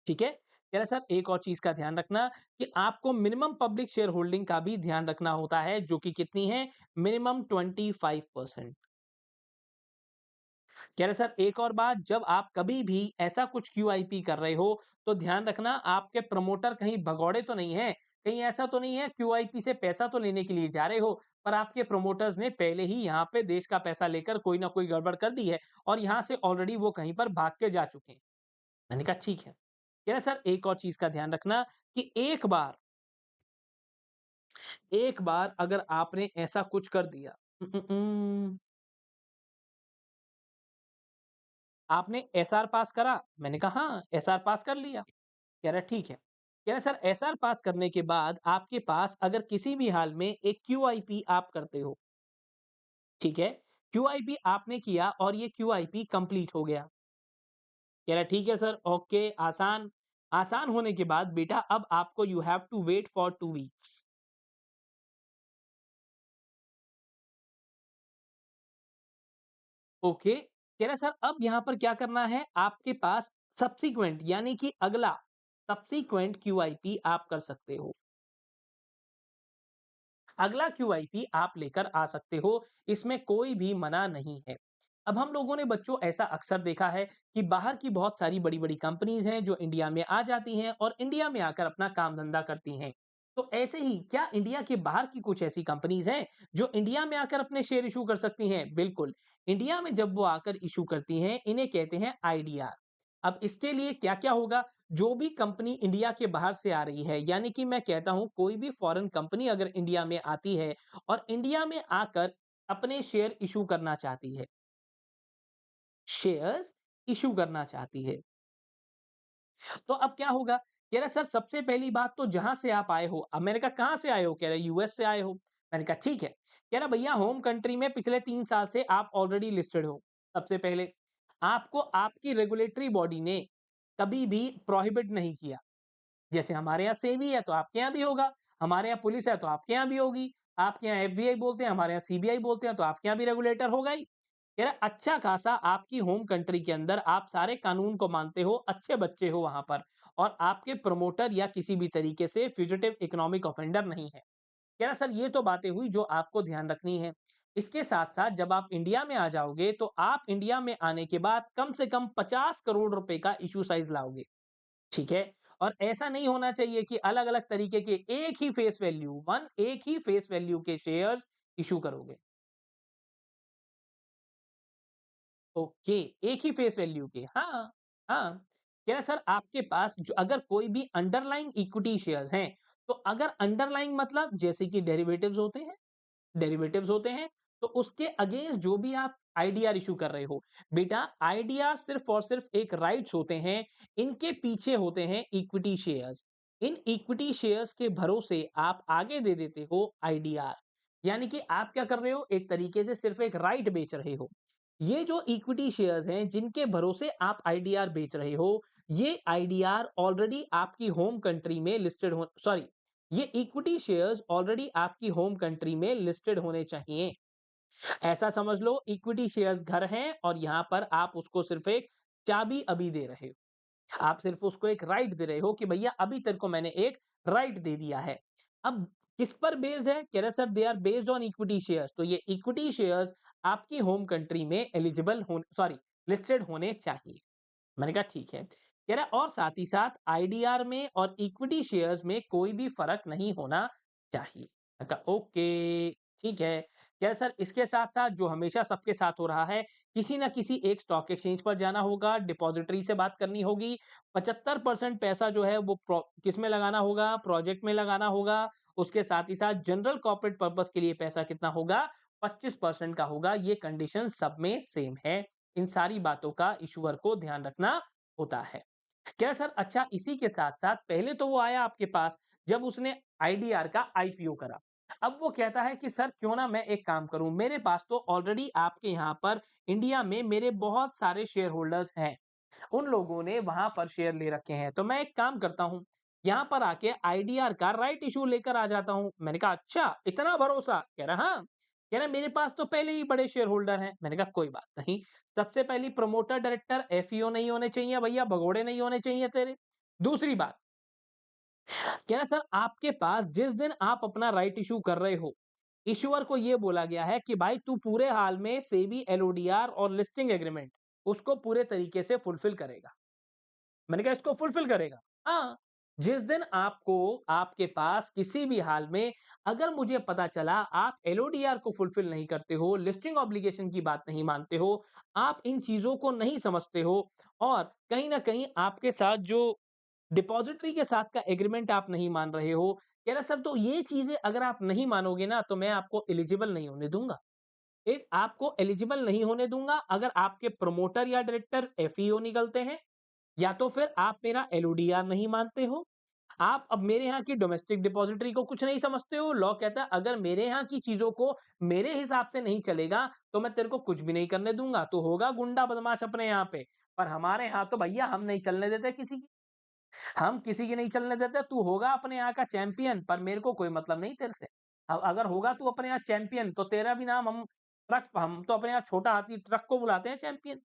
[SPEAKER 1] ठीक है। कह रहा सर एक और चीज़ का ध्यान रखना कि आपको मिनिमम पब्लिक शेयर होल्डिंग का भी ध्यान रखना होता है, जो कि कितनी है? मिनिमम 25%। कह रहे सर एक और बात, जब आप कभी भी ऐसा कुछ क्यूआईपी कर रहे हो, तो ध्यान रखना आपके प्रमोटर कहीं भगौड़े तो नहीं हैं, कहीं ऐसा तो नहीं है क्यूआईपी से पैसा तो लेने के लिए जा रहे हो, पर आपके प्रमोटर्स ने पहले ही यहाँ पे देश का पैसा लेकर कोई ना कोई गड़बड़ कर दी है और यहाँ से ऑलरेडी वो कहीं पर भाग के जा चुके हैं। मैंने कहा ठीक है। कह रहा सर एक और चीज़ का ध्यान रखना कि एक बार अगर आपने ऐसा कुछ कर दिया आपने एसआर पास करा? मैंने कहा हाँ, एसआर पास कर लिया। कह रहा ठीक है। कह रहा सर एसआर पास करने के बाद आपके पास अगर किसी भी हाल में एक क्यूआईपी आप करते हो, ठीक है? क्यूआईपी आपने किया और ये क्यूआईपी कंप्लीट हो गया। कह रहा ठीक है सर, ओके आसान। आसान होने के बाद बेटा अब आपको you have to wait for 2 weeks. Okay. कह रहा सर अब यहाँ पर क्या करना है आपके पास सब्सीक्वेंट यानी कि अगला सब्सीक्वेंट क्यूआईपी आप कर सकते हो। अगला क्यूआईपी आप लेकर आ सकते हो, इसमें कोई भी मना नहीं है। अब हम लोगों ने बच्चों ऐसा अक्सर देखा है कि बाहर की बहुत सारी बड़ी-बड़ी कंपनीज़ हैं जो इंडिया में आ जाती हैं और इंडिया में आकर अपना काम-धंधा करती हैं। तो ऐसे ही क्या इंडिया के बाहर की कुछ ऐसी कंपनीज हैं जो इंडिया में आकर अपने शेयर इशू कर सकती हैं? बिल्कुल। इंडिया में जब वो आकर इशू करती हैं, इन्हें कहते हैं आईडीआर। अब इसके लिए क्या-क्या होगा? जो भी कंपनी इंडिया के बाहर से आ रही है, यानी कि मैं कहता हूं कोई भी फॉरेन कंपनी अगर इंडिया में आती है और इंडिया में आकर अपने शेयर इशू करना चाहती है, शेयर्स इशू करना चाहती है, तो अब क्या होगा? कह रहा सर सबसे पहली बात तो जहाँ से आप आए हो। अब मैंने कहा कहाँ से आए हो? कह रहे यूएस से आए हो। मैंने कहा ठीक है। कह रहा भैया होम कंट्री में पिछले 3 साल से आप ऑलरेडी लिस्टेड हो। सबसे पहले आपको आपकी रेगुलेटरी बॉडी ने कभी भी प्रोहिबिट नहीं किया। जैसे हमारे यहाँ सेबी है तो आपके यहाँ भी होगा, हमारे यहाँ पुलिस है तो आपके यहाँ भी होगी, आपके यहाँ एफबीआई बोलते हैं, हमारे यहाँ सीबीआई बोलते हैं तो आपके यहाँ भी रेगुलेटर होगा ही। कह रहा अच्छा खासा आपकी होम कंट्री के अंदर आप सारे कानून को मानते हो, अच्छे बच्चे हो वहां पर और आपके प्रमोटर या किसी भी तरीके से फ्यूजिटिव इकोनॉमिक ऑफेंडर नहीं है। कह रहा सर ये तो बातें हुई जो आपको ध्यान रखनी है। इसके साथ-साथ जब आप इंडिया में आ जाओगे तो आप इंडिया में आने के बाद कम से कम 50 करोड़ रुपए का इश्यू साइज़ लाओगे, ठीक है? और ऐसा नहीं होना चाहिए कि अलग-अलग तरीके के एक ही फेस वैल्यू एक ही फेस वैल्यू के शेयर्स इश्यू करोगे। ओके, एक ही फेस वैल्यू के। हाँ, हाँ। कह रहा है सर आपके पास जो अगर कोई भी अंडरलाइंग इक्विटी शेयर्स हैं, तो अगर अंडरलाइंग मतलब जैसे कि डेरिवेटिव्स होते हैं, तो उसके अगेंस्ट जो भी आप आईडीआर इश्यू कर रहे हो, बेटा आईडीआर सिर्फ़ और सिर्फ़ एक राइट्स होते हैं, इनके पीछे होते हैं equity shares. In equity shares के भरोसे आप आगे दे देते हो आईडीआर। यानी कि आप क्या कर रहे हो? एक तरीके से सिर्फ़ एक राइट बेच रहे हो। ये जो इक्विटी शेयर्स हैं जिनके भरोसे आप आईडीआर बेच रहे हो, ये आईडीआर ऑलरेडी आपकी होम कंट्री में लिस्टेड हो सॉरी, ये इक्विटी शेयर्स ऑलरेडी आपकी होम कंट्री में लिस्टेड होने चाहिए। ऐसा समझ लो इक्विटी शेयर्स घर हैं और यहाँ पर आप उसको सिर्फ एक चाबी अभी दे रहे हो। आप सिर्फ उसको एक राइट दे रहे हो कि भैया अभी तेरे को मैंने एक राइट दे दिया है। अब किस पर बेस्ड है? कह रहे sir they are based on equity shares. तो ये इक्विटी शेयर्स आपकी होम कंट्री में एलिजिबल हो सॉरी लिस्टेड होने चाहिए। मैंने कहा ठीक है। कह रहा और साथ ही साथ आईडीआर में और इक्विटी शेयर्स में कोई भी फ़र्क नहीं होना चाहिए। मैंने कहा ओके, ठीक है। कह रहा सर इसके साथ-साथ जो हमेशा सबके साथ हो रहा है, किसी न किसी एक स्टॉक एक्सचेंज पर जाना होगा, डिपॉजिटरी से बात करनी होगी, 75% पैसा जो है वो किसमें लगाना होगा? प्रोजेक्ट में लगाना होगा। उसके साथ ही साथ जनरल कॉर्पोरेट पर्पज़ के लिए पैसा कितना होगा? 25% का होगा। ये कंडीशन सब में सेम है। इन सारी बातों का इश्यूअर को ध्यान रखना होता है। क्या सर अच्छा इसी के साथ-साथ पहले तो वो आया आपके पास जब उसने आईडीआर का आईपीओ करा। अब वो कहता है कि सर क्यों ना मैं एक काम करूँ, मेरे पास तो ऑलरेडी आपके यहाँ पर इंडिया में मेरे बहुत सारे शेयर होल्डर्स हैं। उन लोगों ने वहाँ पर शेयर ले रखे हैं, तो मैं एक काम करता हूँ, यहाँ पर आके आईडीआर का राइट इश्यू लेकर आ जाता हूँ। मैंने कहा अच्छा इतना भरोसा? कह रहा हाँ। कह रहा मेरे पास तो पहले ही बड़े शेयर होल्डर हैं। मैंने कहा कोई बात नहीं। सबसे पहली प्रमोटर डायरेक्टर एफईओ नहीं होने चाहिए भैया, भगोड़े नहीं होने चाहिए तेरे। दूसरी बात, कह रहा सर आपके पास जिस दिन आप अपना राइट इश्यू कर रहे हो, इश्यूअर को ये बोला गया है कि भाई तू पूरे हाल में सेबी एलओडीआर और लिस्टिंग एग्रीमेंट उसको पूरे तरीके से फुलफिल करेगा। मैंने कहा इसको फुलफिल करेगा। हाँ, जिस दिन आपको आपके पास किसी भी हाल में अगर मुझे पता चला आप एलओडीआर को फुलफिल नहीं करते हो, लिस्टिंग ऑब्लिगेशन की बात नहीं मानते हो, आप इन चीज़ों को नहीं समझते हो और कहीं न कहीं आपके साथ जो डिपॉजिटरी के साथ का एग्रीमेंट आप नहीं मान रहे हो, कह रहा सर तो ये चीज़ें अगर आप नहीं मानोगे ना तो मैं आपको एलिजिबल नहीं होने दूँगा। एक आपको एलिजिबल नहीं होने दूँगा अगर आपके प्रमोटर या डायरेक्टर एफईओ निकलते हैं या तो फिर आप मेरा एलओडीआर नहीं मानते हो, आप अब मेरे यहाँ की डोमेस्टिक डिपॉजिटरी को कुछ नहीं समझते हो। लॉ कहता है अगर मेरे यहाँ की चीज़ों को मेरे हिसाब से नहीं चलेगा, तो मैं तेरे को कुछ भी नहीं करने दूँगा। तू होगा गुंडा बदमाश अपने यहाँ पे, पर हमारे यहाँ तो भैया हम नहीं चलने देते किसी की। हम किसी की नहीं चलने देते, तू होगा अपने यहाँ का चैंपियन पर मेरे को कोई मतलब नहीं तेरे से। अब अगर होगा तू अपने यहाँ चैंपियन तो तेरा भी नाम हम तो अपने यहाँ छोटा हाथी ट्रक को बुलाते हैं चैंपियन।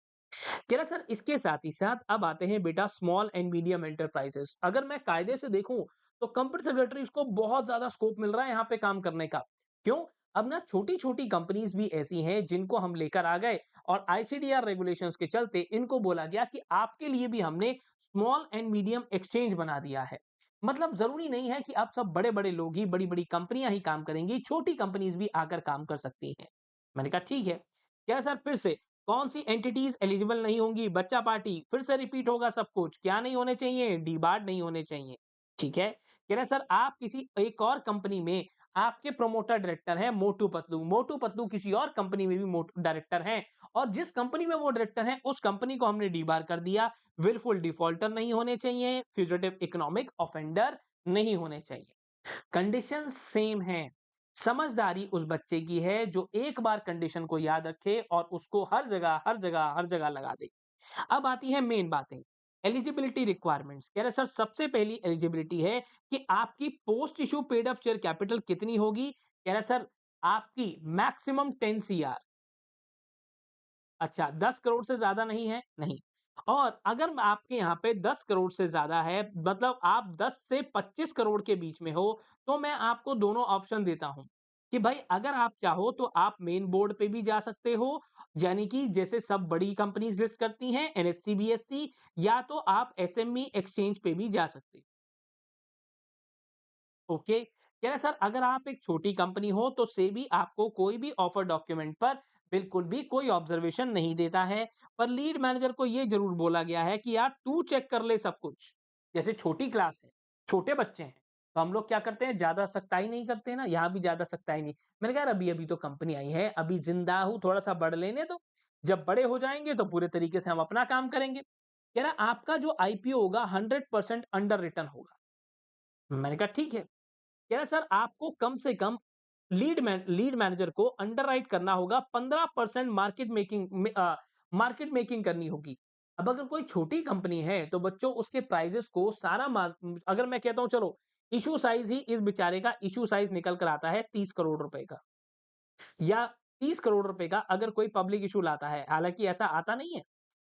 [SPEAKER 1] कह रहा सर इसके साथ ही साथ अब आते हैं बेटा स्मॉल एंड मीडियम एंटरप्राइजेस। अगर मैं कायदे से देखूं तो कंपनी सेक्रेटरीज को बहुत ज्यादा स्कोप मिल रहा है यहाँ पे काम करने का। क्यों? अब ना छोटी छोटी कंपनीज भी ऐसी हैं जिनको हम लेकर आ गए और आईसीडीआर रेगुलेशंस के चलते इनको बोला गया कि आपके लिए भी हमने स्मॉल एंड मीडियम एक्सचेंज बना दिया है। मतलब ज़रूरी नहीं है कि आप सब बड़े-बड़े लोग ही, बड़ी-बड़ी कंपनियाँ ही काम करेंगी, छोटी कंपनीज़ भी आकर काम कर सकती हैं। मैंने कहा ठीक है। क्या सर फिर से कौन-सी एंटिटीज़ एलिजिबल नहीं होंगी? बच्चा पार्टी, फिर से रिपीट होगा सब कुछ। क्या नहीं होने चाहिए? डीबार्ड नहीं होने चाहिए। ठीक है। कह रहे सर आप किसी एक और कंपनी में आपके प्रमोटर डायरेक्टर हैं मोटू पतलू। मोटू पतलू किसी और कंपनी में भी डायरेक्टर हैं और जिस कंपनी में वो डायरेक्टर हैं, उस कंपनी को हमने डीबार कर दिया। विलफुल डिफॉल्टर नहीं होने चाहिए, फ्यूजिटिव इकोनॉमिक ऑफेंडर नहीं होने चाहिए। कंडीशन सेम है। समझदारी उस बच्चे की है जो एक बार कंडीशन को याद रखे और उसको हर जगह, हर जगह, हर जगह लगा दे। अब आती है मेन बातें। एलिजिबिलिटी रिक्वायरमेंट्स कह रहे सर सबसे पहली एलिजिबिलिटी है कि आपकी post issue paid up share capital कितनी होगी? कह रहा सर आपकी मैक्सिमम 10 सीआर। अच्छा 10 करोड़ से ज़्यादा नहीं है? नहीं। और अगर आपके यहाँ पे 10 करोड़ से ज़्यादा है, मतलब आप 10 से 25 करोड़ के बीच में हो, तो मैं आपको दोनों ऑप्शन देता हूँ, कि भाई अगर आप चाहो तो आप मेन बोर्ड पे भी जा सकते हो, यानी कि जैसे सब बड़ी कंपनीज़ लिस्ट करती हैं एनएससी, बीएसई या तो आप एसएमई एक्सचेंज पे भी जा सकते हो। ओके। कह रहे सर अगर आप एक छोटी कंपनी हो तो सेबी आपको कोई भी ऑफर डॉक्यूमेंट पर बिल्कुल भी कोई ऑब्जर्वेशन नहीं देता है, पर लीड मैनेजर को ये जरूर बोला गया है कि यार तू चेक कर ले सब कुछ। जैसे छोटी क्लास है, छोटे बच्चे हैं, तो हम लोग क्या करते हैं ज्यादा सख्ताई नहीं करते ना, यहाँ भी ज्यादा सख्ताई नहीं। मैंने कहा यार अभी अभी तो कंपनी आई है, अभी जिंदा हूँ, थोड़ा सा बढ़ लेने दो, जब बड़े हो जाएंगे तो पूरे तरीके से हम अपना काम करेंगे। कह रहा आपका जो आईपीओ होगा 100% अंडर रिटर्न होगा। मैंने कहा ठीक है। कह रहा सर आपको कम से कम लीड मैनेजर को अंडरराइट करना होगा 15% मार्केट मेकिंग करनी होगी। अब अगर कोई छोटी कंपनी है तो बच्चों उसके प्राइजेस को अगर मैं कहता हूं चलो इशू साइज ही इस बेचारे का इशू साइज निकल कर आता है 30 करोड़ रुपए का, या 30 करोड़ रुपए का अगर कोई पब्लिक इशू लाता है, हालांकि ऐसा आता नहीं है,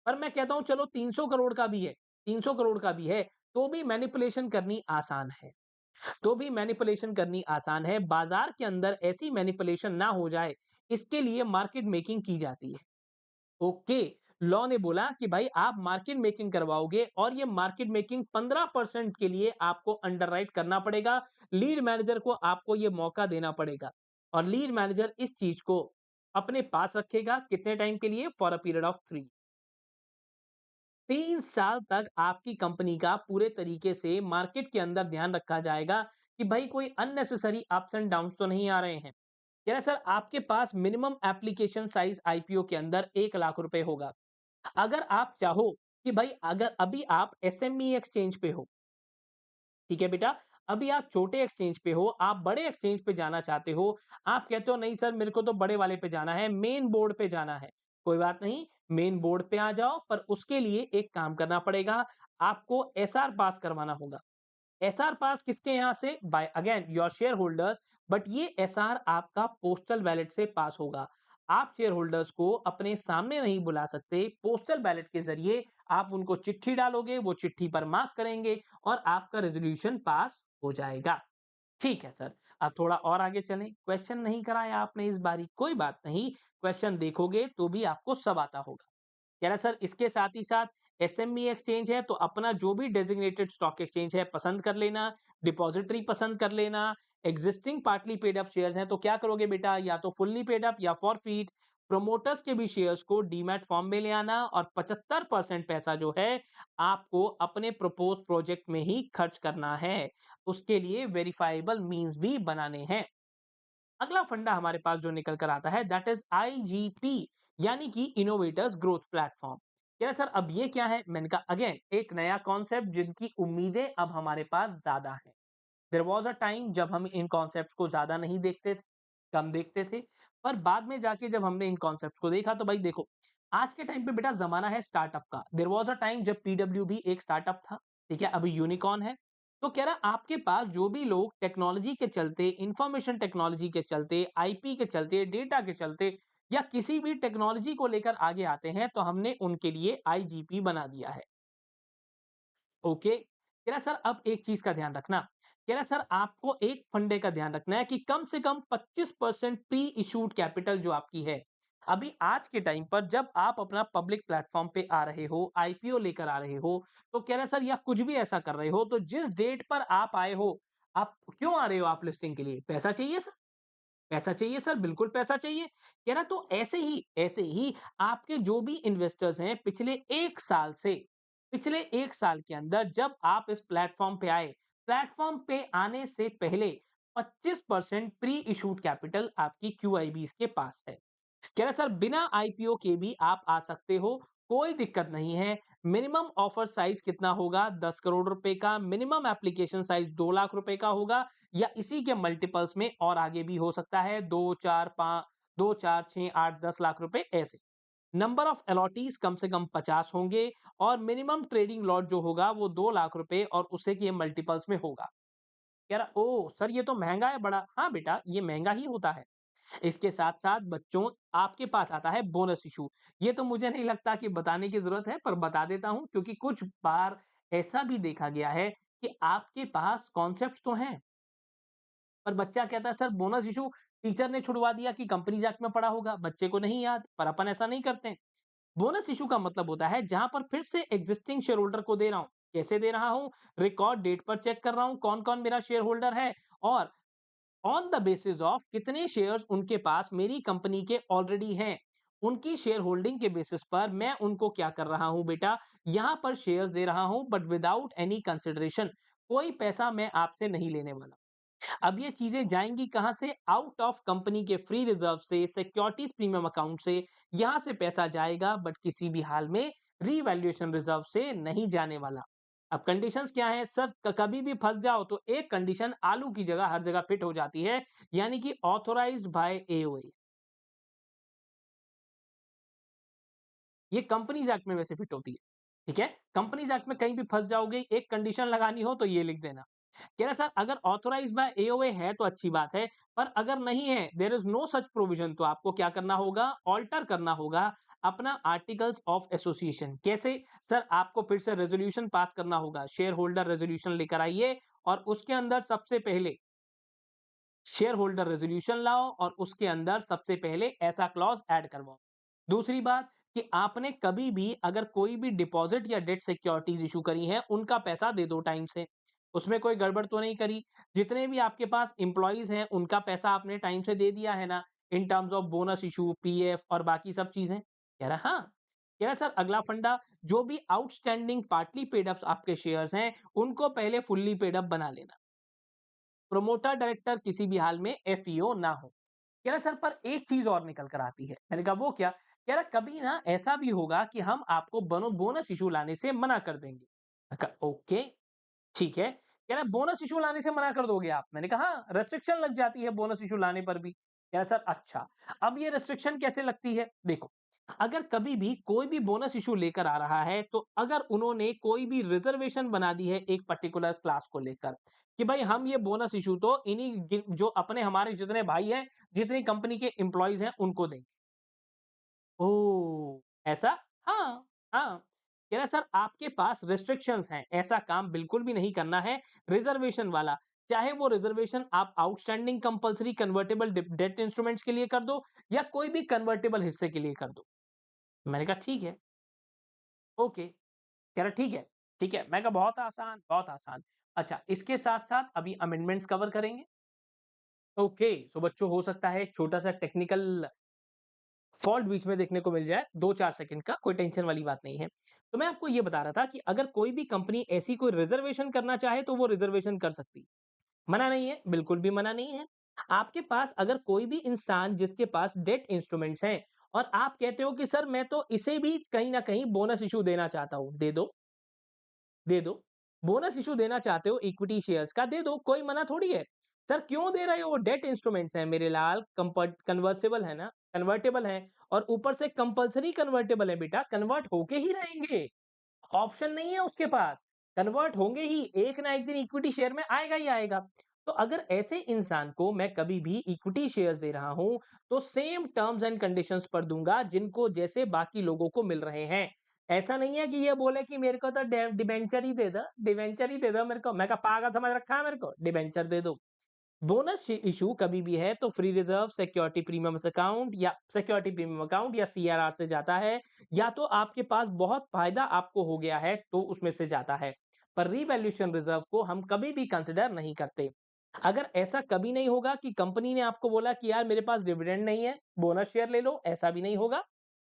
[SPEAKER 1] पर मैं कहता हूं चलो 300 करोड़ का भी है, 300 करोड़ का भी है, तो भी मैनिपुलेशन करनी आसान है। तो भी मैनिपुलेशन करनी आसान है। बाजार के अंदर ऐसी मैनिपुलेशन ना हो जाए, इसके लिए मार्केट मेकिंग की जाती है। ओके। लॉ ने बोला कि भाई आप मार्केट मेकिंग करवाओगे और ये मार्केट मेकिंग 15% के लिए आपको अंडरराइट करना पड़ेगा। लीड मैनेजर को आपको ये मौका देना पड़ेगा और लीड मैनेजर इस चीज को अपने पास रखेगा कितने टाइम के लिए? फॉर अ पीरियड ऑफ 3 साल तक आपकी कंपनी का पूरे तरीके से मार्केट के अंदर ध्यान रखा जाएगा कि भाई कोई अननेसेसरी अप्स एंड डाउन्स तो नहीं आ रहे हैं। कह रहा सर आपके पास मिनिमम एप्लीकेशन साइज आईपीओ के अंदर 1 लाख रुपए होगा। अगर आप चाहो कि भाई अगर अभी आप एसएमई एक्सचेंज पे हो, ठीक है बेटा, अभी आप छोटे एक्सचेंज पे हो, आप बड़े एक्सचेंज पे जाना चाहते हो, आप कहते हो नहीं सर मेरे को तो बड़े वाले पे जाना है, मेन बोर्ड पे जाना है। कोई बात नहीं, मेन बोर्ड पे आ जाओ, पर उसके लिए एक काम करना पड़ेगा, आपको एसआर पास करवाना होगा। एसआर पास किसके यहाँ से? By again your shareholders, but ये एसआर आपका पोस्टल बैलेट से पास होगा। आप शेयर होल्डर्स को अपने सामने नहीं बुला सकते, पोस्टल बैलेट के जरिए आप उनको चिट्ठी डालोगे, वो चिट्ठी पर मार्क करेंगे और आपका रेजोल्यूशन पास हो जाएगा। ठीक है सर। अब थोड़ा और आगे चलें। क्वेश्चन नहीं कराया आपने इस बारी, कोई बात नहीं, क्वेश्चन देखोगे तो भी आपको सब आता होगा। कह रहा सर इसके साथ ही साथ एसएमई एक्सचेंज है तो अपना जो भी डेजिग्नेटेड स्टॉक एक्सचेंज है पसंद कर लेना, डिपॉजिटरी पसंद कर लेना। Existing partly paid up shares हैं तो क्या करोगे बेटा, या तो फुल्ली पेड अप या फॉरफीट। प्रोमोटर्स के भी शेयर्स को डीमैट फॉर्म में ले आना और 75% पैसा जो है आपको अपने प्रपोज प्रोजेक्ट में ही खर्च करना है। उसके लिए वेरीफाइबल मींस भी बनाने हैं। अगला फंडा हमारे पास जो निकल कर आता है दैट इज आईजीपी, यानी कि इनोवेटर्स ग्रोथ प्लेटफॉर्म। कह रहा सर अब ये क्या है? मैंने कहा अगेन एक नया कॉन्सेप्ट जिनकी उम्मीदें अब हमारे पास ज्यादा है। देयर वाज अ टाइम जब हम इन कॉन्सेप्ट्स को ज्यादा नहीं देखते थे, कम देखते थे, पर बाद में जाके जब हमने इन कॉन्सेप्ट्स को देखा तो भाई देखो, आज के टाइम पे बेटा जमाना है स्टार्टअप का। देयर वाज अ टाइम जब पीडब्ल्यू भी एक स्टार्टअप था, ठीक है, अभी यूनिकॉर्न है। तो कह रहा आपके पास जो भी लोग टेक्नोलॉजी के चलते, इंफॉर्मेशन टेक्नोलॉजी के चलते, आईपी के चलते, डेटा के चलते या किसी भी टेक्नोलॉजी को लेकर आगे आते हैं तो हमने उनके लिए आईजीपी बना दिया है। ओके। कह रहा सर अब एक चीज का ध्यान रखना। कह रहा सर आपको एक फंडे का ध्यान रखना है कि कम से कम 25% प्री इशूड कैपिटल जो आपकी है, अभी आज के टाइम पर जब आप अपना पब्लिक प्लेटफ़ॉर्म पे आ रहे हो, आईपीओ लेकर आ रहे हो, तो कह रहे हैं सर या कुछ भी ऐसा कर रहे हो, तो जिस डेट पर आप आए हो, आप क्यों आ रहे हो आप लिस्टिंग के लिए? पैसा चाहिए सर? पैसा चाहिए सर, बिल्कुल पैसा चाहिए। कह रहा तो ऐसे ही आपके जो भी इन्वेस्टर्स हैं पिछले 1 साल के अंदर जब आप इस प्लेटफ़ॉर्म पे आए, प्लेटफ़ॉर्म पे आने से पहले 25% प्री इश्यूड कैपिटल आपकी क्यूआईबीज़ के पास है। कह रहे सर बिना आईपीओ के भी आप आ सकते हो, कोई दिक्कत नहीं है। मिनिमम ऑफर साइज कितना होगा? 10 करोड़ रुपए का। मिनिमम एप्लीकेशन साइज 2 लाख रुपए का होगा या इसी के मल्टीपल्स में और आगे भी हो सकता है 2, 4, 5 2, 4, 6, 8, 10 लाख रुपए ऐसे। नंबर ऑफ अलॉटीज कम से कम 50 होंगे और मिनिमम ट्रेडिंग लॉट जो होगा वो 2 लाख रुपए और उससे के मल्टीपल्स में होगा। कह रहा ओह! सर ये तो महँगा है बड़ा। हाँ बेटा, ये महँगा ही होता है। इसके साथ-साथ बच्चों आपके पास आता है बोनस इश्यू। ये तो मुझे नहीं लगता कि बताने की ज़रूरत है पर बता देता हूँ क्योंकि कुछ बार ऐसा भी देखा गया है कि आपके पास कॉन्सेप्ट्स तो हैं, पर बच्चा कहता है सर बोनस इश्यू टीचर ने छुड़वा दिया कि कंपनीज़ एक्ट में पढ़ा होगा, बच्चे को नहीं याद, पर अपन ऐसा नहीं करते हैं। बोनस इश्यू का मतलब होता है जहाँ पर फिर से एक्जिस्टिंग शेयर होल्डर को दे रहा हूँ। कैसे दे रहा हूँ? रिकॉर्ड डेट पर चेक कर रहा हूँ कौन-कौन मेरा शेयर होल्डर है और ऑन द बेसिस ऑफ कितने शेयर्स उनके पास मेरी कंपनी के ऑलरेडी हैं। उनकी शेयर होल्डिंग के बेसिस पर मैं उनको क्या कर रहा हूं बेटा, यहां पर शेयर्स दे रहा हूं बट विदाउट एनी कंसिडरेशन। कोई पैसा मैं आपसे नहीं लेने वाला। अब ये चीजें जाएंगी कहां से? आउट ऑफ कंपनी के फ्री रिजर्व से, सिक्योरिटीज प्रीमियम अकाउंट से। यहां से पैसा जाएगा बट किसी भी हाल में रीवैल्यूएशन रिजर्व से नहीं जाने वाला। अब कंडीशंस क्या है सर? कभी भी फंस जाओ तो एक कंडीशन आलू की जगह हर जगह फिट हो जाती है, यानी कि ऑथोराइज्ड बाय एओए। ये कंपनीज एक्ट में वैसे फिट होती है। ठीक है, कंपनीज एक्ट में कहीं भी फंस जाओगे, एक कंडीशन लगानी हो तो ये लिख देना। कह रहा सर अगर ऑथोराइज्ड बाय एओए है तो अच्छी बात है, पर अगर नहीं है, there is no such provision, तो आपको क्या करना होगा? ऑल्टर करना होगा अपना आर्टिकल्स ऑफ एसोसिएशन। कैसे? सर आपको फिर से रेजोल्यूशन पास करना होगा, शेयर होल्डर रेजोल्यूशन लेकर आइए और उसके अंदर सबसे पहले शेयर होल्डर रेजोल्यूशन लाओ और उसके अंदर सबसे पहले ऐसा क्लॉज ऐड करवाओ। दूसरी बात कि आपने कभी भी अगर कोई भी डिपॉजिट या डेट सिक्योरिटीज इशू करी हैं, उनका पैसा दे दो टाइम से। उसमें कोई गड़बड़ तो नहीं करी। जितने भी आपके पास एम्प्लॉइज हैं, उनका पैसा आपने टाइम से दे दिया है ना? In terms of bonus issue, PF और बाकी सब चीजें। कह रहा हाँ। कह रहा सर अगला फंडा, जो भी आउटस्टैंडिंग पार्टली पेड अप आपके शेयर्स हैं, उनको पहले फुल्ली पेड अप बना लेना। प्रोमोटर डायरेक्टर किसी भी हाल में एफईओ ना हो। कह रहा सर पर एक चीज और निकल कर आती है। मैंने कहा वो क्या? कह रहा कभी ना ऐसा भी होगा कि हम आपको बोनस इशू लाने से मना कर देंगे। मैंने कहा ओके, ठीक है। कह रहा बोनस इशू लाने से मना कर दोगे आप? मैंने कहा हाँ, रेस्ट्रिक्शन लग जाती है बोनस इशू लाने पर भी। कह रहा सर अच्छा, अब ये रेस्ट्रिक्शन कैसे लगती है? देखो, अगर कभी भी कोई भी बोनस इशू लेकर आ रहा है, तो अगर उन्होंने कोई भी रिजर्वेशन बना दी है एक पर्टिकुलर क्लास को लेकर कि भाई हम ये बोनस इशू तो इन्हीं जो अपने हमारे जितने भाई हैं, जितनी कंपनी के एम्प्लॉइज हैं उनको देंगे। ओह! ऐसा? हाँ, हाँ। कह रहा है सर आपके पास रिस्ट्रिक्शंस हैं, ऐसा काम बिल्कुल भी नहीं करना है रिजर्वेशन वाला। चाहे वो रिजर्वेशन आप outstanding compulsory convertible debt instruments के लिए कर दो या कोई भी कन्वर्टिबल हिस्से के लिए कर दो। मैंने कहा ठीक है, ओके। कह रहा ठीक है। मैं कहा बहुत आसान, बहुत आसान। अच्छा, इसके साथ-साथ अभी अमेंडमेंट्स कवर करेंगे। ओके, सो बच्चों हो सकता है एक छोटा-सा टेक्निकल फॉल्ट बीच में देखने को मिल जाए 2-4 सेकंड का, कोई टेंशन वाली बात नहीं है। तो मैं आपको ये बता रहा था कि अगर कोई भी कंपनी ऐसी कोई रिजर्वेशन करना चाहे तो वो रिजर्वेशन कर सकती है। मना नहीं है, बिल्कुल भी मना नहीं है। आपके पास अगर कोई भी इंसान जिसके पास डेट इंस्ट्रूमेंट्स हैं और आप कहते हो कि सर मैं तो इसे भी कहीं न कहीं बोनस इश्यू देना चाहता हूँ, दे दो, दे दो। बोनस इश्यू देना चाहते हो इक्विटी शेयर्स का, दे दो, कोई मना थोड़ी है। सर क्यों दे रहे हो? डेट इंस्ट्रूमेंट्स हैं मेरे लाल, कंपर्ट कन्वर्सिबल है ना, कन्वर्टेबल है और ऊपर से कंपल्सरी कन्वर्टेबल है बेटा, कन्वर्ट होके ही रहेंगे। ऑप्शन नहीं है उसके पास, कन्वर्ट होंगे ही, एक ना एक दिन इक्विटी शेयर में आएगा ही आएगा। तो अगर ऐसे इंसान को मैं कभी भी इक्विटी शेयर्स दे रहा हूं, तो सेम टर्म्स एंड कंडीशंस पर दूंगा जिनको जैसे बाकी लोगों को मिल रहे हैं। ऐसा नहीं है कि ये बोले कि मेरे को तो डिबेंचर ही दे दो, डिबेंचर ही दे दो मेरे को। मैं कहा पागल समझ रखा है मेरे को, डिबेंचर दे दो। बोनस इशू कभी भी है तो free reserve, security premium account या सिक्योरिटी प्रीमियम अकाउंट या सीआरआर से जाता है, या तो आपके पास बहुत फायदा आपको हो गया है तो उसमें से जाता है। पर रीवैल्यूएशन रिजर्व को हम कभी भी कंसिडर नहीं करते। अगर ऐसा कभी नहीं होगा कि कंपनी ने आपको बोला कि यार मेरे पास डिविडेंड नहीं है, बोनस शेयर ले लो, ऐसा भी नहीं होगा।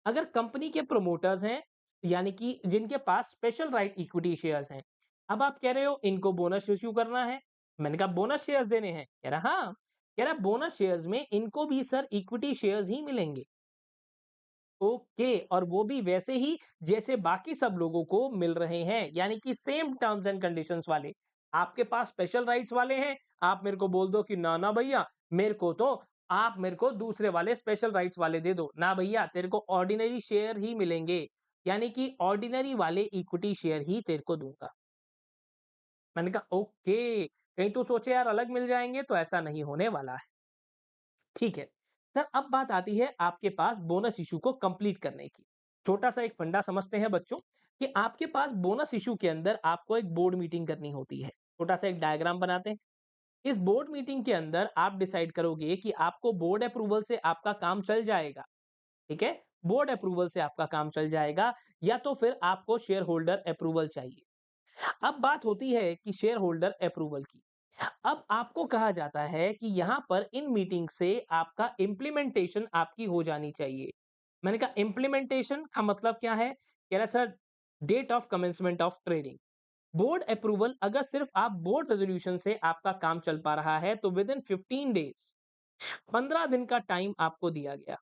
[SPEAKER 1] अगर कंपनी के प्रोमोटर्स हैं, यानी कि जिनके पास स्पेशल राइट इक्विटी शेयर्स हैं, अब आप कह रहे हो इनको बोनस इश्यू करना है। मैंने कहा बोनस शेयर्स देने हैं, कह रहा हाँ, कह रहा बोनस शेयर्स में इनको भी सर इक्विटी शेयर्स ही मिलेंगे। ओके, और वो भी वैसे ही जैसे बाकी सब लोगों को मिल रहे हैं, यानी कि सेम टर्म्स एंड कंडीशंस वाले। आपके पास स्पेशल राइट्स वाले हैं, आप मेरे को बोल दो कि ना ना भैया, मेरे को तो आप मेरे को दूसरे वाले स्पेशल राइट्स वाले दे दो। ना भैया, तेरे को ऑर्डिनरी शेयर ही मिलेंगे, यानी कि ऑर्डिनरी वाले इक्विटी शेयर ही तेरे को दूंगा। मैंने कहा ओके, कहीं तू सोचे यार अलग मिल जाएंगे, तो ऐसा नहीं होने वाला है। ठीक है सर, अब बात आती है आपके पास बोनस इशू को कंप्लीट करने की। छोटा सा एक फंडा समझते हैं बच्चों, कि आपके पास बोनस इशू के अंदर आपको एक बोर्ड मीटिंग करनी होती है। छोटा सा एक डायग्राम बनाते हैं। इस बोर्ड मीटिंग के अंदर आप डिसाइड करोगे कि आपको बोर्ड अप्रूवल से आपका काम चल जाएगा। ठीक है, बोर्ड अप्रूवल से आपका काम चल जाएगा, या तो फिर आपको शेयर होल्डर अप्रूवल चाहिए। अब बात होती है कि शेयर होल्डर अप्रूवल की। अब आपको कहा जाता है कि यहां पर इन मीटिंग से आपका इंप्लीमेंटेशन आपकी हो जानी चाहिए। मैंने कहा इंप्लीमेंटेशन का मतलब क्या है? कह रहा sir, date of commencement of trading. Board approval, अगर सिर्फ आप बोर्ड रेजोल्यूशन से आपका काम चल पा रहा है तो विद इन 15 डेज, 15 दिन का टाइम आपको दिया गया।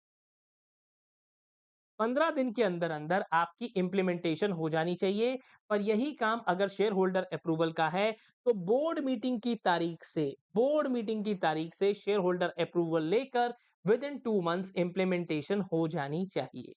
[SPEAKER 1] 15 दिन के अंदर अंदर आपकी इंप्लीमेंटेशन हो जानी चाहिए। पर यही काम अगर शेयर होल्डर अप्रूवल का है, तो बोर्ड मीटिंग की तारीख से शेयर होल्डर अप्रूवल लेकर विद इन 2 मंथ्स इंप्लीमेंटेशन हो जानी चाहिए।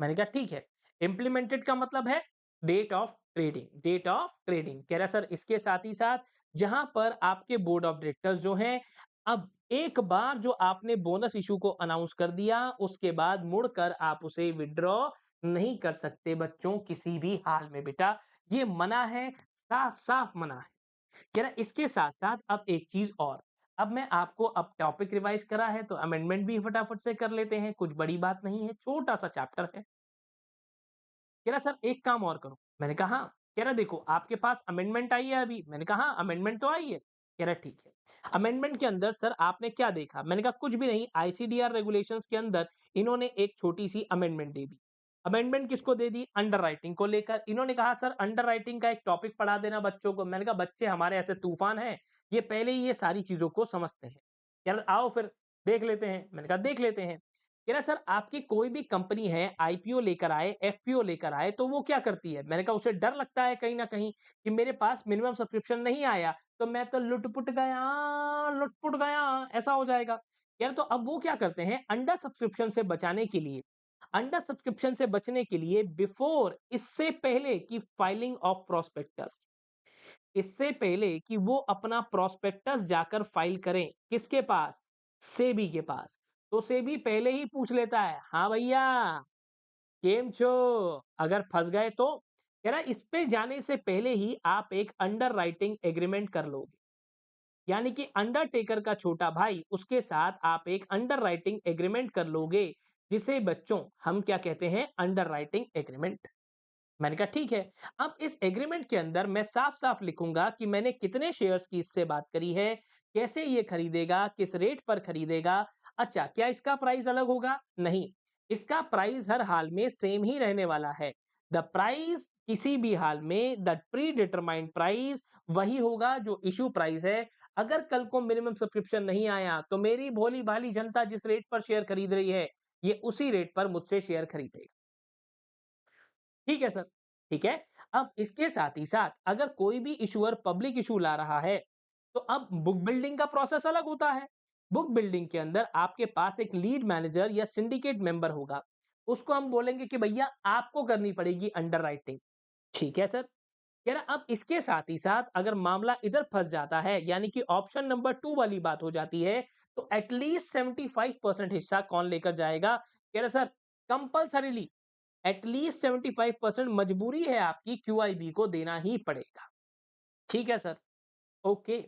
[SPEAKER 1] मैंने कहा ठीक है, इंप्लीमेंटेड का मतलब है डेट ऑफ ट्रेडिंग कह रहा है सर। इसके साथ ही साथ जहां पर आपके बोर्ड ऑफ डायरेक्टर्स जो हैं, अब एक बार जो आपने बोनस इशू को अनाउंस कर दिया, उसके बाद मुड़कर आप उसे विड्रॉ नहीं कर सकते बच्चों, किसी भी हाल में बेटा। ये मना है, साफ साफ मना है। कह रहा है इसके साथ साथ अब एक चीज और। अब मैं आपको, अब टॉपिक रिवाइज करा है तो अमेंडमेंट भी फटाफट से कर लेते हैं, कुछ बड़ी बात नहीं है, छोटा सा चैप्टर है। कह रहा सर एक काम और करो। मैंने कहा हाँ। कह रहा देखो आपके पास अमेंडमेंट आई है अभी। मैंने कहा हाँ, अमेंडमेंट तो आई है। कह रहा ठीक है। अमेंडमेंट के अंदर सर आपने क्या देखा? मैंने कहा कुछ भी नहीं, आईसीडीआर रेगुलेशंस के अंदर इन्होंने एक छोटी सी अमेंडमेंट दे दी। अमेंडमेंट किसको दे दी? अंडर राइटिंग को लेकर। इन्होंने कहा सर अंडर राइटिंग का एक टॉपिक पढ़ा देना बच्चों को। मैंने कहा बच्चे हमारे ऐसे तूफान हैं, ये पहले ही ये सारी चीजों को समझते हैं। यार आओ फिर देख लेते हैं। मैंने कहा देख लेते हैं। कह रहा सर आपकी कोई भी कंपनी है, आईपीओ लेकर आए, एफपीओ लेकर आए, तो वो क्या करती है? मैंने कहा उसे डर लगता है कहीं ना कहीं कि मेरे पास मिनिमम सब्सक्रिप्शन नहीं आया तो मैं तो लुटपुट गया, ऐसा हो जाएगा। यार तो अब वो क्या करते हैं, अंडर सब्सक्रिप्शन से बचाने के लिए, अंडर सब्सक्रिप्शन से बचने के लिए बिफोर, इससे पहले कि फाइलिंग ऑफ प्रोस्पेक्टस, इससे पहले कि वो अपना प्रोस्पेक्टस जाकर फाइल करें, किसके पास? सेबी के पास। तो सेबी पहले ही पूछ लेता है, हाँ भैया केम छो, अगर फंस गए तो। कह रहा इस पे जाने से पहले ही आप एक अंडर राइटिंग एग्रीमेंट कर लोगे, यानी कि अंडरटेकर का छोटा भाई, उसके साथ आप एक अंडर राइटिंग एग्रीमेंट कर लोगे, जिसे बच्चों हम क्या कहते हैं? Under writing agreement. मैंने कहा ठीक है। अब इस एग्रीमेंट के अंदर मैं साफ-साफ लिखूंगा कि मैंने कितने शेयर्स की इससे बात करी है, कैसे ये खरीदेगा, किस रेट पर खरीदेगा। अच्छा, क्या इसका प्राइस अलग होगा? नहीं, इसका प्राइस हर हाल में सेम ही रहने वाला है। द प्राइस किसी भी हाल में, द प्री डिटरमाइंड प्राइस वही होगा जो इशू प्राइस है। अगर कल को मिनिमम सब्सक्रिप्शन नहीं आया तो मेरी भोली भाली जनता जिस रेट पर शेयर खरीद रही है, ये उसी रेट पर मुझसे शेयर खरीदेगी। ठीक है सर, ठीक है। अब इसके साथ ही साथ अगर कोई भी इश्यूअर पब्लिक इशू ला रहा है, तो अब बुक बिल्डिंग का प्रोसेस अलग होता है। बुक बिल्डिंग के अंदर आपके पास एक लीड मैनेजर या सिंडिकेट मेंबर होगा। उसको हम बोलेंगे कि भैया आपको करनी पड़ेगी अंडरराइटिंग। ठीक है सर। कह रहा अब इसके साथ ही साथ अगर मामला इधर फंस जाता है, यानी कि ऑप्शन नंबर 2 वाली बात हो जाती है, तो एटलीस्ट 75% हिस्सा कौन लेकर जाएगा? कह रहा सर कंपल्सरीली एटलीस्ट 75% मजबूरी है आपकी, क्यूआईबी को देना ही पड़ेगा। ठीक है सर। ओके,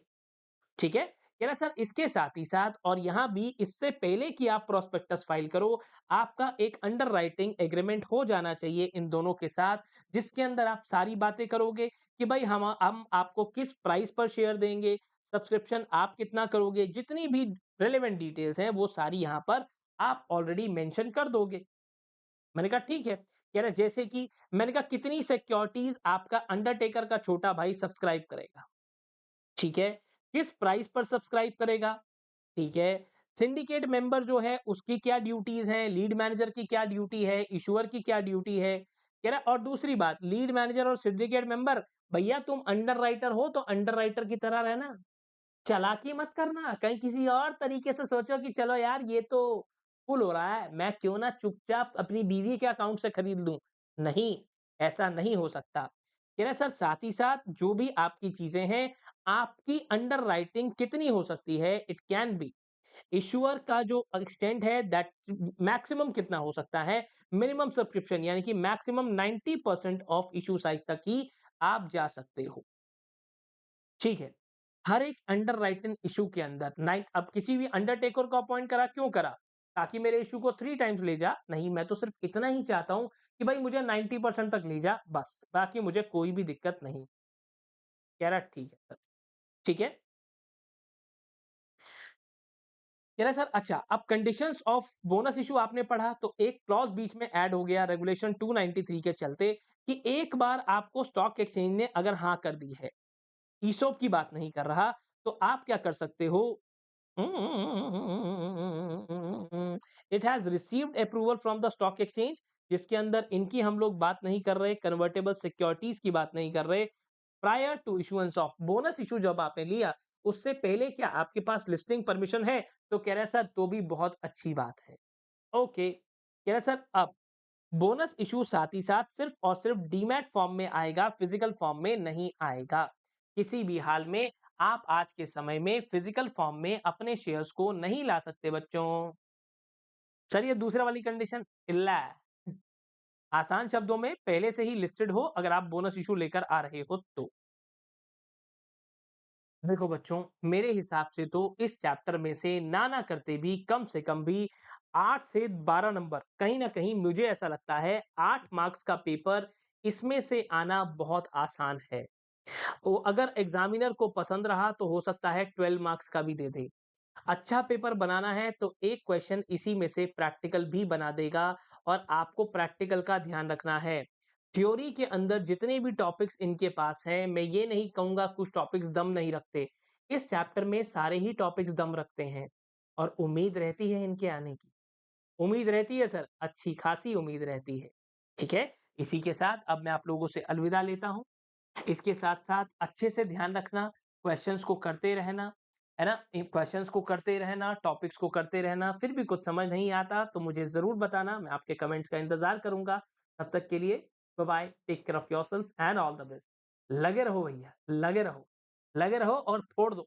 [SPEAKER 1] ठीक है। कह रहा सर इसके साथ ही साथ और यहाँ भी इससे पहले कि आप प्रोस्पेक्टस फाइल करो, आपका एक अंडरराइटिंग एग्रीमेंट हो जाना चाहिए इन दोनों के साथ, जिसके अंदर आप सारी बातें करोगे कि भाई हम आपको किस प्राइस पर शेयर देंगे, सब्सक्रिप्शन आप कितना करोगे, जितनी भी रिलेवेंट डिटेल्स हैं वो सारी यहाँ पर आप ऑलरेडी मेंशन कर दोगे। मैंने कहा ठीक है। कह रहा जैसे कि मैंने कहा कितनी सिक्योरिटीज़ आपका अंडरटेकर का छोटा भाई सब्सक्राइब करेगा। ठीक है। किस प्राइस पर सब्सक्राइब करेगा? ठीक है। सिंडिकेट मेंबर जो है उसकी क्या ड्यूटीज़ हैं? लीड मैनेजर की क्या ड्यूटी है? इश्यूअर की क्या ड्यूटी है? कह रहा और दूसरी बात लीड मैनेजर और सिंडिकेट मेंबर भैया तुम अंडरराइटर हो तो अंडरराइटर की तरह रहना। चालाकी मत करना, कहीं किसी और तरीके से सोचो कि चलो यार ये तो फुल हो रहा है, मैं क्यों ना चुपचाप अपनी बीवी के अकाउंट से खरीद लूँ। नहीं, ऐसा नहीं हो सकता। कह रहे सर साथ ही साथ जो भी आपकी चीज़ें हैं, आपकी अंडरराइटिंग कितनी हो सकती है? इट कैन बी इश्यूअर का जो एक्सटेंट है दैट मैक्सिमम कितना हो सकता है? मिनिमम सब्सक्रिप्शन यानी कि मैक्सिमम 90% ऑफ इश्यू साइज़ तक ही आप जा सकते हो। ठीक है। हर एक अंडरराइटिंग इश्यू के अंदर नाइट अब किसी भी अंडरटेकर को अपॉइंट करा क्यों करा? ताकि मेरे इश्यू को 3 टाइम्स ले जा, नहीं मैं तो सिर्फ़ इतना ही चाहता हूँ कि भाई मुझे 90% तक ले जा बस, बाकी मुझे कोई भी दिक्कत नहीं। कह रहा ठीक है सर, ठीक है। कह रहा सर अच्छा अब कंडीशंस ऑफ बोनस इश्यू आपने पढ़ा तो एक क्लॉज़ बीच में ऐड हो गया रेगुलेशन 293 के चलते कि एक बार आपको स्टॉक एक्सचेंज ने अगर हाँ कर दी है, ईसॉप की बात नहीं कर रहा, तो आप क्या कर सकते हो it has received approval from the stock exchange जिसके अंदर इनकी हम लोग बात नहीं कर रहे कन्वर्टेबल सिक्योरिटीज की बात नहीं कर रहे prior to issuance of bonus issue जब आपने लिया उससे पहले क्या आपके पास लिस्टिंग परमिशन है तो कह रहा है सर तो भी बहुत अच्छी बात है ओके कह रहा है सर अब बोनस इशू साथ ही साथ सिर्फ और सिर्फ डीमैट फॉर्म में आएगा फिजिकल फॉर्म में नहीं आएगा किसी भी हाल में आप आज के समय में फिजिकल फॉर्म में अपने शेयर्स को नहीं ला सकते बच्चों सर ये दूसरा वाली कंडीशन इल्ला है आसान शब्दों में पहले से ही लिस्टेड हो अगर आप बोनस इशू लेकर आ रहे हो तो देखो बच्चों मेरे हिसाब से तो इस चैप्टर में से ना करते भी कम से कम भी 8 से 12 नंबर कहीं ना कहीं मुझे ऐसा लगता है 8 मार्क्स का पेपर इसमें से आना बहुत आसान है वो अगर एग्जामिनर को पसंद रहा तो हो सकता है 12 मार्क्स का भी दे दे अच्छा पेपर बनाना है तो एक क्वेश्चन इसी में से प्रैक्टिकल भी बना देगा और आपको प्रैक्टिकल का ध्यान रखना है थ्योरी के अंदर जितने भी टॉपिक्स इनके पास हैं मैं ये नहीं कहूंगा कुछ टॉपिक्स दम नहीं रखते इस चैप्टर में सारे ही टॉपिक्स दम रखते हैं और उम्मीद रहती है इनके आने की उम्मीद रहती है सर अच्छी खासी उम्मीद रहती है ठीक है इसी के साथ अब मैं आप लोगों से अलविदा लेता हूं इसके साथ-साथ अच्छे से ध्यान रखना, क्वेश्चंस को करते रहना, है ना? इन क्वेश्चंस को करते रहना, टॉपिक्स को करते रहना, फिर भी कुछ समझ नहीं आता तो मुझे ज़रूर बताना, मैं आपके कमेंट्स का इंतज़ार करूँगा। तब तक के लिए bye bye, take care of yourself and all the best. लगे रहो भैया, लगे रहो और फोड़ दो।